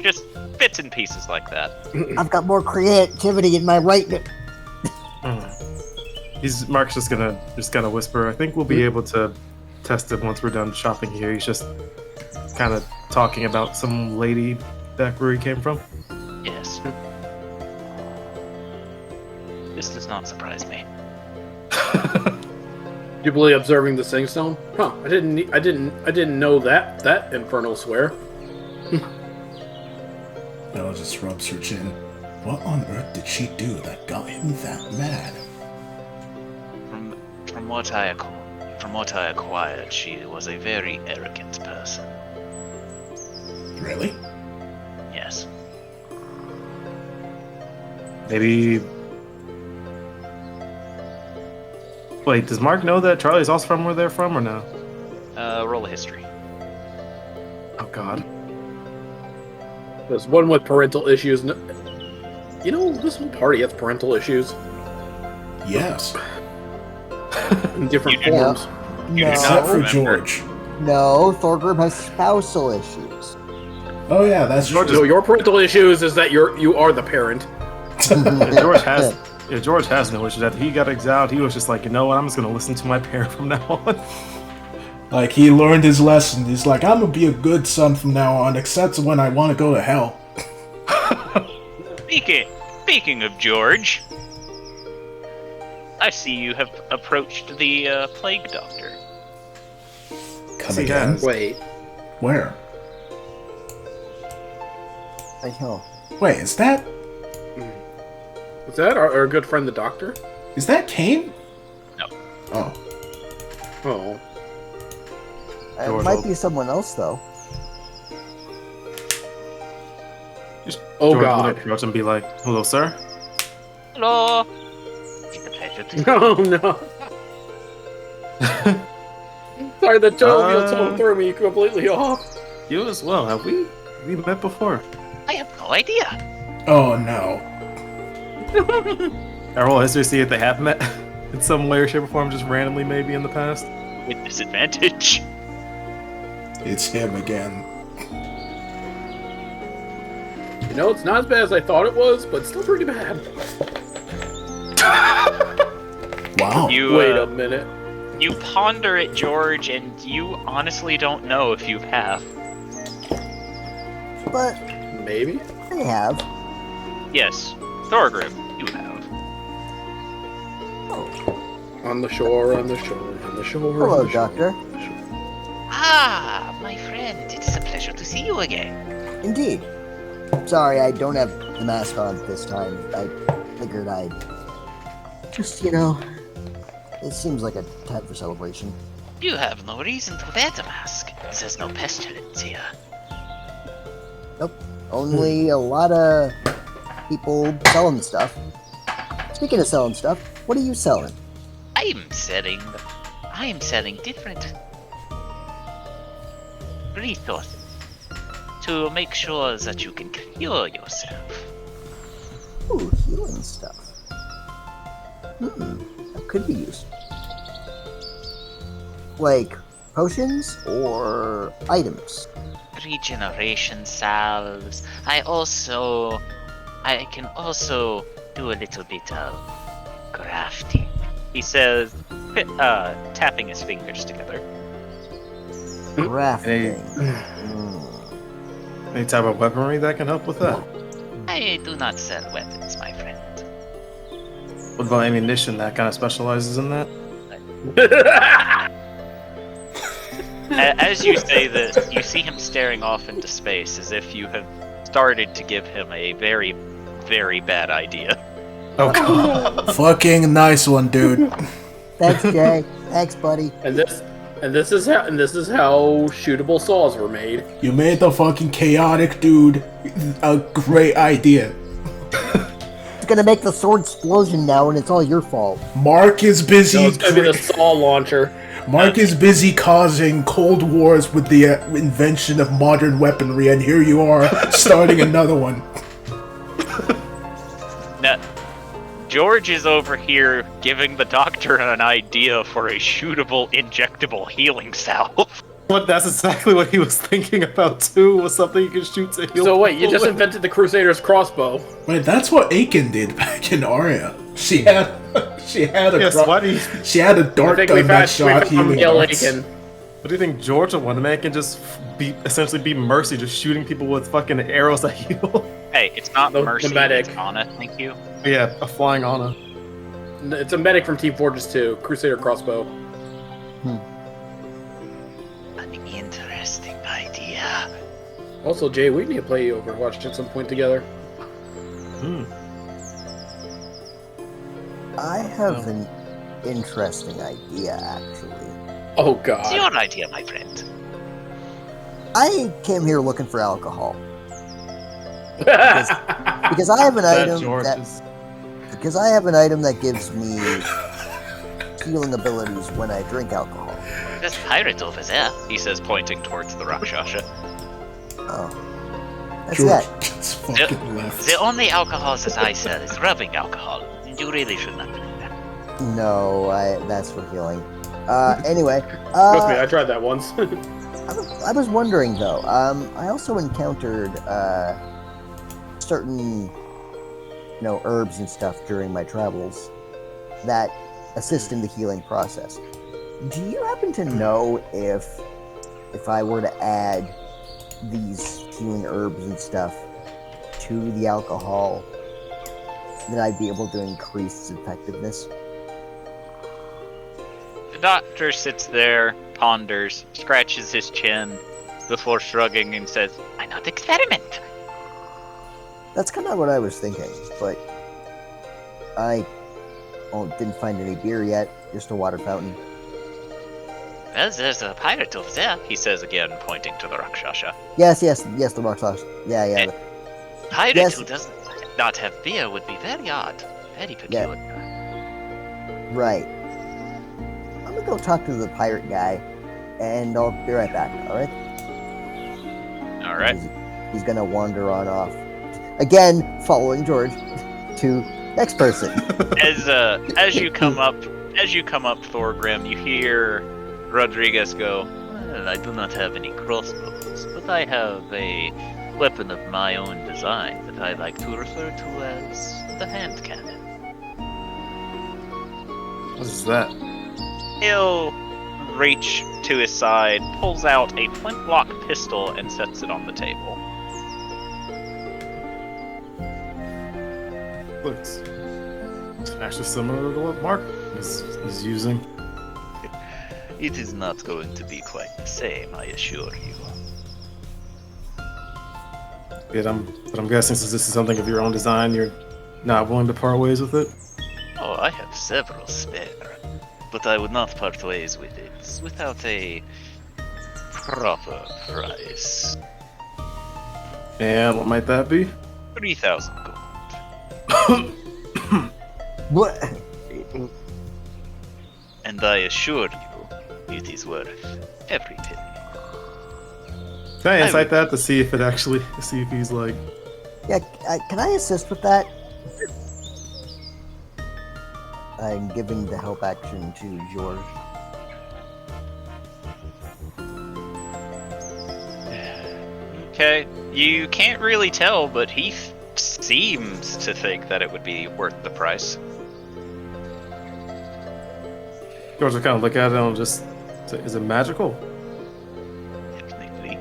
Just bits and pieces like that. I've got more creativity in my right. Mark's just gonna whisper. I think we'll be able to test it once we're done shopping here. He's just kind of talking about some lady back where he came from. Yes. This does not surprise me. Jubilee observing the sing stone. Huh? I didn't know that infernal swear. Bella just rubs her chin. What on earth did she do that got him that mad? From what I acquired, she was a very arrogant person. Really? Yes. Maybe. Wait, does Mark know that Charlie's also from where they're from, or no? Roll a history. Oh God. There's one with parental issues. You know, this whole party has parental issues Yes. in different You do forms. Except for remember. George. No, Thorgrim has spousal issues. Oh yeah, that's true. No, your parental issues is that you are the parent. George has no issue. That he got exiled, he was just like, you know what? I'm just gonna listen to my parent from now on. Like, he learned his lesson. He's like, I'm gonna be a good son from now on, except when I want to go to hell. Speaking of George, I see you have approached the plague doctor. Come He again? has. Wait. Where? I know. Wait, is that Is that our good friend the doctor? Kane? No. Oh. Oh. It George might will- be someone else, though. Oh George God. would approach and be like, "Hello, sir." Hello. Oh no. Sorry, the jovial tone threw me completely off. You as well. Have we met before? I have no idea. Oh no. I roll history to see if they have met in some way or shape or form, just randomly maybe in the past. With disadvantage. It's him again. You know, it's not as bad as I thought it was, but still pretty bad. Wow. You, Wait a minute. You ponder it, George, and you honestly don't know if you have. But Maybe? they have. Yes, Thorgrim, you have. On the shore, on the shore, on the shore. Hello, on the shore. Doctor. Ah, my friend, it's a pleasure to see you again. Indeed. Sorry, I don't have the mask on this time. I figured I'd just, it seems like a time for celebration. You have no reason to wear the mask. There's no pestilence here. Only a lot of people selling stuff. Speaking of selling stuff, what are you selling? I'm selling different resources to make sure that you can cure yourself. Ooh, healing stuff. That could be used. Like potions or items? Regeneration salves. I can also do a little bit of crafting. He says, tapping his fingers together. Crafting. Any type of weaponry that can help with that? I do not sell weapons, my friend. What about ammunition that kind of specializes in that? As you say this, you see him staring off into space as if you have started to give him a very, very bad idea. Oh god. Fucking nice one, dude. Thanks, Jay. Thanks, buddy. And this is how shootable saws were made. You made the fucking chaotic dude a great idea. It's gonna make the sword explosion now, and it's all your fault. Mark is busy. No, it's gonna be the saw launcher. Mark is busy causing cold wars with the invention of modern weaponry, and here you are starting another one. Now, George is over here giving the doctor an idea for a shootable, injectable healing salve. What? That's exactly what he was thinking about too. Was something you can shoot to heal. So wait, you people just with. invented the Crusader's crossbow. Wait, that's what Aiken did back in Aria. She had a Yes, why do you she had a dart gun that shot healing darts. What do you think George would want to make and just essentially be Mercy, just shooting people with fucking arrows that heal? Hey, it's not The Mercy, medic. it's Anna, thank you. Yeah, a flying Anna. It's a medic from Team Fortress 2, Crusader crossbow. An interesting idea. Also, Jay, we need to play Overwatch at some point together. I have an interesting idea, actually. Oh It's god. your idea, my friend. I came here looking for alcohol. Because I have an item that gives me healing abilities when I drink alcohol. There's a pirate over there, he says, pointing towards the Rakshasha. Oh. That's George that. just fucking left. The only alcohol that I sell is rubbing alcohol. You really should not drink that. No, that's for healing. Anyway. Trust me, I tried that once. I was wondering though. I also encountered certain, herbs and stuff during my travels that assist in the healing process. Do you happen to know if I were to add these healing herbs and stuff to the alcohol, that I'd be able to increase its effectiveness? The doctor sits there, ponders, scratches his chin, before shrugging and says, "Why not experiment?" That's kind of what I was thinking, but I didn't find any beer yet, just a water fountain. Well, there's a pirate over there, he says again, pointing to the Rakshasha. Yes, the rock sauce. Yeah. Pirate Yes. who does not have beer would be very odd. Very peculiar. Right. I'm gonna go talk to the pirate guy, and I'll be right back. All right. All right. He's gonna wander on off. Again, following George to next person. As you come up, Thorgrim, you hear Rodriguez go, "Well, I do not have any crossbows, but I have a weapon of my own design that I like to refer to as the hand cannon." What is that? He'll reach to his side, pulls out a flintlock pistol, and sets it on the table. Looks actually similar to what Mark is using. It is not going to be quite the same, I assure you. But I'm guessing since this is something of your own design, you're not willing to part ways with it? Oh, I have several spare, but I would not part ways with it without a proper price. And what might that be? 3,000 gold. What? And I assure you, it is worth every penny. Can I insight that to see if he's like... Yeah, can I assist with that? I'm giving the help action to George. Okay, you can't really tell, but he seems to think that it would be worth the price. George will kind of look at it and just say, is it magical? Technically.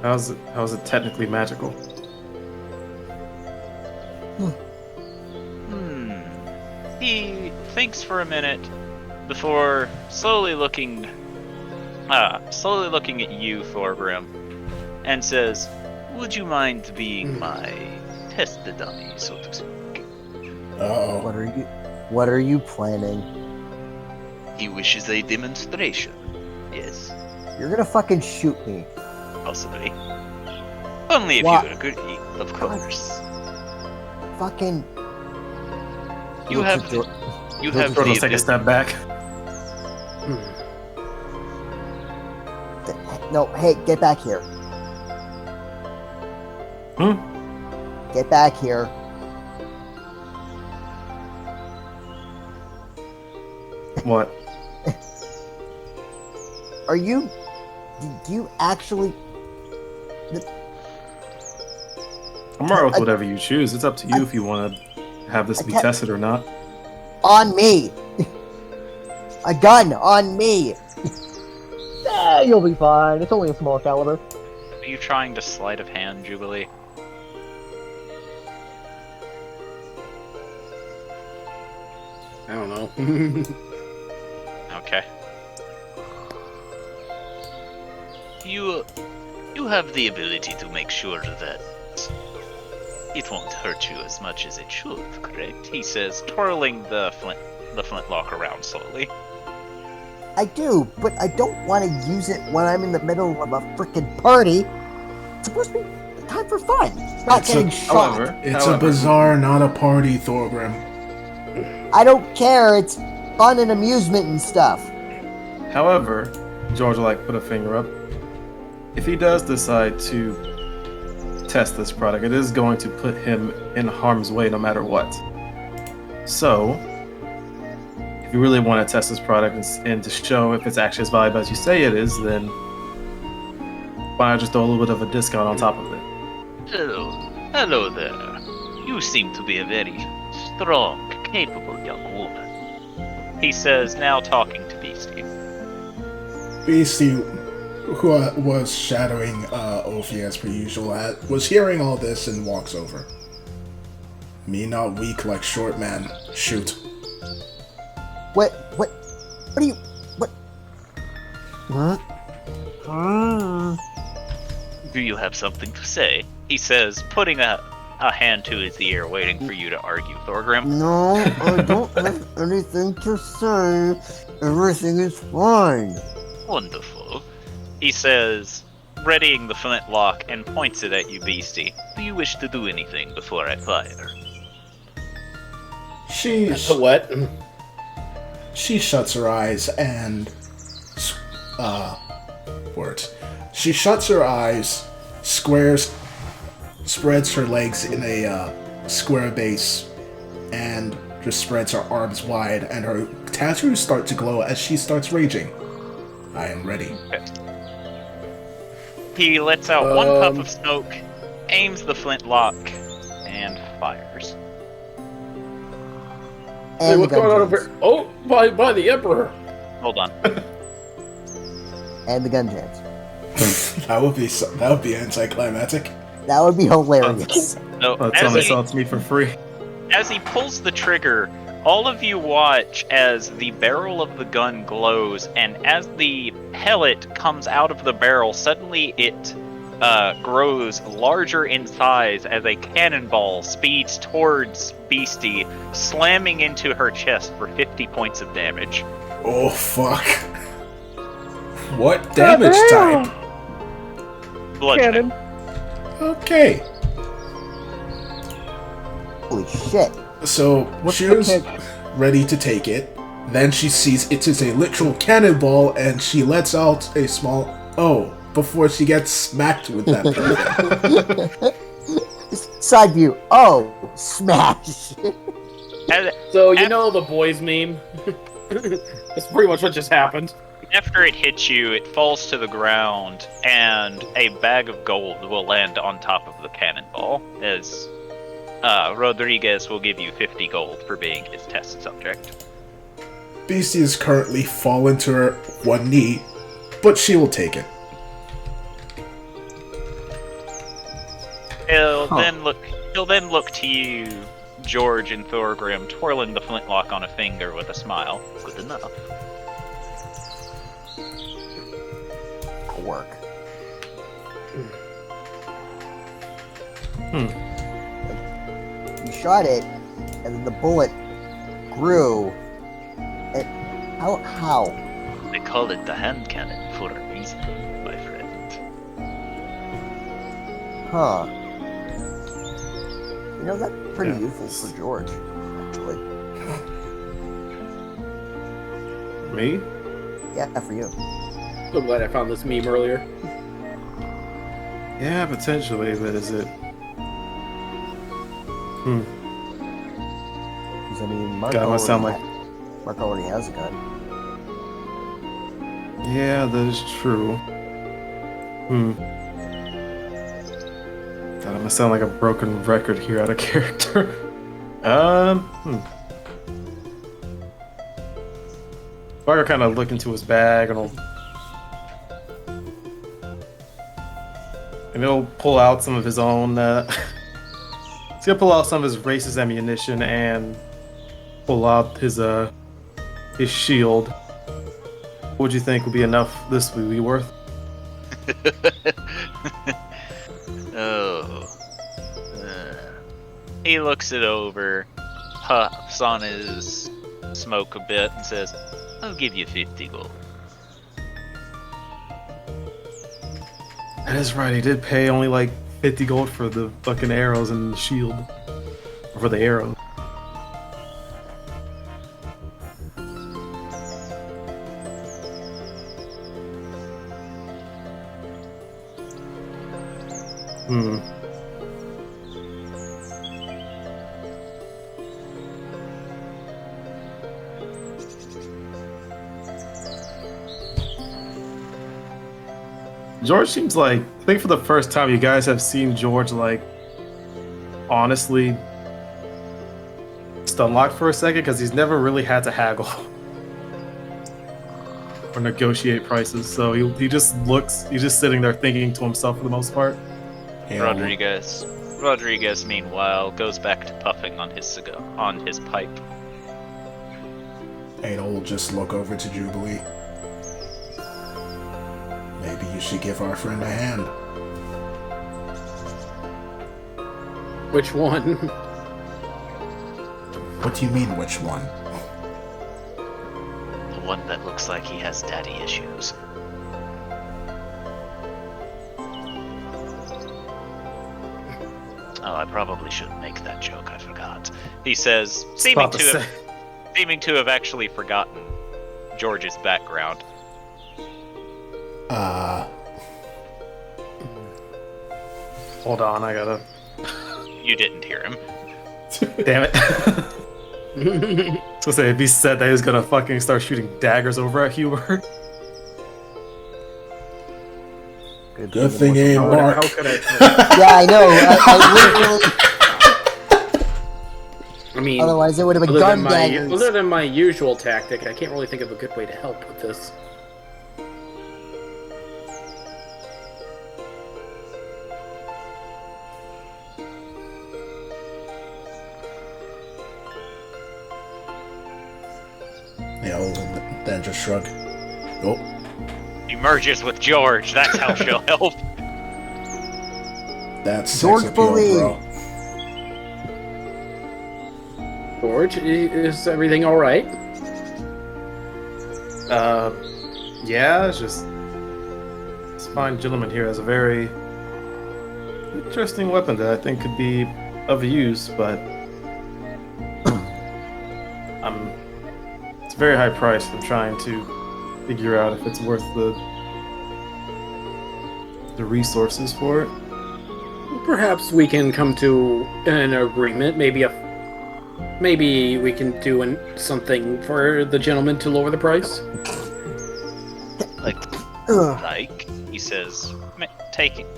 How is it technically magical? He thinks for a minute before slowly looking at you, Thorgrim, and says, "Would you mind being my test dummy, so to speak?" Uh-oh. What are you planning? He wishes a demonstration. Yes, You're gonna fucking shoot me. possibly. Only if Why- you agree, of course. Fucking. You have George- You have George will take the a step back. No, hey, get back here. Get back here. What? Are you? Do you actually? I'm alright with whatever you choose. It's up to you if you want to have this be tested or not. On me. A gun on me. You'll be fine. It's only a small caliber. Are you trying to sleight of hand, Jubilee? I don't know. Okay. You have the ability to make sure that it won't hurt you as much as it should, correct? He says, twirling the flintlock around slowly. I do, but I don't want to use it when I'm in the middle of a freaking party. It's supposed to be time for fun, not getting shot. It's a bazaar, not a party, Thorgrim. I don't care. It's fun and amusement and stuff. However, George will put a finger up. If he does decide to test this product, it is going to put him in harm's way no matter what. So, if you really want to test this product and to show if it's actually as valuable as you say it is, then why not just throw a little bit of a discount on top of it? Hello there. You seem to be a very strong, capable young woman. He says, now talking to Beastie. Beastie, who was shadowing Ophi as per usual, was hearing all this and walks over. Me not weak like short man. Shoot. What are you, what? Do you have something to say? He says, putting a hand to his ear, waiting for you to argue, Thorgrim. No, I don't have anything to say. Everything is fine. Wonderful. He says, readying the flintlock, and points it at you, Beastie. Do you wish to do anything before I fire? She What? she shuts her eyes and words. She shuts her eyes, spreads her legs in a square base, and just spreads her arms wide, and her tattoos start to glow as she starts raging. I am ready. He lets out one puff of smoke, aims the flintlock, and fires. Hey, And what's the going on gun over jams. here? Oh, by the Emperor. Hold on. And the gun jams. That would be anticlimactic. That would be hilarious. So That's on assaults me for free. as he pulls the trigger, all of you watch as the barrel of the gun glows, and as the pellet comes out of the barrel, suddenly it grows larger in size as a cannonball speeds towards Beastie, slamming into her chest for 50 points of damage. Oh fuck! What damage type? Bludgeoning. Okay. Holy shit. So she's ready to take it. Then she sees it is a literal cannonball, and she lets out a small "oh" before she gets smacked with that thing. Side view. Oh, smash. So you know the boys meme? That's pretty much what just happened. After it hits you, it falls to the ground, and a bag of gold will land on top of the cannonball, as Rodriguez will give you 50 gold for being his test subject. Beastie is currently fallen to her one knee, but she will take it. He'll then look to you, George and Thorgrim, twirling the flintlock on a finger with a smile. Good enough. Work. You shot it, and then the bullet grew. How? They call it the hand cannon for a reason, my friend. Huh. You know, that's pretty useful for George, actually. Me? Yeah, for you. So glad I found this meme earlier. Yeah, potentially, but is it? Because, I mean, Mark God, it must sound Mark already has a gun. Yeah, that is true. God, I'm gonna sound like a broken record here out of character. Barker kind of look into his bag and he'll pull out some of his own. He's gonna pull out some of his racist ammunition and pull out his shield. What would you think would be enough? This would be worth? Oh. He looks it over, puffs on his smoke a bit, and says, I'll give you 50 gold. That is right. He did pay only like 50 gold for the fucking arrows and the shield. Or for the arrow. George seems like, I think for the first time you guys have seen George like honestly stunlocked for a second, because he's never really had to haggle or negotiate prices. So he just looks, he's just sitting there thinking to himself for the most part. Rodriguez, meanwhile, goes back to puffing on his cigar, on his pipe. Anal will just look over to Jubilee. Maybe you should give our friend a hand. Which one? What do you mean, which one? The one that looks like he has daddy issues. Oh, I probably shouldn't make that joke, I forgot. He says, About to say. seeming to have actually forgotten George's background. Hold on, I gotta. You didn't hear him. Damn it. So say if he said that he was gonna fucking start shooting daggers over at Hubert. Good thing it ain't Mark. How could I? Yeah, I know. I literally. I mean, Otherwise, it would have been other gun than, daggers. other than my usual tactic, I can't really think of a good way to help with this. Yeah, well, then just shrug. Oh, He merges with George. That's how she'll help. that's sex George appeal, bully. bro. George, is everything all right? Yeah, it's just this fine gentleman here has a very interesting weapon that I think could be of use, but it's very high priced. I'm trying to figure out if it's worth the resources for it. Perhaps we can come to an agreement. Maybe we can do something for the gentleman to lower the price. Like, he says,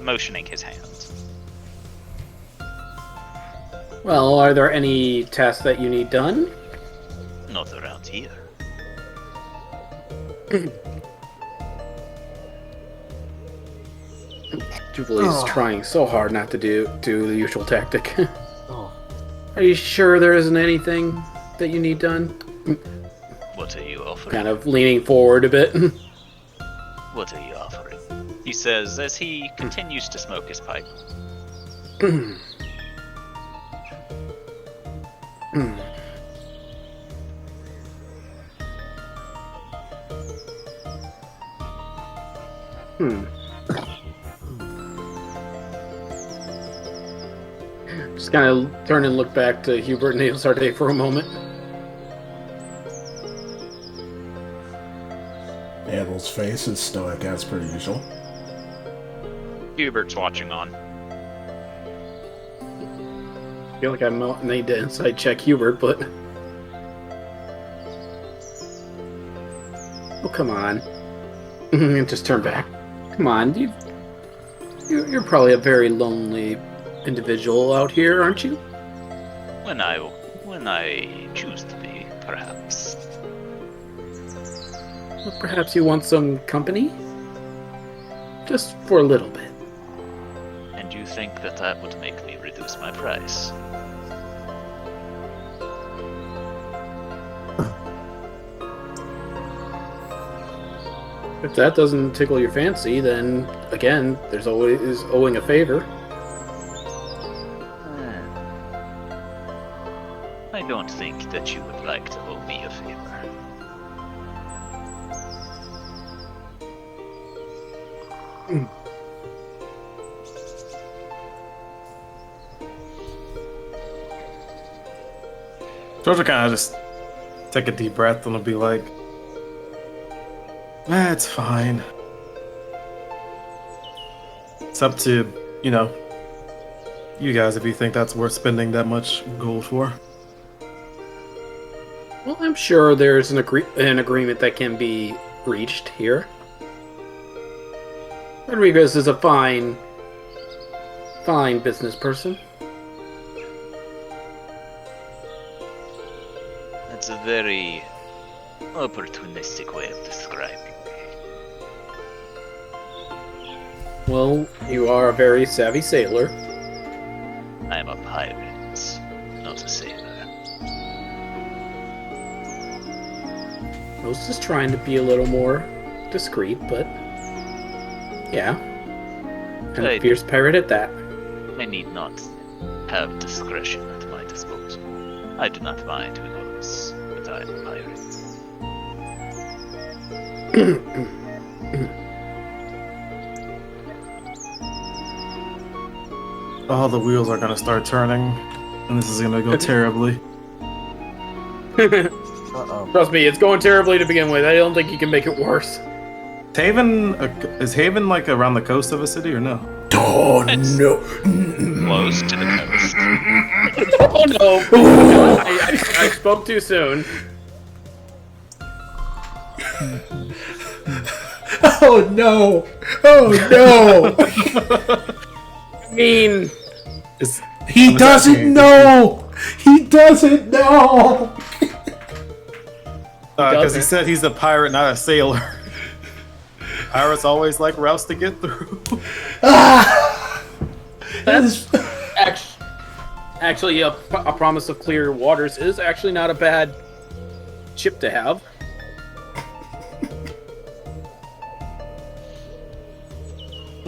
motioning his hands. Well, are there any tasks that you need done? Not around here. Jubilee's trying so hard not to do the usual tactic. Oh. Are you sure there isn't anything that you need done? What are you offering? Kind of leaning forward a bit. What are you offering? He says as he continues to smoke his pipe. Just kind of turn and look back to Hubert and Nailsarte for a moment. Abel's face is stoic as per usual. Hubert's watching on. I feel like I need to inside check Hubert, but... Oh, come on. And just turn back. Come on, you're probably a very lonely individual out here, aren't you? When I choose to be, perhaps. Well, perhaps you want some company? Just for a little bit. And you think that would make me reduce my price? If that doesn't tickle your fancy, then, again, there's always owing a favor. I don't think that you would like to owe me a favor. George will kind of just take a deep breath and will be like, it's fine. It's up to, you guys if you think that's worth spending that much gold for. Well, I'm sure there's an agreement that can be reached here. Rodriguez is a fine business person. That's a very opportunistic way of describing me. Well, you are a very savvy sailor. I am a pirate, not a sailor. I was just trying to be a little more discreet, but yeah. And a fierce pirate at that. I need not have discretion at my disposal. I do not mind who knows that I am a pirate. All the wheels are gonna start turning, and this is gonna go terribly. Uh-oh. Trust me, it's going terribly to begin with. I don't think you can make it worse. Is Haven like around the coast of a city or no? Oh It's no! close to the coast. Oh no! I spoke too soon. Oh no! Oh no! I mean, He doesn't know! He doesn't know! Because he doesn't. said he's a pirate, not a sailor. Pirates always like routes to get through. that's actually a promise of clear waters is actually not a bad ship to have.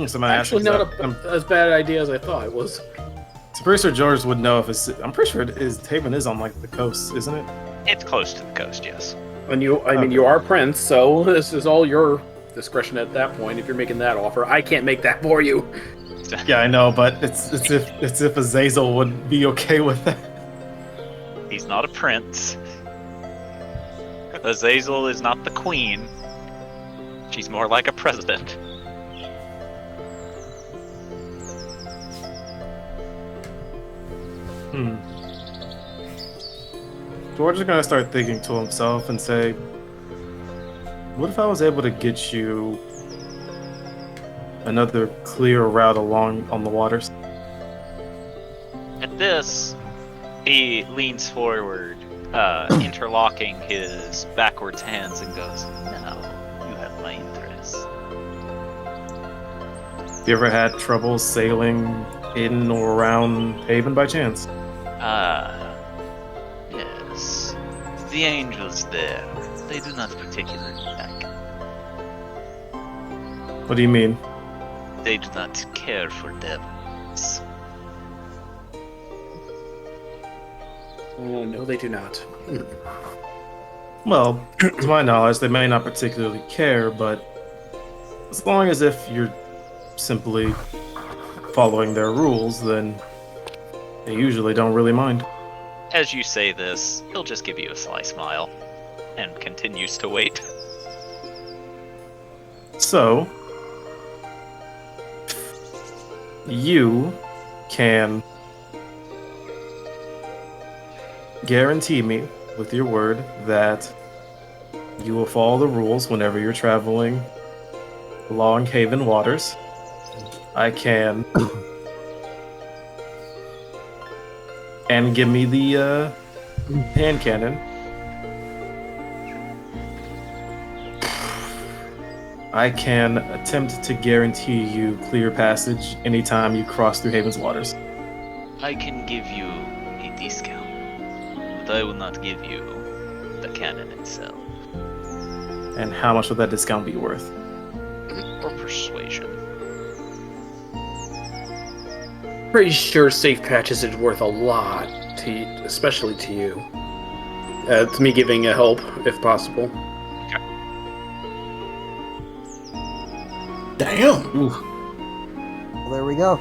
Somebody Actually, not as bad an idea as I thought it was. So pretty sure George would know if it's. I'm pretty sure Haven is on like the coast, isn't it? It's close to the coast, yes. And I mean, you are Prince, so this is all your discretion at that point. If you're making that offer, I can't make that for you. Yeah, I know, but it's if Azazel would be okay with that. He's not a prince. Azazel is not the queen. She's more like a president. George is gonna start thinking to himself and say, "What if I was able to get you another clear route on the waters?" At this, he leans forward, interlocking his backwards hands and goes, "No, you have my interest." You ever had trouble sailing in or around Haven by chance? Yes. The angels there, they do not particularly like. What do you mean? They do not care for devils. No, they do not. Well, to my knowledge, they may not particularly care, but as long as if you're simply following their rules, then they usually don't really mind. As you say this, he'll just give you a sly smile, and continues to wait. So, you can guarantee me with your word that you will follow the rules whenever you're traveling along Haven waters. I can. And give me the hand cannon. I can attempt to guarantee you clear passage anytime you cross through Haven's waters. I can give you a discount, but I will not give you the cannon itself. And how much would that discount be worth? Or persuasion. Pretty sure safe patches is worth a lot, especially to you. It's me giving a help, if possible. Damn! Ooh. Well, there we go.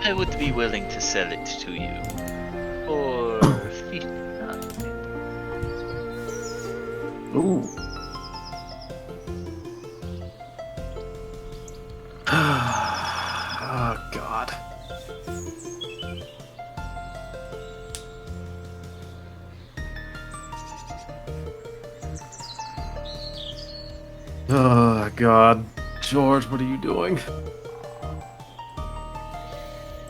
I would be willing to sell it to you for 50,000. Ooh. Oh, God. Oh, God. George, what are you doing?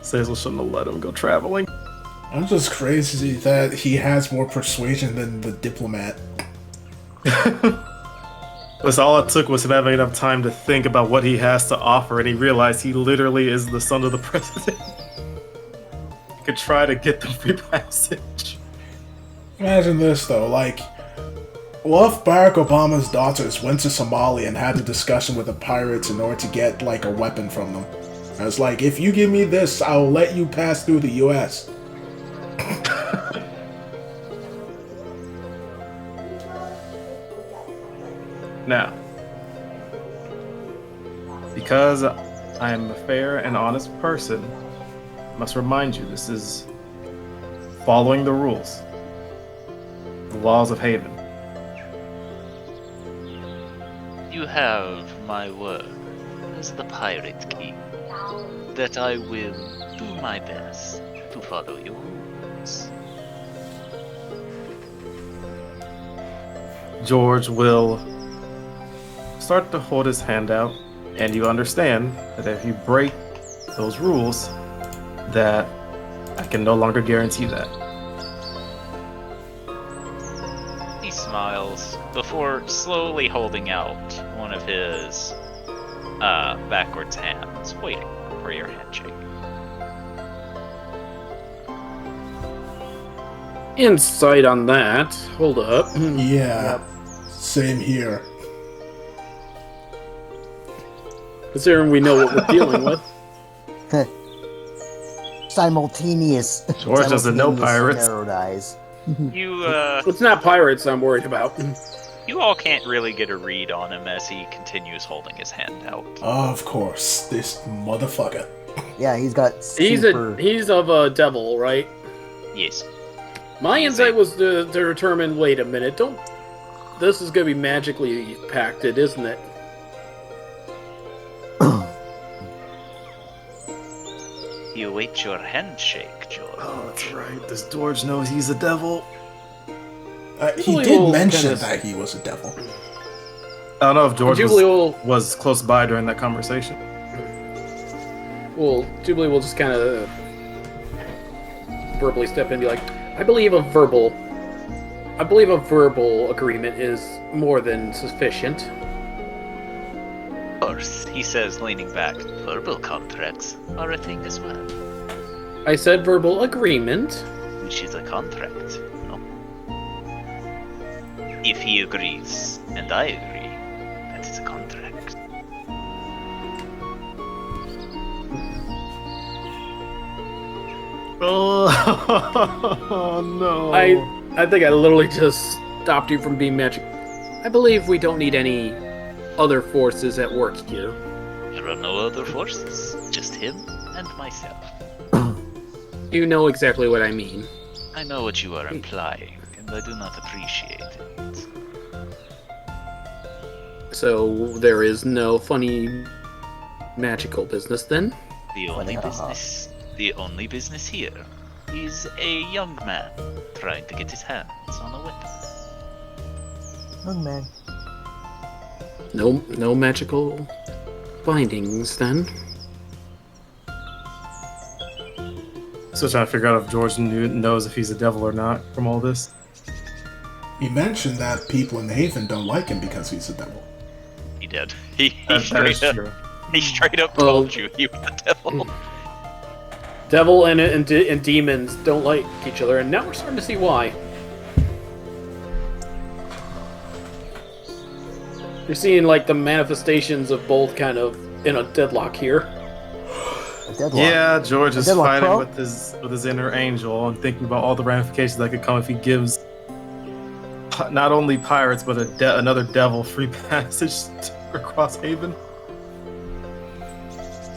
Cecil shouldn't have let him go traveling. I'm just crazy that he has more persuasion than the diplomat. That's all it took was him having enough time to think about what he has to offer, and he realized he literally is the son of the president. He could try to get the free passage. Imagine this though, like, what if Barack Obama's daughters went to Somalia and had a discussion with the pirates in order to get, like, a weapon from them? I was like, if you give me this, I'll let you pass through the U.S. Now, because I am a fair and honest person, I must remind you this is following the rules. the laws of Haven. You have my word as the Pirate King that I will do my best to follow your rules. George will start to hold his hand out, and you understand that if you break those rules, that I can no longer guarantee that. He smiles before slowly holding out one of his backwards hands, waiting for your handshake. Insight on that. Hold up. Yeah, same here. Considering we know what we're dealing with. Simultaneous. George doesn't know pirates. Narrowed eyes. You It's not pirates I'm worried about. you all can't really get a read on him as he continues holding his hand out. Of course, this motherfucker. Yeah, he's got super... He's of a devil, right? Yes. My insight was to determine. Wait a minute, don't. This is gonna be magically pacted, isn't it? You await your handshake, George. Oh, that's right. Does George know he's a devil? He Jubilee did will mention kinda- that he was a devil. I don't know if George Jubilee will was close by during that conversation. Jubilee will just kind of verbally step in and be like, I believe a verbal agreement is more than sufficient. Of course, he says, leaning back. Verbal contracts are a thing as well. I said verbal agreement. Which is a contract, no? If he agrees, and I agree, that is a contract. Oh no! I think I literally just stopped you from being magic. I believe we don't need any other forces at work here. There are no other forces, just him and myself. You know exactly what I mean. I know what you are implying, and I do not appreciate it. So there is no funny magical business then? The only business here is a young man trying to get his hands on a weapon. Young man. No magical bindings then? Still trying to figure out if George knows if he's a devil or not from all this. He mentioned that people in Haven don't like him because he's a devil. He did. He That is straight up true. he straight up told you he was the devil. Devil and demons don't like each other, and now we're starting to see why. You're seeing like the manifestations of both kind of in a deadlock here. A deadlock. Yeah, George is deadlock fighting pro? with his inner angel and thinking about all the ramifications that could come if he gives not only pirates but another devil free passage across Haven,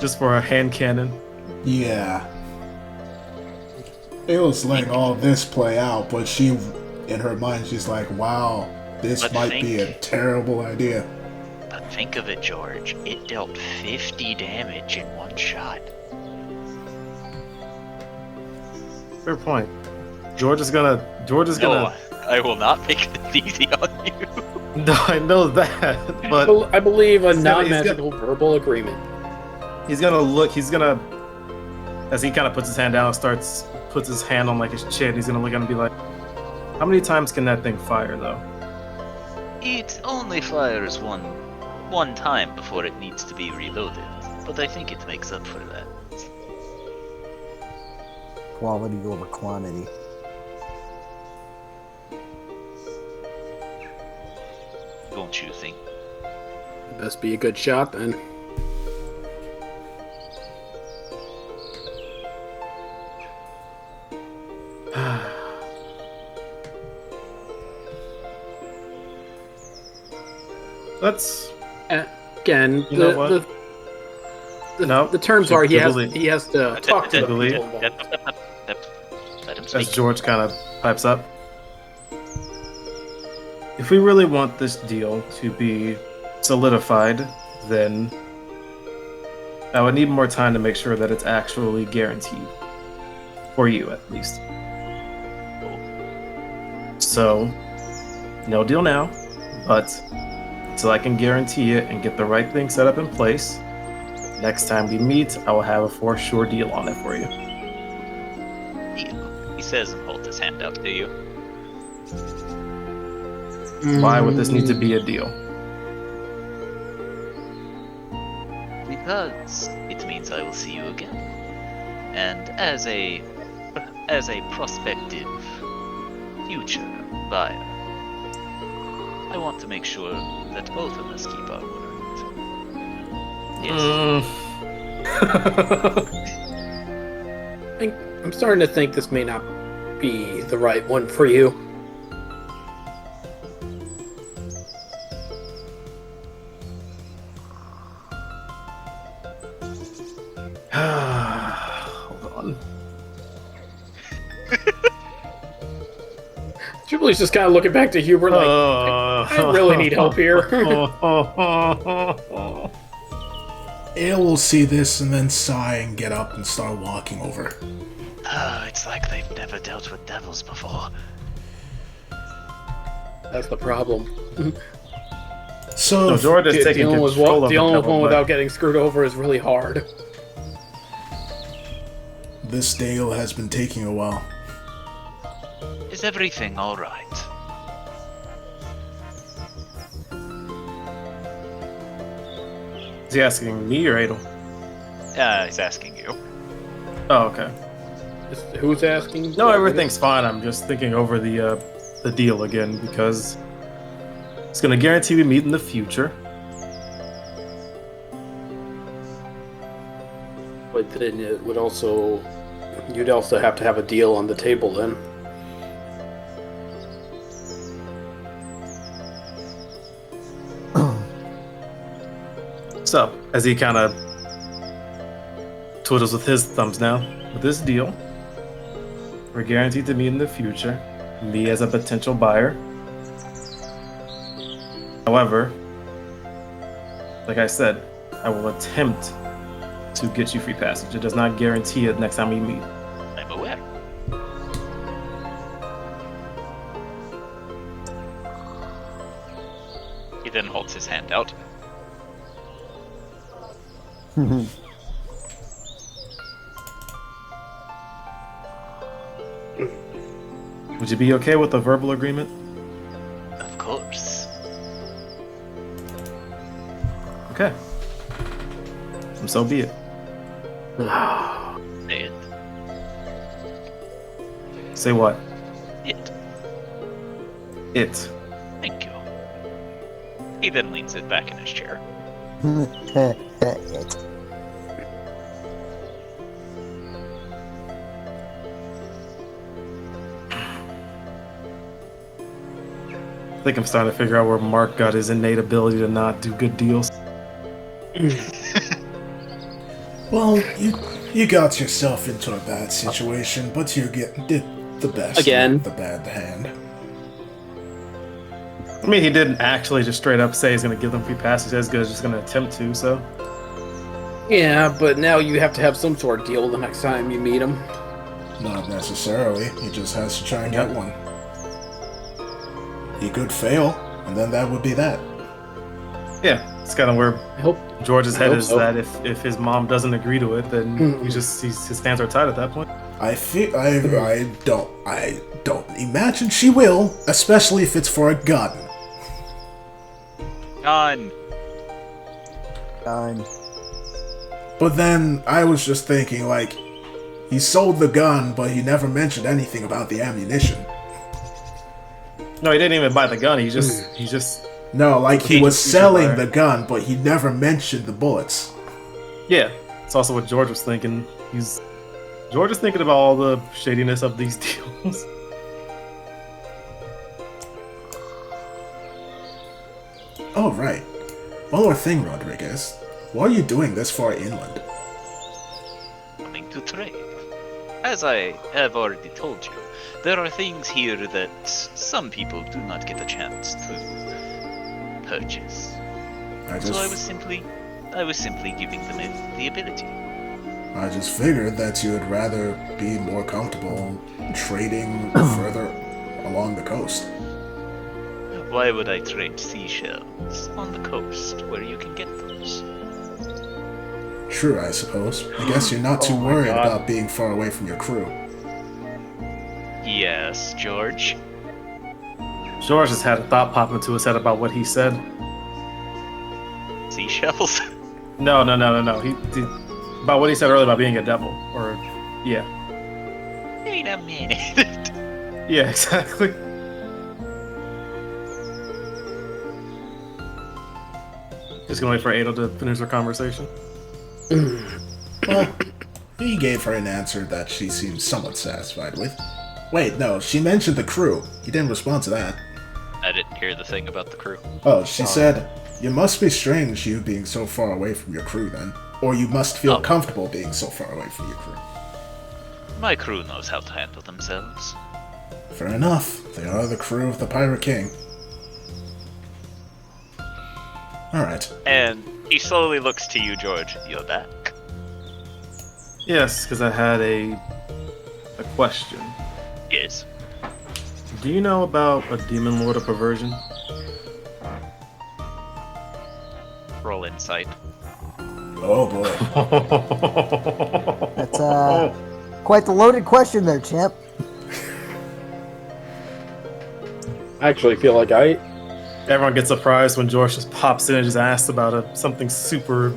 just for a hand cannon. Yeah. Ayla's letting all this play out, but she, in her mind, she's like, wow, this But might be a terrible idea. But think of it, George. It dealt 50 damage in one shot. Fair point. George is gonna. No, I will not make this easy on you. No, I know that, but I believe a he's gonna- non-magical verbal agreement. he's gonna look. He's gonna, as he kind of puts his hand down, and puts his hand on like his chin. He's gonna look at him and be like, "How many times can that thing fire, though?" It only fires one time before it needs to be reloaded, but I think it makes up for that. Quality over quantity. Don't you think? Best be a good shot then. That's Again, You know what? No, the terms should are he Jubilee. has to talk to the Jubilee. people involved. Let him as speak. George kind of pipes up. if we really want this deal to be solidified, then I would need more time to make sure that it's actually guaranteed. For you, at least. So, no deal now, but until I can guarantee it and get the right thing set up in place, next time we meet, I will have a for sure deal on it for you. Deal. He says and holds his hand out to you. Why would this need to be a deal? Because it means I will see you again. And as a prospective future buyer, I want to make sure that both of us keep our word. Yes. I'm starting to think this may not be the right one for you. Hold on. Jubilee's just kind of looking back to Hubert like, I really need help here. Ale will see this and then sigh and get up and start walking over. It's like they've never dealt with devils before. That's the problem. So, George is taking Dealing with control of the dealing with devil, one but- without getting screwed over is really hard. this deal has been taking a while. Is everything alright? Is he asking me or Adel? He's asking you. Oh, okay. Who's asking? No, everything's fine. I'm just thinking over the deal again because it's gonna guarantee we meet in the future. But then it would also, you'd also have to have a deal on the table then. So, as he kind of twiddles with his thumbs now, with this deal, we're guaranteed to meet in the future, me as a potential buyer. However, like I said, I will attempt to get you free passage. It does not guarantee it next time we meet. I'm aware. He then holds his hand out. Would you be okay with a verbal agreement? Of course. Okay. And so be it. Say it. Say what? It. It. Thank you. He then leans it back in his chair. It. I think I'm starting to figure out where Mark got his innate ability to not do good deals. Well, you got yourself into a bad situation, but you did the best. Again. With the bad hand. I mean, he didn't actually just straight up say he's going to give them free passage. As good as just going to attempt to, so. Yeah, but now you have to have some sort of deal the next time you meet him. Not necessarily. He just has to try and get one. He could fail, and then that would be that. Yeah, it's kind of where I hope. George's head hope is so. that if his mom doesn't agree to it, then his hands are tied at that point. I don't imagine she will, especially if it's for a gun. Done. Done. But then I was just thinking, like, he sold the gun, but he never mentioned anything about the ammunition. No, he didn't even buy the gun. He just No, like he Okay, was just future selling buyer. the gun, but he never mentioned the bullets. yeah. It's also what George was thinking. George is thinking about all the shadiness of these deals. Oh, right. One more thing, Rodriguez. Why are you doing this far inland? Coming to trade. as I have already told you, there are things here that some people do not get a chance to purchase. So I was simply giving them the ability. I just figured that you would rather be more comfortable trading further along the coast. Why would I trade seashells on the coast where you can get those? True, I suppose. I guess you're not too Oh my worried God. about being far away from your crew. Yes, George. George just had a thought pop into his head about what he said. Seashells? No. He about what he said earlier about being a devil, or yeah, Wait a minute. yeah, exactly. Just gonna wait for Adel to finish their conversation. Well, he gave her an answer that she seemed somewhat satisfied with. Wait, no, she mentioned the crew. He didn't respond to that. I didn't hear the thing about the crew. Oh, she said, "You must be strange, you being so far away from your crew, then. Or you must feel Oh. comfortable being so far away from your crew." My crew knows how to handle themselves. Fair enough. They are the crew of the Pirate King. Alright. And he slowly looks to you, George. You're back. Yes, because I had a question. Yes. Do you know about a demon lord of perversion? Roll insight. Oh boy. That's quite the loaded question there, champ. I actually feel like Everyone gets surprised when George just pops in and just asks about something super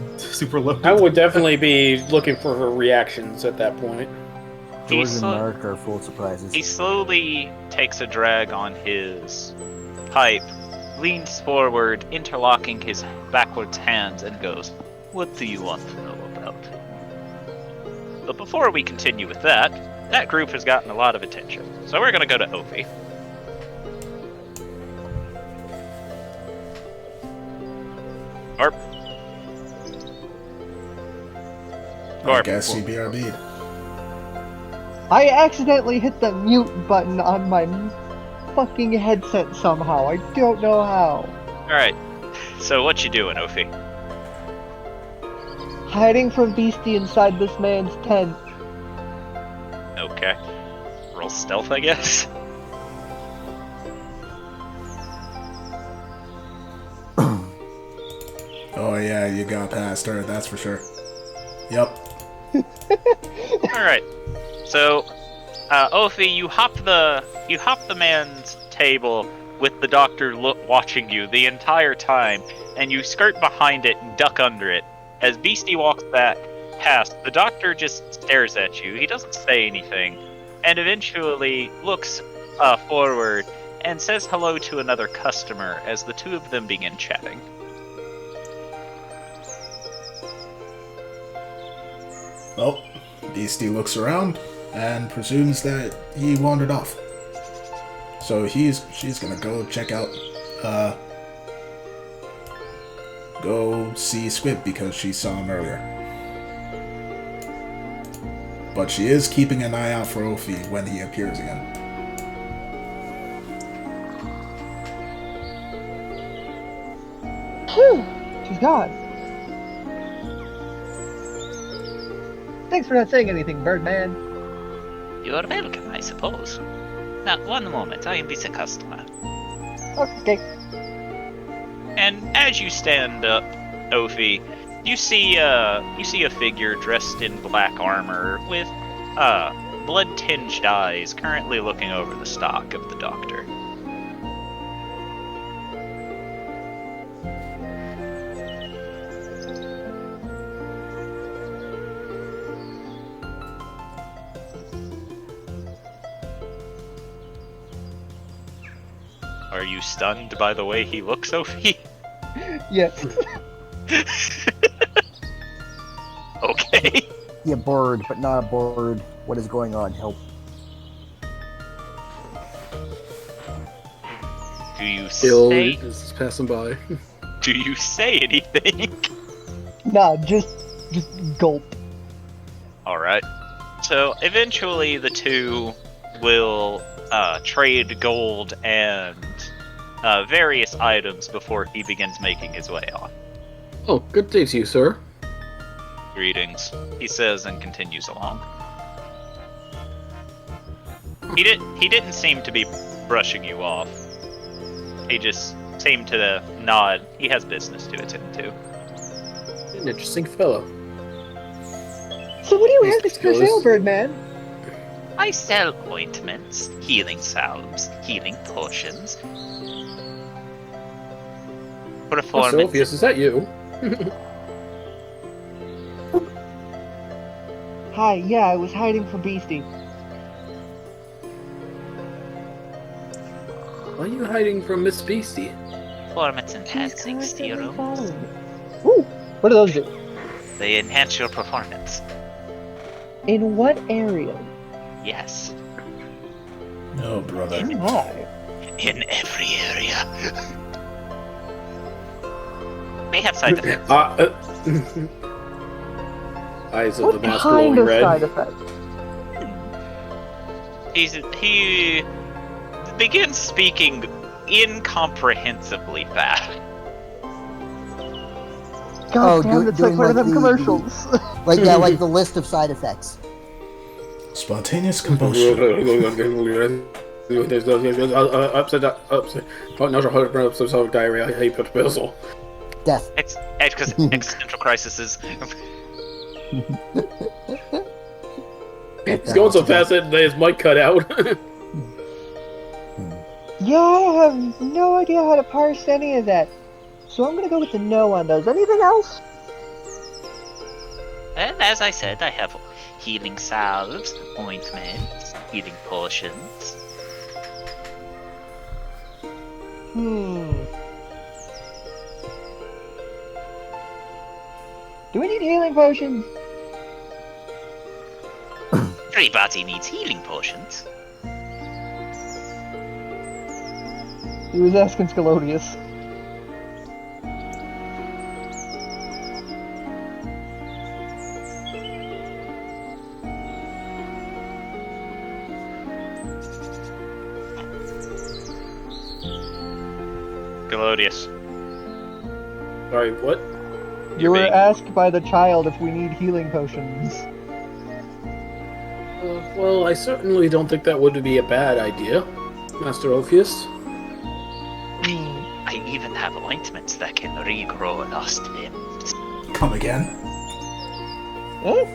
loaded. I would definitely be looking for her reactions at that point. George He and slo- Mark are full of surprises. He slowly takes a drag on his pipe, leans forward, interlocking his backwards hands, and goes, "What do you want to know about him?" But before we continue with that, that group has gotten a lot of attention. So we're gonna go to Opie. Garp. I Garp. guess you BRB'd. I accidentally hit the mute button on my fucking headset somehow. I don't know how. Alright. So what you doing, Opie? Hiding from Beastie inside this man's tent. Okay. Roll stealth, I guess. Oh yeah, you got past her, that's for sure. Yep. Alright. So, Ophi, you hop the man's table with the doctor watching you the entire time, and you skirt behind it and duck under it. As Beastie walks back past, the doctor just stares at you. He doesn't say anything, and eventually looks forward and says hello to another customer as the two of them begin chatting. Well, Beastie looks around and presumes that he wandered off. So she's gonna go check out, go see Squib because she saw him earlier. But she is keeping an eye out for Ophi when he appears again. Phew! She's gone. Thanks for not saying anything, Birdman. You are welcome, I suppose. Now, one moment, I am busy customer. Okay. And as you stand up, Ophi, you see a figure dressed in black armor with blood-tinged eyes, currently looking over the stock of the doctor. Are you stunned by the way he looks, Ophi? Yes. Okay. Yeah, bird, but not a bird. What is going on? Help. Do you Still, say? this is passing by. Do you say anything? Nah, just gulp. All right. So eventually the two will trade gold and various items before he begins making his way on. Oh, good day to you, sir. Greetings, he says and continues along. He didn't seem to be brushing you off. He just seemed to nod. He has business to attend to. An interesting fellow. So what do you have This for sale, goes- Birdman? I sell ointments, healing salves, healing potions. Oh, Performance. Sophius, is that you? Hi, yeah, I was hiding from Beastie. Why are you hiding from Miss Beastie? Performance enhancing serums. Ooh, what do those do? They enhance your performance. In what area? Yes. Oh, brother. Oh my. In every area. May have side effects. Eyes of What the master kind glowing of red. side effect? He begins speaking incomprehensibly fast. God damn, it's like doing one of like them the- commercials. Like yeah, like the list of side effects. Spontaneous combustion. Upside diarrhea, hyperpissel. Death. Existential crises. He's going so fast that his mic cut out. Yeah, I have no idea how to parse any of that. So I'm gonna go with the no on those. Anything else? And as I said, I have healing salves, ointments, healing potions. Do we need healing potions? Everybody needs healing potions. He was asking Scalodius. Galodius. Sorry, what? You were being- asked by the child if we need healing potions. Well, I certainly don't think that would be a bad idea, Master Orpheus. I even have ointments that can regrow lost limbs. Come again? Eh?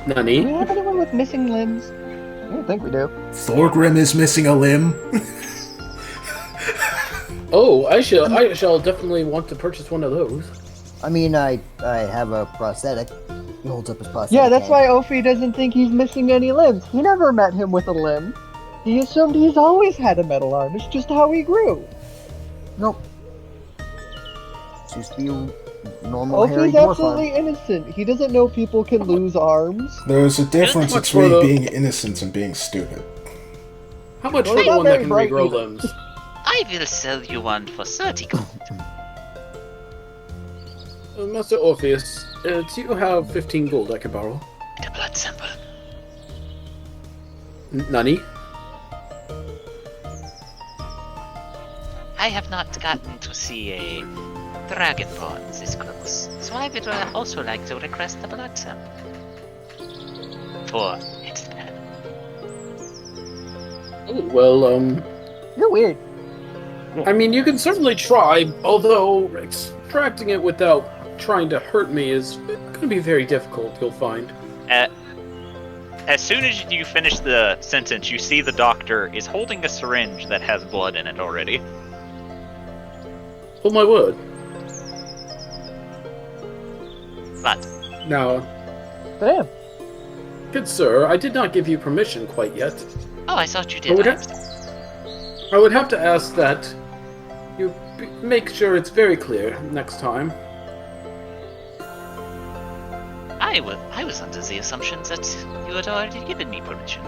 Do we Nani? have anyone with missing limbs? I don't think we do. Thorgrim is missing a limb. Oh, I shall definitely want to purchase one of those. I mean, I have a prosthetic. He holds up his prosthetic. Yeah, that's hand. why Ophi doesn't think he's missing any limbs. He never met him with a limb. He assumed he's always had a metal arm. It's just how he grew. Nope. It's just be a normal hairy Ophi's dwarf absolutely innocent. He doesn't know people can lose arms. There's a difference much between for the- being innocent and being stupid. How much Well, for he's the not one that very can bright regrow either. limbs? I will sell you one for 30 gold. Master Orpheus, do you have 15 gold I can borrow? The blood sample. Nani? I have not gotten to see a dragonborn this close, so I would also like to request the blood sample. For next time. Oh, well, You're weird. I mean, you can certainly try, although extracting it without trying to hurt me is going to be very difficult, you'll find. As soon as you finish the sentence, you see the doctor is holding a syringe that has blood in it already. Oh my word. But Now, Damn. good sir, I did not give you permission quite yet. oh, I thought you I would did. I would have to ask that you make sure it's very clear next time. I was under the assumption that you had already given me permission.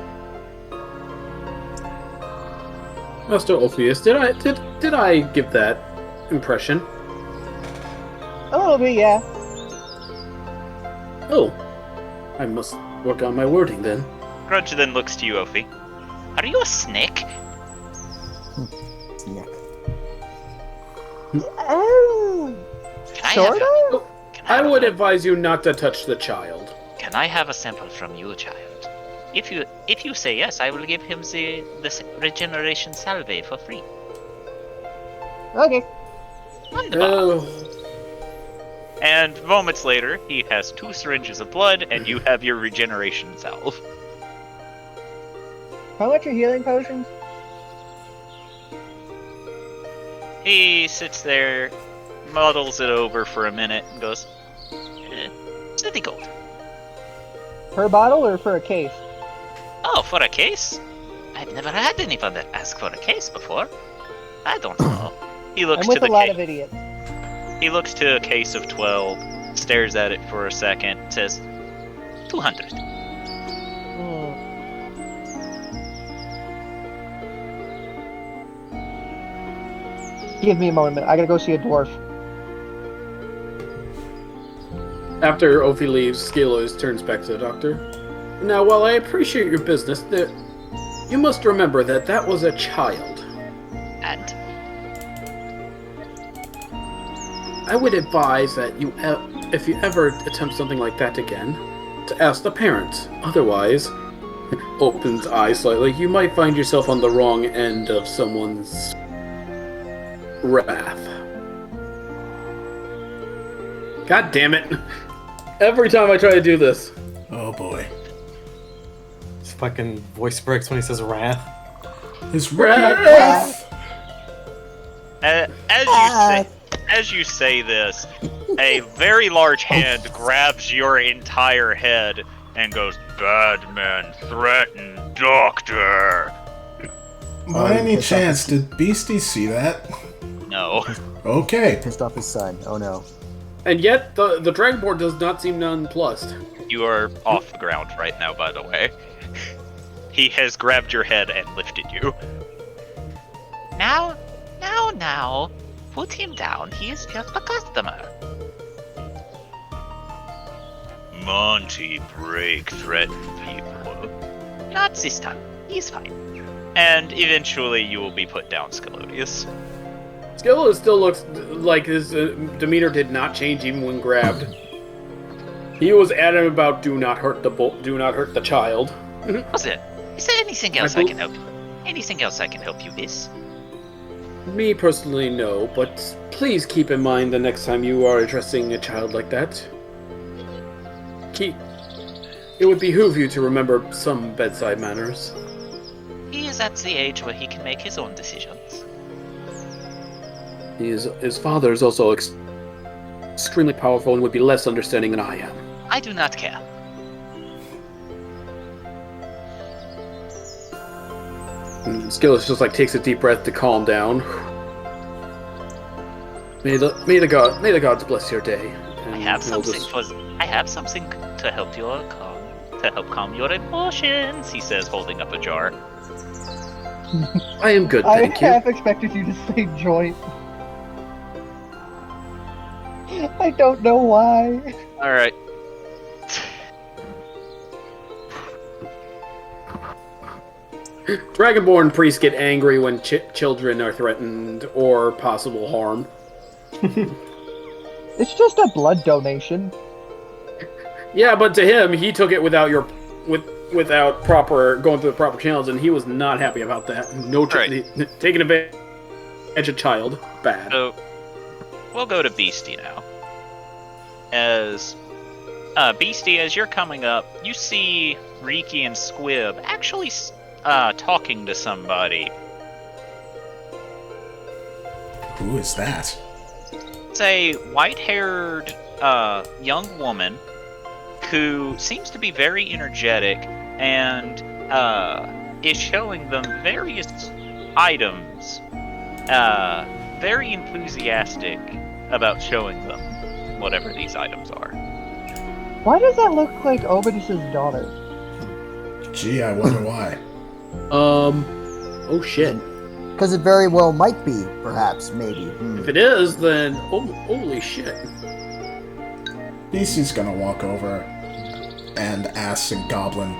Master Orpheus, did I give that impression? A little bit, yeah. Oh, I must work on my wording then. Grudge then looks to you, Ophi. Are you a snake? Yeah. Can I Sort have of? Can I have would a, advise you not to touch the child. Can I have a sample from you, child? If you say yes, I will give him the regeneration salve for free. Okay. Wonderful. Oh, And moments later, he has 2 syringes of blood, and you have your regeneration salve. How much are healing potions? He sits there, muddles it over for a minute, and goes, 30 gold. Per bottle or for a case? Oh, for a case? I've never had anyone that asked for a case before. I don't know. He looks I'm with to a the lot case. of idiots. He looks to a case of 12, stares at it for a second, says, 200. Hmm. Give me a moment. I gotta go see a dwarf. after Ophi leaves, Scalos turns back to the doctor. Now, while I appreciate your business, you must remember that that was a child. And? I would advise that if you ever attempt something like that again, to ask the parents. Otherwise, opens eyes slightly, you might find yourself on the wrong end of someone's wrath. God damn it! Every time I try to do this. Oh boy. His fucking voice breaks when he says wrath. His Wrath! As you say this, a very large hand grabs your entire head and goes, "Bad men threaten doctor." By any chance, did Beastie see that? No. Okay. Pissed off his son. Oh no. And yet, the Dragonborn does not seem nonplussed. You are off the ground right now, by the way. He has grabbed your head and lifted you. Now. Put him down. He is just a customer. Monty Break threatened people. Not this time. He's fine. And eventually you will be put down, Scalodius. Scalos still looks like his demeanor did not change even when grabbed. He was adamant about do not hurt the child. Was it? Is there anything else I can help you? Anything else I can help you with? Me personally, no, but please keep in mind the next time you are addressing a child like that. It would behoove you to remember some bedside manners. He is at the age where he can make his own decisions. His father is also extremely powerful and would be less understanding than I am. I do not care. Skillis just takes a deep breath to calm down. May the gods bless your day. I have something to help calm your emotions, he says, holding up a jar. I am good, I thank you. half expected you to say joint. I don't know why. Alright. Dragonborn priests get angry when children are threatened or possible harm. It's just a blood donation. Yeah, but to him, he took it without going through the proper channels, and he was not happy about that. Taking advantage of a child, bad. So, we'll go to Beastie now. As Beastie, as you're coming up, you see Riki and Squib actually talking to somebody. Who is that? It's a white-haired young woman who seems to be very energetic and is showing them various items. Very enthusiastic about showing them whatever these items are. Why does that look like Obidus's daughter? Gee, I wonder why. Oh shit. Because it very well might be, perhaps, maybe. If it is, then holy shit. Beastie's gonna walk over, and asks in Goblin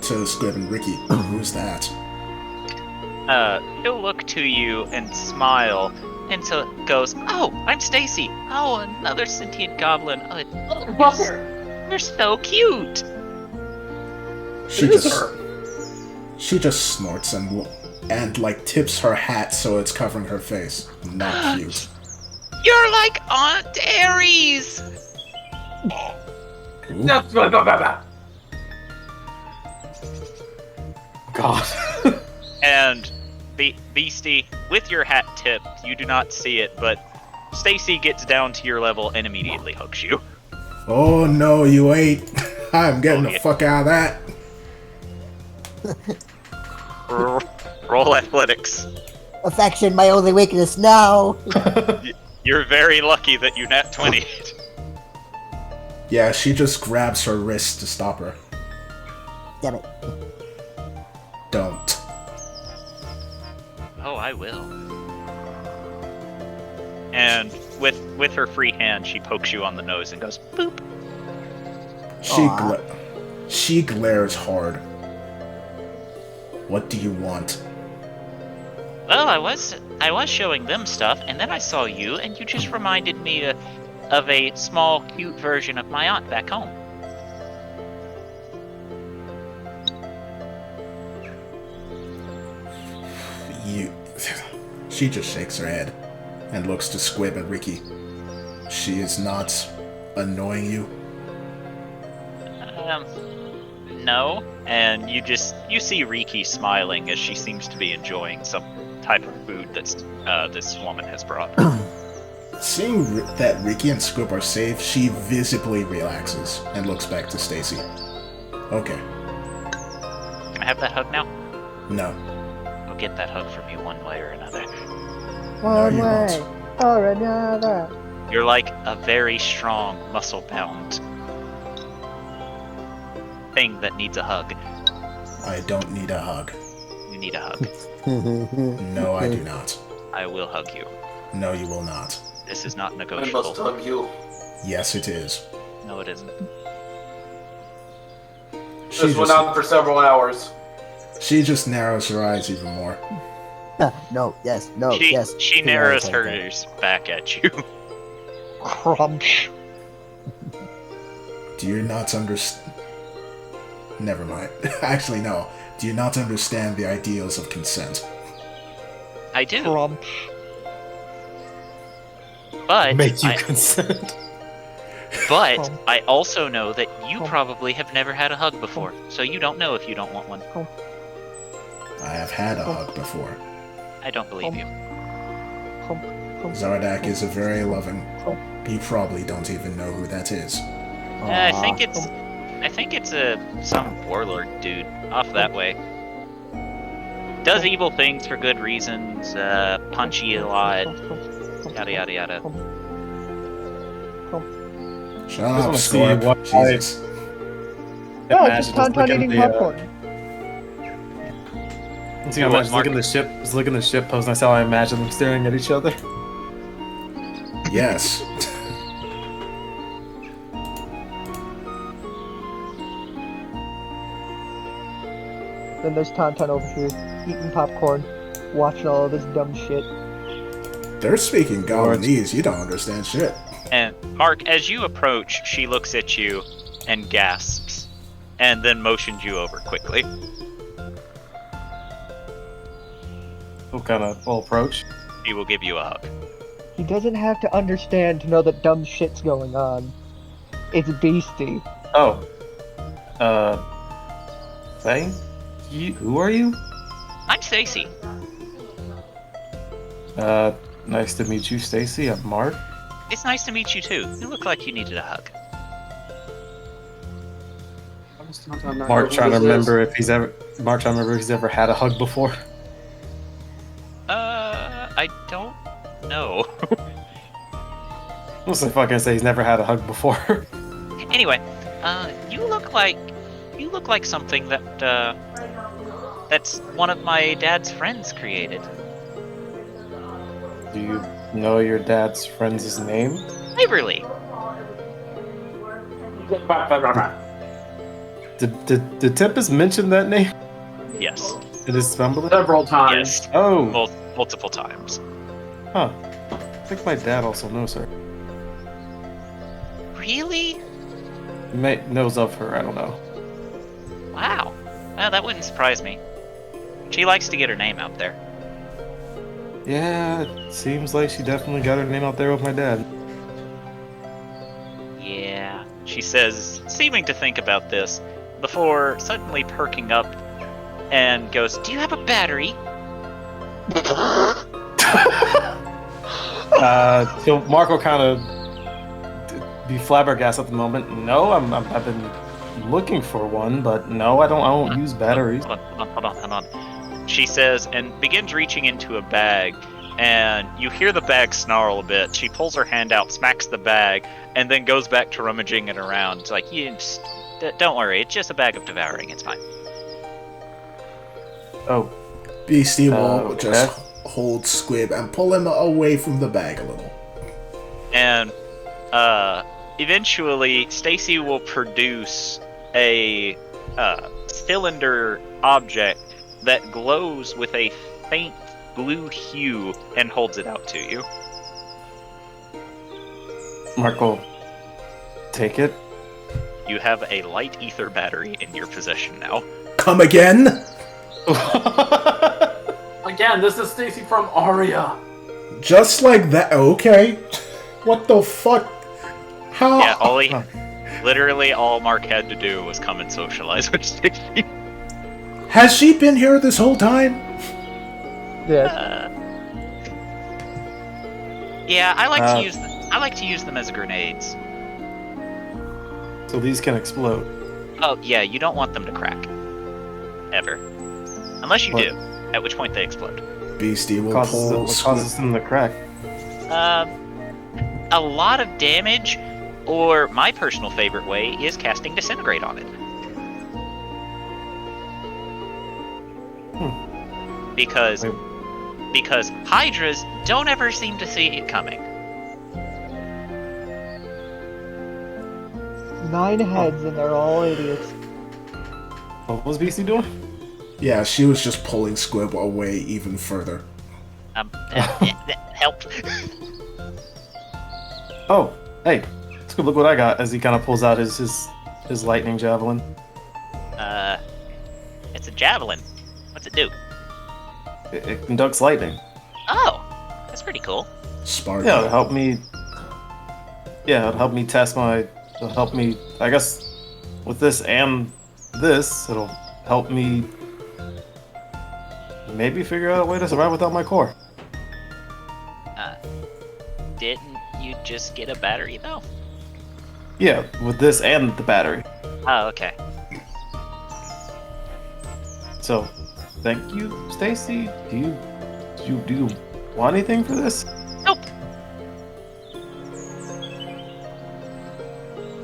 to Squib and Ricky, who's that? He'll look to you and smile, and so goes, "Oh, I'm Stacy. Oh, another sentient goblin. You're so cute." She just snorts and like tips her hat so it's covering her face. Not cute. You're like Aunt Aries. God. And Beastie, with your hat tipped, you do not see it, but Stacy gets down to your level and immediately hugs you. Oh no, you ain't. I'm getting the fuck out of that. Roll athletics. Affection, my only weakness. No. You're very lucky that you nat 20. Yeah, she just grabs her wrist to stop her. Damn it. Don't. Oh, I will. And with her free hand, she pokes you on the nose and goes, boop. She glares hard. What do you want? Well, I was showing them stuff, and then I saw you, and you just reminded me of a small, cute version of my aunt back home. She just shakes her head and looks to Squib and Ricky. She is not annoying you? No. And you see Riki smiling as she seems to be enjoying some type of food that's this woman has brought. Seeing that Ricky and Squib are safe, she visibly relaxes and looks back to Stacy. Okay. Can I have that hug now? No. I'll get that hug from you one way or another. One you way won't. or another. You're like a very strong, muscle-bound thing that needs a hug. I don't need a hug. You need a hug. No, I do not. I will hug you. No, you will not. This is not I negotiable. must hug you. Yes, it is. No, it isn't. This went on for several hours. She just narrows her eyes even more. No, yes, no, She yes. narrows Yes, okay. hers back at you. Crunch. Do you not understand? Never mind. Actually, no. Do you not understand the ideals of consent? I do, Crunch. but Make you I, consent. but I also know that you probably have never had a hug before, so you don't know if you don't want one. I have had a hug before. I don't believe you. Zardak is a very loving. You probably don't even know who that is. I think it's some warlord dude off that way. Does evil things for good reasons. Punchy a lot. Yada yada yada. Shut wanna up, see Scorp. what Jesus. No, it's just Tauntaun eating popcorn. See, I'm just looking at the ship post, and that's how I imagine them staring at each other. Yes. Then there's Tauntaun over here, eating popcorn, watching all of this dumb shit. They're speaking Goblinese. You don't understand shit. And Mark, as you approach, she looks at you and gasps, and then motions you over quickly. What kind of approach? She will give you a hug. He doesn't have to understand to know that dumb shit's going on. It's Beastie. Oh. Thing? Who are you? I'm Stacy. Nice to meet you, Stacy. I'm Mark. It's nice to meet you too. You look like you needed a hug. Mark trying to remember if he's ever had a hug before. I don't know. What's the fuck I say? He's never had a hug before. Anyway, you look like something that that's one of my dad's friends created. Do you know your dad's friend's name? Waverly. Did Tempest mention that name Yes. in his stumble? Several times. Yes. Oh, Multiple times. huh. I think my dad also knows her. Really? Knows of her, I don't know. Wow. Well, that wouldn't surprise me. She likes to get her name out there. Yeah, it seems like she definitely got her name out there with my dad. Yeah, she says, seeming to think about this, before suddenly perking up and goes, "Do you have a battery?" So Marco kind of be flabbergasted at the moment. No, I've been looking for one, but no, I don't use batteries. Hold on. She says, and begins reaching into a bag, and you hear the bag snarl a bit. She pulls her hand out, smacks the bag, and then goes back to rummaging it around. It's like, don't worry, it's just a bag of devouring, it's fine. Oh, Beastie will just okay. hold Squib and pull him away from the bag a little. And eventually, Stacy will produce a cylinder object that glows with a faint blue hue and holds it out to you. Marco, take it. You have a light ether battery in your possession now. Come again? Again, this is Stacy from Aria. Just like that? Okay. What the fuck? How? Yeah, literally all Mark had to do was come and socialize with Stacy. Has she been here this whole time? Yes. Yeah, I like to use them. I like to use them as grenades. So these can explode. Oh yeah, you don't want them to crack, ever, unless you What? do. At which point they explode. Beastie will What pull causes them to crack? A lot of damage, or my personal favorite way is casting Disintegrate on it. Because Hydras don't ever seem to see it coming. 9 heads and they're all idiots. What was BC doing? Yeah, she was just pulling Squib away even further. Help. Oh, hey, Squib, look what I got! As he kind of pulls out his lightning javelin. It's a javelin. What's it do? It conducts lightning. Oh, that's pretty cool. Spark. Yeah, it'll help me. Yeah, it'll help me test my. It'll help me. I guess with this and this, it'll help me maybe figure out a way to survive without my core. Didn't you just get a battery though? Yeah, with this and the battery. Oh, okay. So, thank you, Stacy. Do you want anything for this? Nope.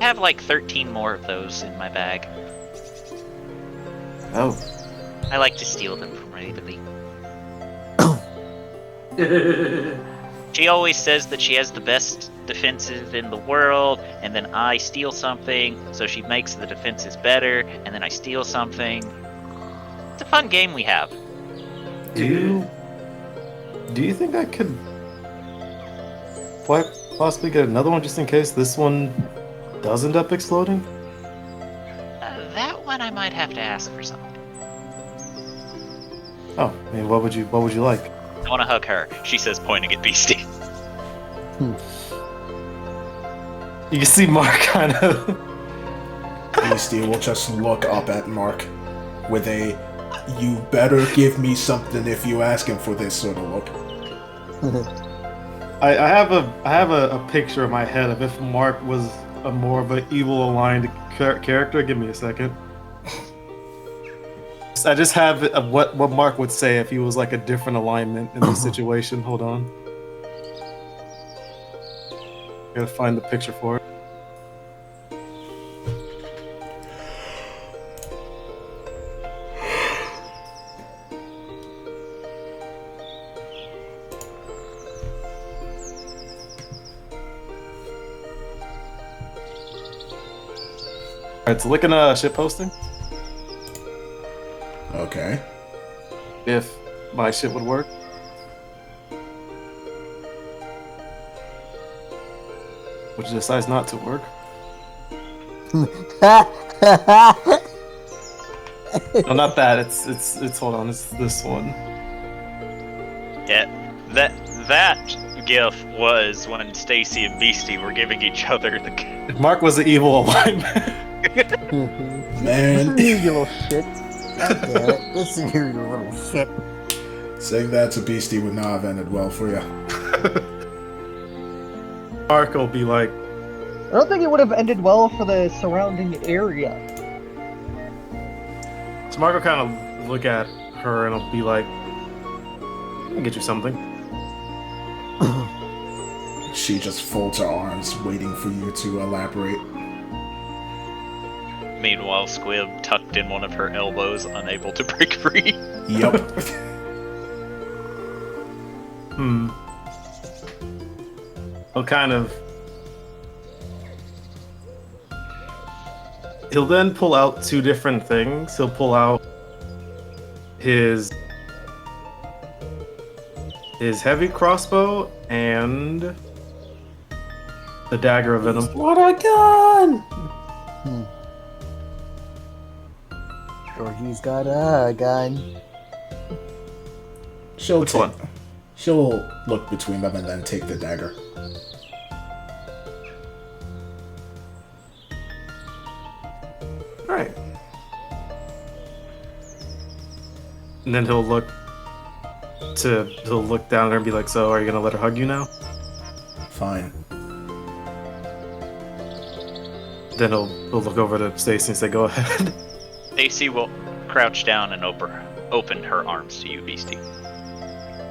I have like 13 more of those in my bag. Oh, I like to steal them from Ravenly. She always says that she has the best defenses in the world, and then I steal something, so she makes the defenses better, and then I steal something. It's a fun game we have. do you think I could possibly get another one just in case this one does end up exploding? That one I might have to ask for something. Oh, I mean, what would you like? I want to hug her, she says, pointing at Beastie. You can see Mark kind of. Beastie will just look up at Mark with a "you better give me something if you ask him for this" sort of look. I have a picture in my head of if Mark was a more of an evil aligned character. Give me a second. I just have what Mark would say if he was like a different alignment in this situation. Hold on. Gotta find the picture for it. Alright, so looking at shit posting. Okay. If my shit would work. Which decides not to work. No, not that. It's hold on. It's this one. Yeah, that gif was when Stacy and Beastie were giving each other the. If Mark was the evil alignment. Man. Listen here, you little shit. God damn it. Listen here, you little shit. Saying that to Beastie would not have ended well for you. Mark will be like, I don't think it would have ended well for the surrounding area. so Mark will kind of look at her and he'll be like, I can get you something. She just folds her arms, waiting for you to elaborate. Meanwhile, Squib tucked in one of her elbows, unable to break free. Yup. He'll kind of. He'll then pull out two different things. He'll pull out his heavy crossbow and the dagger of venom. What a gun! Sure, he's got a gun. Which one? She'll look between them and then take the dagger. Alright. And then he'll look down at her and be like, so are you gonna let her hug you now? Fine. Then he'll look over to Stacy and say, go ahead. Stacy will crouch down and open her arms to you, Beastie.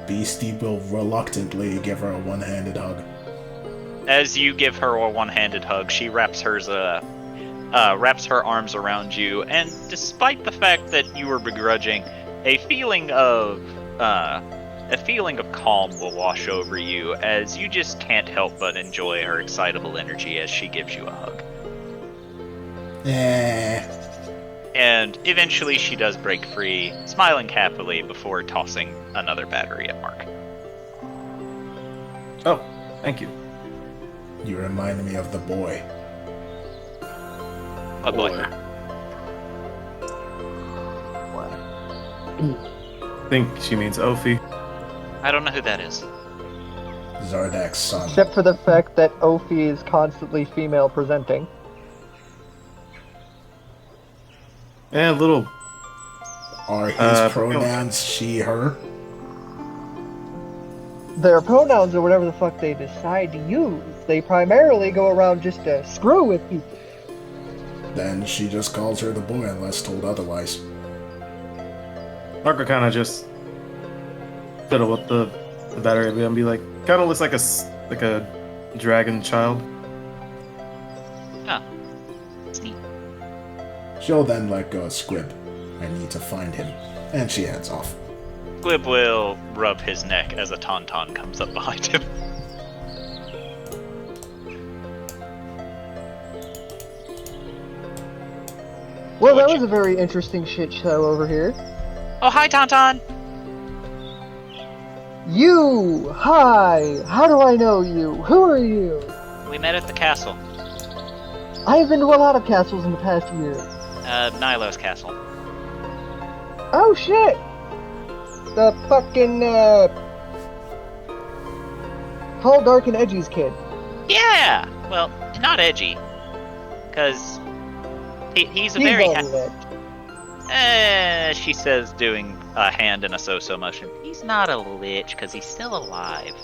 Beastie will reluctantly give her a one-handed hug. As you give her a one-handed hug, she wraps her arms around you, and despite the fact that you were begrudging, a feeling of calm will wash over you as you just can't help but enjoy her excitable energy as she gives you a hug. And eventually she does break free, smiling happily before tossing another battery at Mark. Oh, thank you. You remind me of the boy. A boy. I think she means Ophi. I don't know who that is. Zardak's son. Except for the fact that Ophi is constantly female presenting. And little. Are his pronouns she, her? Their pronouns are whatever the fuck they decide to use. They primarily go around just to screw with people. Then she just calls her the boy unless told otherwise. Mark will kind of just fiddle with the battery and be like, kind of looks like a dragon child. Ah, it's neat. She'll then let go of Squib. I need to find him. And she heads off. Squib will rub his neck as a tauntaun comes up behind him. Well, that was a very interesting shit show over here. Oh, hi, Tauntaun! You! Hi! How do I know you? Who are you? We met at the castle. I have been to a lot of castles in the past year. Nilo's castle. Oh shit! The fucking, Tall, Dark, and Edgy's kid. Yeah! Well, not edgy. Because he's a He's very... all lit. She says, doing a hand in a so-so motion. He's not a lich, because he's still alive.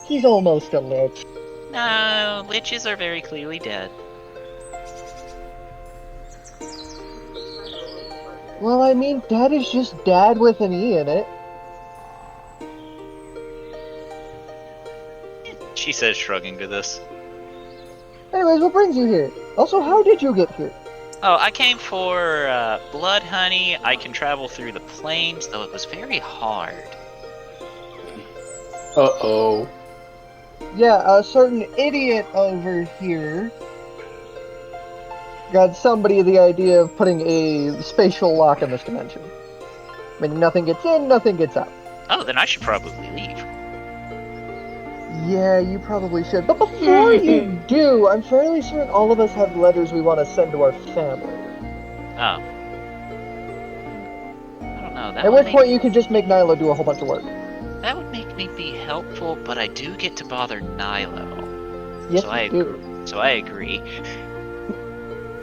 He's almost a lich. No, liches are very clearly dead. Well, I mean, Dad is just Dad with an E in it. She says, shrugging to this. Anyways, what brings you here? Also, how did you get here? Oh, I came for blood honey. I can travel through the plains, though it was very hard. Uh-oh. Yeah, a certain idiot over here got somebody the idea of putting a spatial lock in this dimension. I mean, nothing gets in, nothing gets out. Oh, then I should probably leave. Yeah, you probably should. But before you do, I'm fairly certain all of us have letters we want to send to our family. Oh. I don't know. At which point you can just make Nyla do a whole bunch of work. That would make me be helpful, but I do get to bother Nylo. Yes, so you do. So I agree.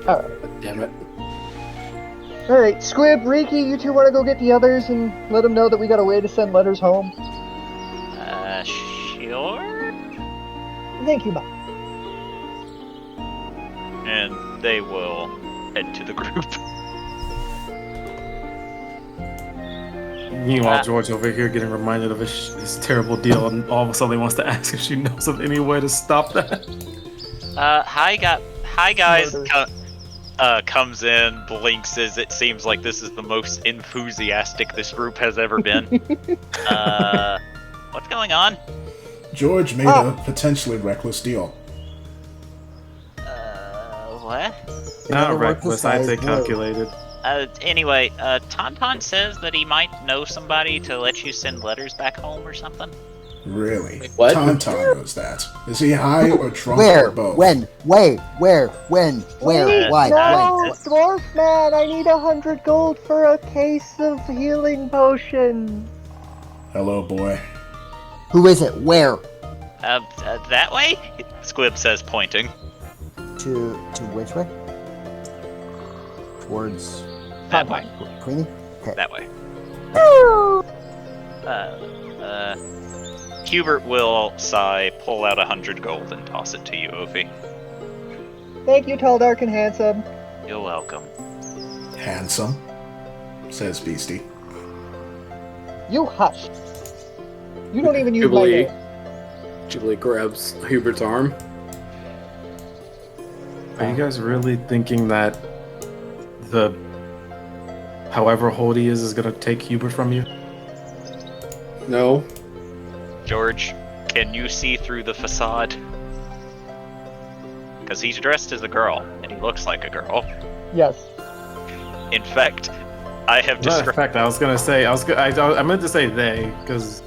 Alright. Damn it. Alright, Squib, Riki, you two want to go get the others and let them know that we got a way to send letters home? Sure? Thank you, Mom. And they will head to the group. Meanwhile, George over here getting reminded of his terrible deal, and all of a sudden he wants to ask if she knows of any way to stop that. Hi guys. Comes in, blinks as it seems like this is the most enthusiastic this group has ever been. What's going on? George made a potentially reckless deal. What? Not reckless, I'd say calculated. Anyway, Tauntaun says that he might know somebody to let you send letters back home or something. Really? What? Tauntaun knows that. Is he high or drunk Where? or both? When? Where? When? Where? Why? No, When? Dwarf Man, I need 100 gold for a case of healing potion. Hello, boy. Who is it? Where? That way? Squib says, pointing. To which way? Towards That way. Queenie? Okay. That way. Hubert will sigh, pull out 100 gold, and toss it to you, Ophi. Thank you, tall, dark, and handsome. You're welcome. Handsome, says Beastie. You hush. You don't even use my Jubilee. name. Jubilee grabs Hubert's arm. Are you guys really thinking that the however old he is gonna take Hubert from you? No. George, can you see through the facade? Because he's dressed as a girl, and he looks like a girl. Yes. In fact, I have Matter of described... fact, I was gonna say I meant to say they because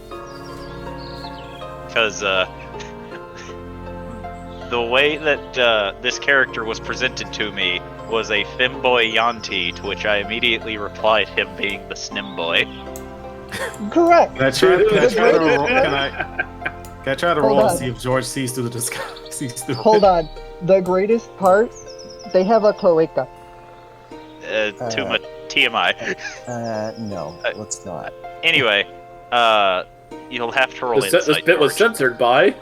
the way that this character was presented to me was a femboy Yanti, to which I immediately replied him being the Snimboy. Correct. Can I try to roll? Hold Can I try to roll and on. see if George sees through the disguise? Sees through Hold on. The greatest part, they have a cloaca. Too much TMI. No, let's not. Anyway, you'll have to roll This insight, bit was George. censored by.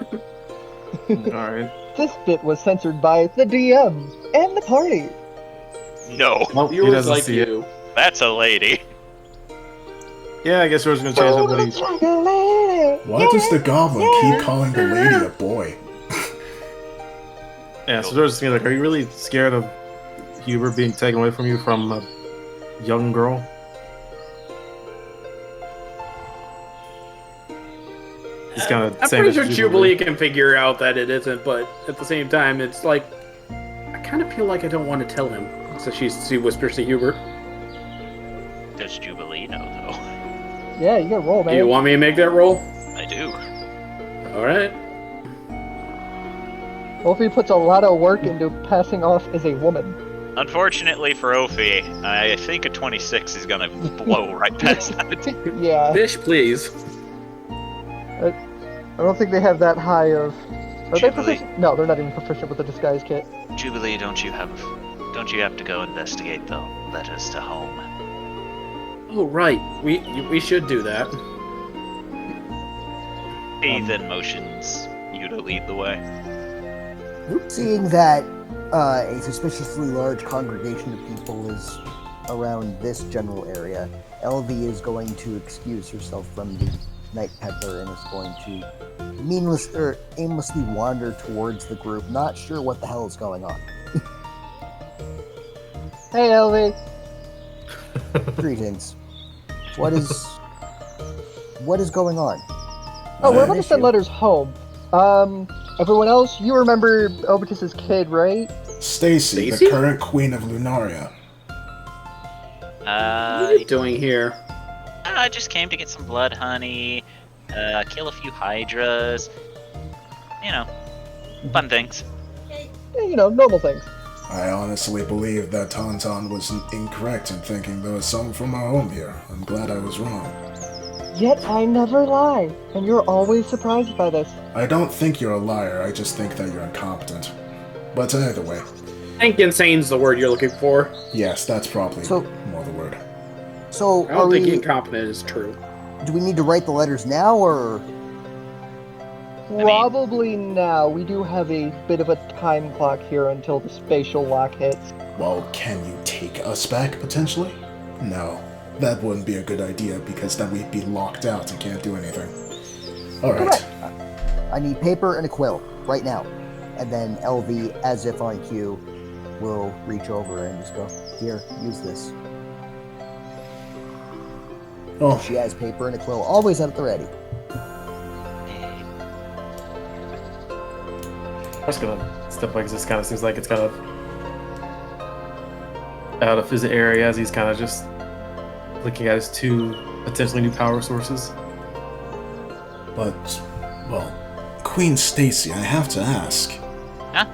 Alright. This bit was censored by the DM and the party. No, Nope, he Viewers doesn't like see it. you. that's a lady. Yeah, I guess George's gonna change it, but he... Why does the goblin keep calling the lady a boy? Yeah, so George's gonna be like, are you really scared of Hubert being taken away from you from a young girl? He's kind of I'm saying pretty that sure Jubilee can figure out that it isn't, but at the same time, it's like I kind of feel like I don't want to tell him. So she whispers to Hubert. Does Jubilee know, though? Yeah, you gotta roll, Do man. you want me to make that roll? I do. All right. Wolfie puts a lot of work into passing off as a woman. Unfortunately for Ophi, I think a 26 is gonna blow right past that. Yeah. Fish, please. I don't think they have that high of... Are they Jubilee. proficient? No, they're not even proficient with the disguise kit. Jubilee, don't you have to go investigate the letters to home? Oh right, we should do that. He then motions you to lead the way. Seeing that a suspiciously large congregation of people is around this general area, LV is going to excuse herself from the night peddler and is going to aimlessly wander towards the group, not sure what the hell is going on. Hey, LV. Greetings. What is going on? Oh, we're An about to send issue? letters home. Everyone else, you remember Obitus's kid, right? Stacy, the Stacy? current queen of Lunaria. What are you doing here? I just came to get some blood honey, kill a few hydras. You know, fun things. You know, normal things. I honestly believe that Tauntaun was incorrect in thinking there was someone from our home here. I'm glad I was wrong. Yet I never lie, and you're always surprised by this. I don't think you're a liar, I just think that you're incompetent. But either way. I think insane's the word you're looking for. Yes, that's probably more the word. So, I don't think incompetent is true. do we need to write the letters now, or...? Probably now. We do have a bit of a time clock here until the spatial lock hits. Well, can you take us back, potentially? No, that wouldn't be a good idea, because then we'd be locked out and can't do anything. Alright. I need paper and a quill, right now. And then LV, as if on cue, will reach over and just go, here, use this. Oh, She has paper and a quill, always at the ready. I'm just gonna step back, 'cause this kind of seems like it's kind of out of his area as he's kind of just looking at his two potentially new power sources. but, well, Queen Stacy, I have to ask. Huh?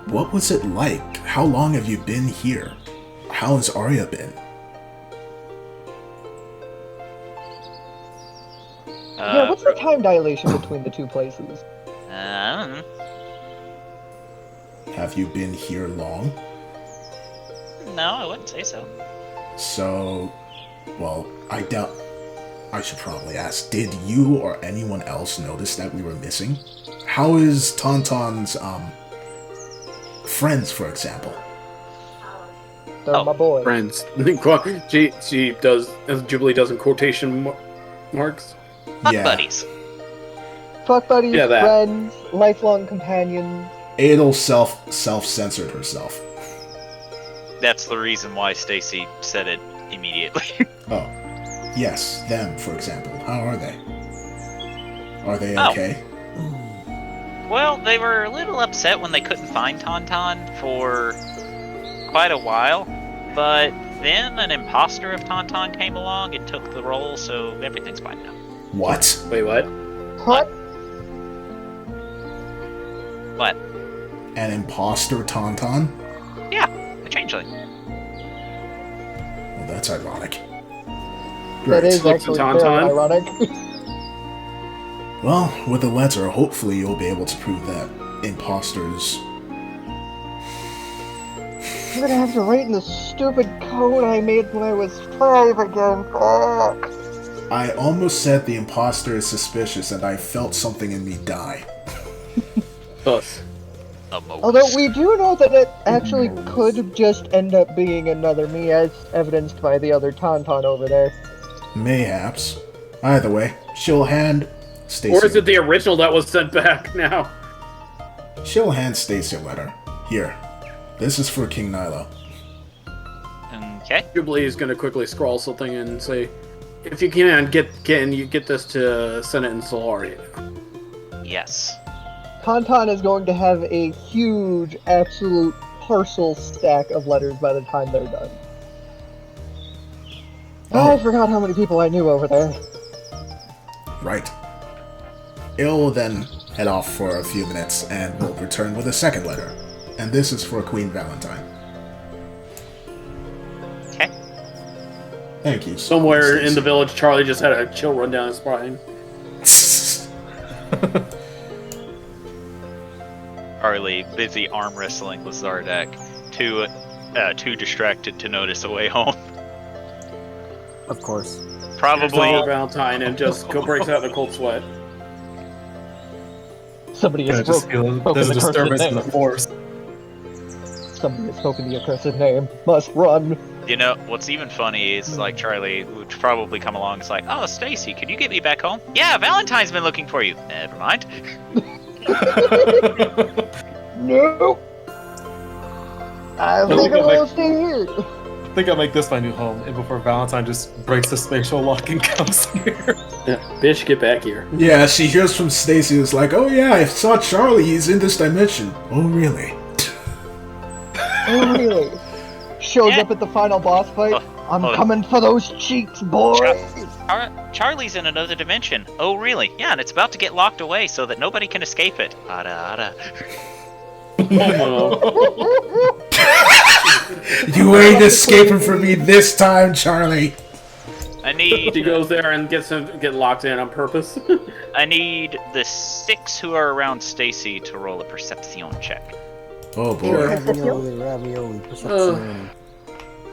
What was it like? How long have you been here? How has Aria been? Yeah, what's the time dilation between the two places? I don't know. Have you been here long? No, I wouldn't say so. So, well, I doubt... I should probably ask, did you or anyone else notice that we were missing? How is Tauntaun's, friends, for example? They're my boys. Friends. She does, as Jubilee does in quotation marks. Fuck buddies. Fuck buddies, Yeah, that. friends, lifelong companions. Adel self-censored herself. That's the reason why Stacy said it immediately. Oh. Yes, them, for example. How are they? Are they Oh. okay? Well, they were a little upset when they couldn't find Tauntaun for quite a while, but then an imposter of Tauntaun came along and took the role, so everything's fine now. What? Wait, what? What? What? An imposter Tauntaun? Yeah, the changeling. Well, that's ironic. That Great. is Looks actually at very Tauntaun. ironic. Well, with the letter, hopefully you'll be able to prove that imposters... I'm gonna have to write in the stupid code I made when I was 5 again. Fuck. I almost said the imposter is suspicious and I felt something in me die. Us. Although we do know that it actually could just end up being another me, as evidenced by the other Tauntaun over there. Mayhaps. Either way, she'll hand Stacy... Or is it the original that was sent back now? She'll hand Stacy a letter. Here. This is for King Nilo. Okay. Jubilee is going to quickly scrawl something and say, if you can you get this to Senate and Solaria? Yes. Tauntaun is going to have a huge, absolute parcel stack of letters by the time they're done. Oh. I forgot how many people I knew over there. Right. It'll then head off for a few minutes and will return with a second letter. And this is for Queen Valentine. Okay. Thank you. Somewhere in the village, Charlie just had a chill run down his spine. Charlie, busy arm wrestling with Zardak, too distracted to notice a way home. Of course. Probably Probably. Valentine and just breaks out in a cold sweat. Somebody I has just spoken feel there's a the cursed disturbance in the name. force. Somebody has spoken the accursed name. Must run. You know, what's even funny is, like, Charlie would probably come along and it's like, oh, Stacy, could you get me back home? Yeah, Valentine's been looking for you. Never mind. No. I think I will stay here. I think I'll make this my new home, and before Valentine just breaks the spatial lock and comes here. Yeah, bitch, get back here. Yeah, she hears from Stacy who's like, oh yeah, I saw Charlie, he's in this dimension. Oh really? Oh, really? Shows Yeah. up at the final boss fight. I'm oh. coming for those cheeks, boy. Charlie's in another dimension. Oh, really? Yeah, and it's about to get locked away so that nobody can escape it. Ada. You ain't escaping from me this time, Charlie. I need. He goes there and get locked in on purpose. I need the 6 who are around Stacy to roll a perception check. Oh boy. Ravioli, perception.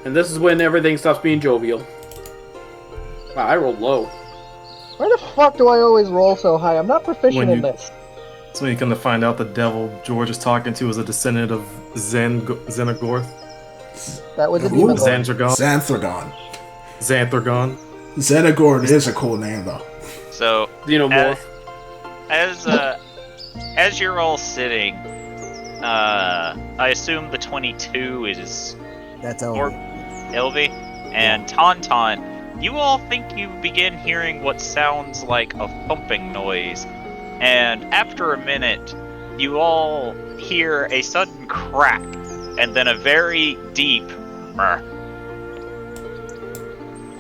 And this is when everything stops being jovial. Wow, I rolled low. Why the fuck do I always roll so high? I'm not proficient in this. So you're gonna find out the devil George is talking to is a descendant of Xenagorth. That was a Who? demon. Xanthragon. Xanthragon. Xenagorn is a cool name, though. So, Xenomorph. as you're all sitting, I assume the 22 is That's Elvi, and Tauntaun. You all think you begin hearing what sounds like a thumping noise, and after a minute, you all hear a sudden crack, and then a very deep "Mrr,"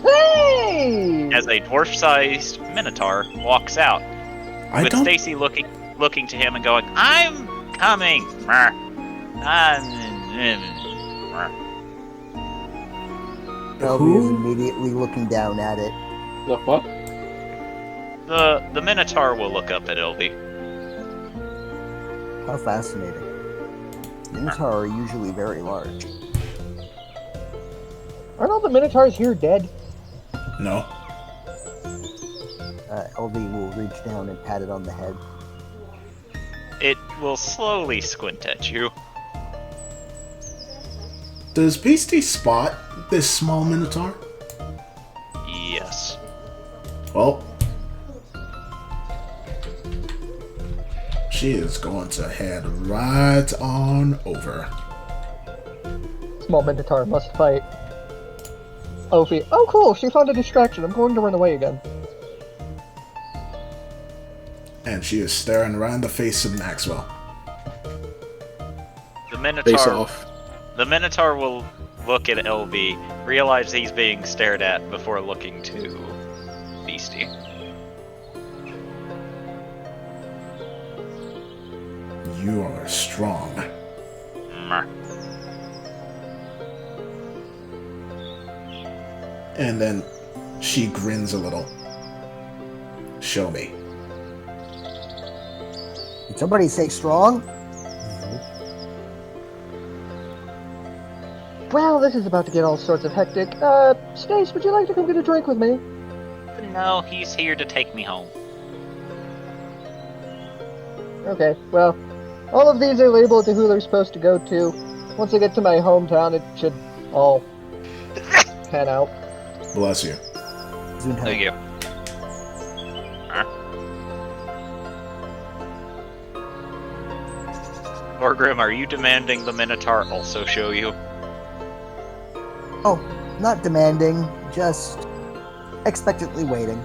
Hey! as a dwarf-sized minotaur walks out, I with don't. Stacy looking to him and going, "I'm coming." Mrr. Elby is immediately looking down at it. The fuck? The minotaur will look up at Elvi. How fascinating. Minotaur are usually very large. Aren't all the minotaurs here dead? No. Elby will reach down and pat it on the head. It will slowly squint at you. Does Beastie spot this small minotaur? Yes. Well, she is going to head right on over. Small minotaur must fight. Ophi. Oh, cool. She found a distraction. I'm going to run away again. And she is staring right in the face of Maxwell. The Face off. The Minotaur will look at LV, realize he's being stared at before looking to Beastie. You are strong. Mrr. And then she grins a little. Show me. Did somebody say strong? Well, this is about to get all sorts of hectic. Stace, would you like to come get a drink with me? No, he's here to take me home. Okay, well, all of these are labeled to who they're supposed to go to. Once I get to my hometown, it should all pan out. Bless you. Thank you. Orgrim, are you demanding the Minotaur also show you? Oh, not demanding, just expectantly waiting.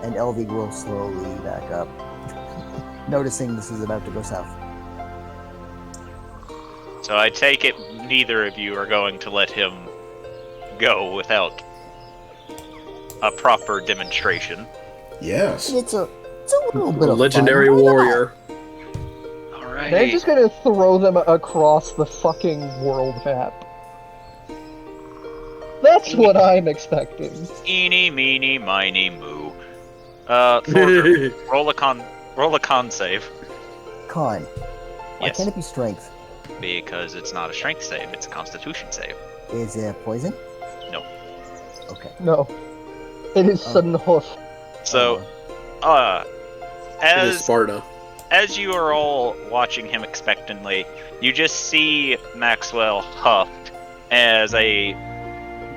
And Elvie will slowly back up, noticing this is about to go south. So I take it neither of you are going to let him go without a proper demonstration. Yes. It's a little bit of Legendary fun. warrior. Alright. They're just gonna throw them across the fucking world map. That's what I'm expecting. Eeny, meeny, miny, moo. Thorgrim, roll a con save. Con. Why Yes. can't it be strength? Because it's not a strength save, it's a constitution save. Is it poison? No. Okay. No. It is sudden hoof. So, It is Sparta. as you are all watching him expectantly, you just see Maxwell huffed as a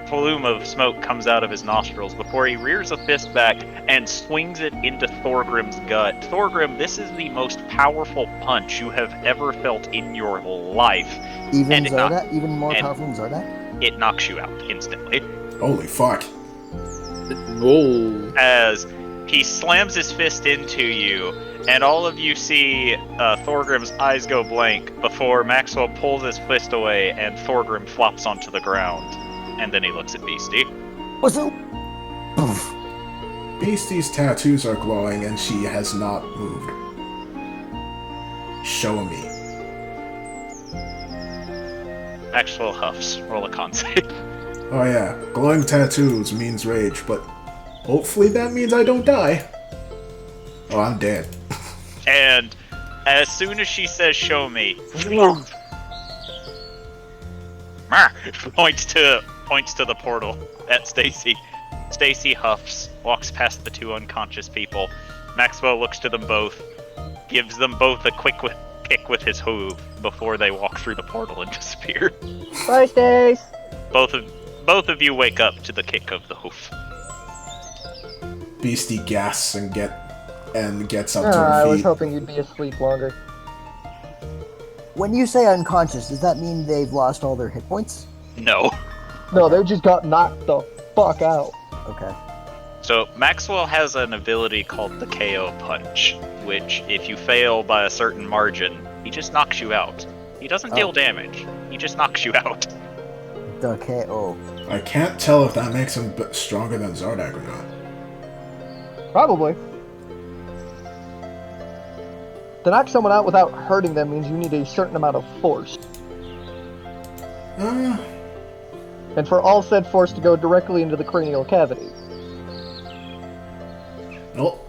plume of smoke comes out of his nostrils before he rears a fist back and swings it into Thorgrim's gut. Thorgrim, this is the most powerful punch you have ever felt in your life. Even And it Zardak? Even more powerful than Zardak? It knocks you out instantly. Holy fuck. Whoa. As He slams his fist into you, and all of you see Thorgrim's eyes go blank before Maxwell pulls his fist away and Thorgrim flops onto the ground. And then he looks at Beastie. What's up? Beastie's tattoos are glowing and she has not moved. Show me. Maxwell huffs. Roll a con save. Oh yeah, glowing tattoos means rage, but hopefully that means I don't die. Oh, I'm dead. And as soon as she says, "Show me," points to the portal at Stacy. Stacy huffs, walks past the two unconscious people. Maxwell looks to them both, gives them both a quick kick with his hoof before they walk through the portal and disappear. Bye, Stace. Both of you wake up to the kick of the hoof. Beastie gasps and gets up to her I was feet. hoping you'd be asleep longer. When you say unconscious, does that mean they've lost all their hit points? No. No, they just got knocked the fuck out. Okay. So Maxwell has an ability called the KO punch, which if you fail by a certain margin, he just knocks you out. He doesn't deal damage, he just knocks you out. The KO. I can't tell if that makes him stronger than Zardak or not. Probably. To knock someone out without hurting them means you need a certain amount of force. And for all said force to go directly into the cranial cavity. Nope.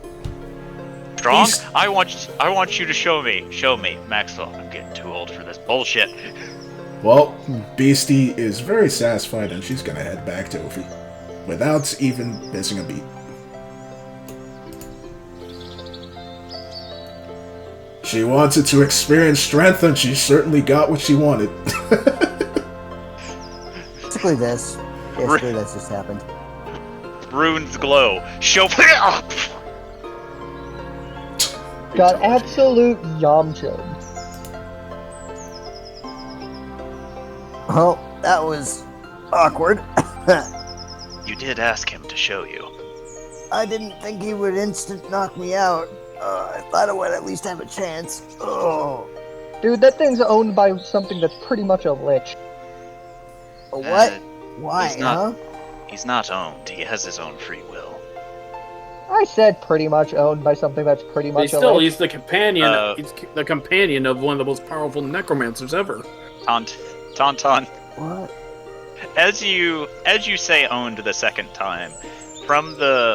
Strong? I want you to show me, Maxwell. I'm getting too old for this bullshit. Well, Beastie is very satisfied and she's gonna head back to Ophi without even missing a beat. She wanted to experience strength and she certainly got what she wanted. Basically this. Basically this just happened. Runes glow. Show up. Got absolute Yamcha. Well, that was awkward. You did ask him to show you. I didn't think he would instant knock me out. I thought I would at least have a chance. Oh. Dude, that thing's owned by something that's pretty much a lich. A what? Uh, Why, he's not- huh? He's not owned. He has his own free will. I said pretty much owned by something that's pretty But much a still, lich. he's the companion. He's the companion of one of the most powerful necromancers ever. Tauntaun. What? As you say owned the second time, from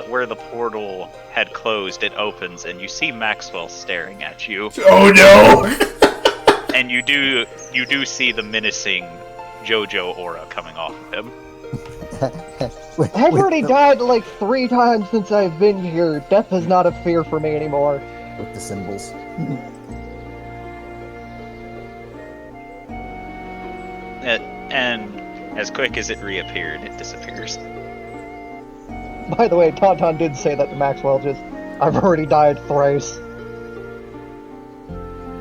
where the portal had closed, it opens and you see Maxwell staring at you. Oh no! And you do see the menacing JoJo aura coming off of him. I've already died like 3 times since I've been here. Death is not a fear for me anymore. With the symbols. And as quick as it reappeared, it disappears. By the way, Tauntaun did say that to Maxwell, just, I've already died thrice.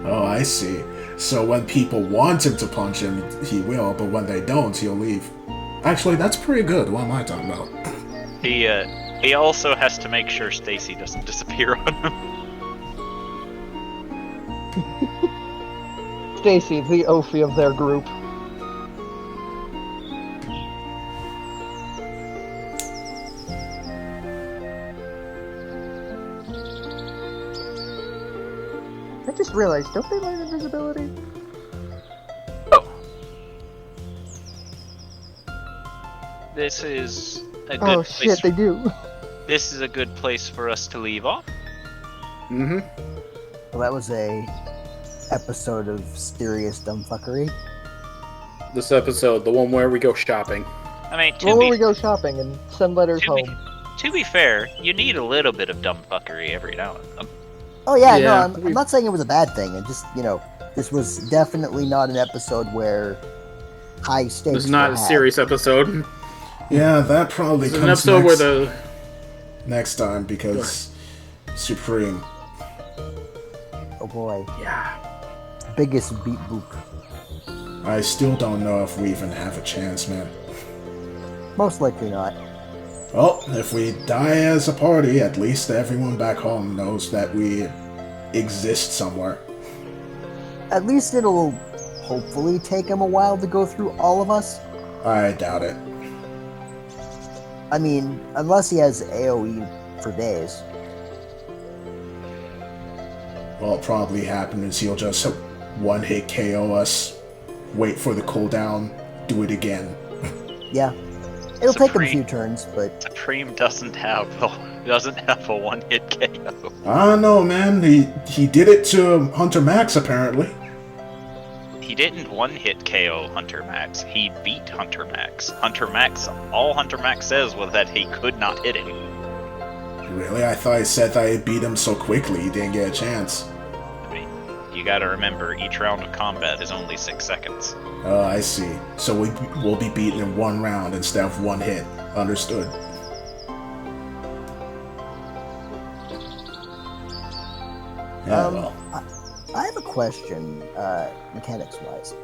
Oh, I see. So when people want him to punch him, he will, but when they don't, he'll leave. Actually, that's pretty good. What am I talking about? He also has to make sure Stacy doesn't disappear on him. Stacy, the Ophi of their group. I just realized, don't they learn invisibility? This is a good Oh place. shit, they do. This is a good place for us to leave off. Mm-hmm. Well, that was a episode of serious dumbfuckery. This episode, the one where we go shopping. I mean, Well, when we go shopping and send letters to be- home. to be fair, you need a little bit of dumb fuckery every now and then. Oh yeah, no, Yeah, I'm not saying it was a bad thing. It just, this was definitely not an episode where high stakes. This is not were a had. serious episode. Yeah, that probably This is comes an episode next, where next time, because Supreme. Oh boy, Yeah. biggest beat boop. I still don't know if we even have a chance, man. Most likely not. Well, if we die as a party, at least everyone back home knows that we exist somewhere. At least it'll hopefully take him a while to go through all of us. I doubt it. I mean, unless he has AoE for days. What'll probably happen is he'll just one-hit KO us, wait for the cooldown, do it again. Yeah. It'll take him a Supreme. few turns, but Supreme doesn't have a one-hit KO. I don't know, man. He did it to Hunter Max, apparently. He didn't one-hit KO Hunter Max. He beat Hunter Max. All Hunter Max says was that he could not hit him. Really? I thought he said that he beat him so quickly he didn't get a chance. I mean, you gotta remember, each round of combat is only 6 seconds. Oh, I see. So we'll be beaten in one round instead of one hit. Understood. Yeah, well. I have a question, mechanics-wise.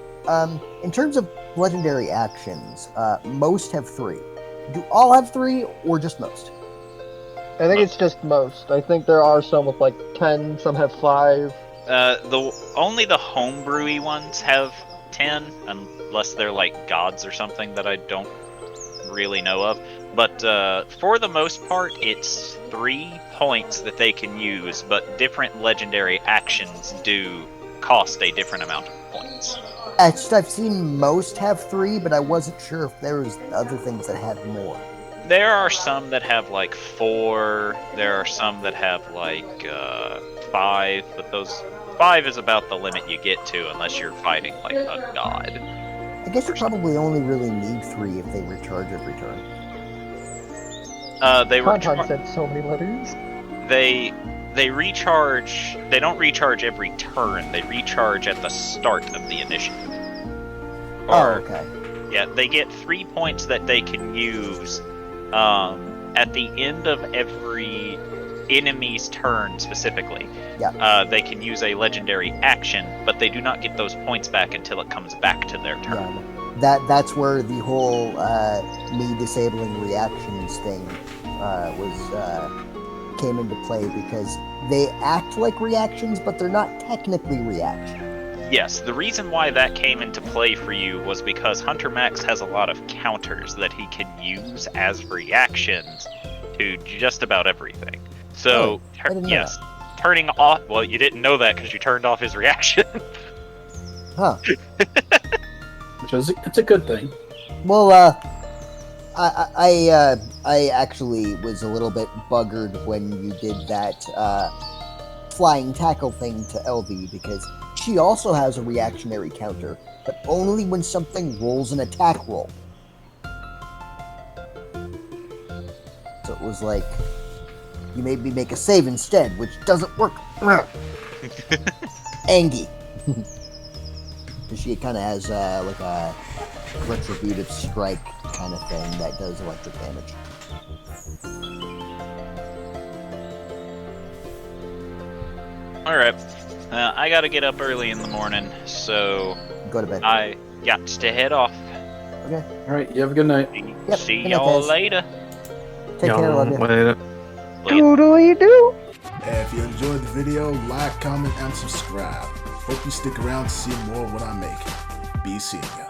In terms of legendary actions, most have 3. Do all have 3, or just most? I think it's just most. I think there are some with like 10, some have 5. Only the homebrewy ones have 10, unless they're like gods or something that I don't really know of. But for the most part, it's 3 points that they can use, but different legendary actions do cost a different amount of points. I've seen most have 3, but I wasn't sure if there was other things that had more. There are some that have like 4, there are some that have like 5, but those 5 is about the limit you get to unless you're fighting like a god. I guess you probably only really need 3 if they recharge every turn. Conton said so many letters. They recharge. They don't recharge every turn. They recharge at the start of the initiative. Okay. Yeah, they get 3 points that they can use at the end of every enemy's turn specifically. Yeah. They can use a legendary action, but they do not get those points back until it comes back to their turn. Yeah, that's where the whole me disabling reactions thing came into play, because they act like reactions, but they're not technically reactions. Yes, the reason why that came into play for you was because Hunter Max has a lot of counters that he can use as reactions to just about everything. So, yes, turning off... Well, you didn't know that because you turned off his reaction. Huh. It's a good thing. Well, I actually was a little bit buggered when you did that flying tackle thing to LV, because she also has a reactionary counter, but only when something rolls an attack roll. So it was like, you made me make a save instead, which doesn't work. Angie. She kind of has like a retributive strike kind of thing that does electric damage. Alright. I gotta get up early in the morning, so Go to bed. I got to head off. Okay. Alright, you have a good night. Yep, See good night, y'all guys. later. Take care, love you. Later. Doodly do. If you enjoyed the video, like, comment, and subscribe. Hope you stick around to see more of what I make. Be seeing ya.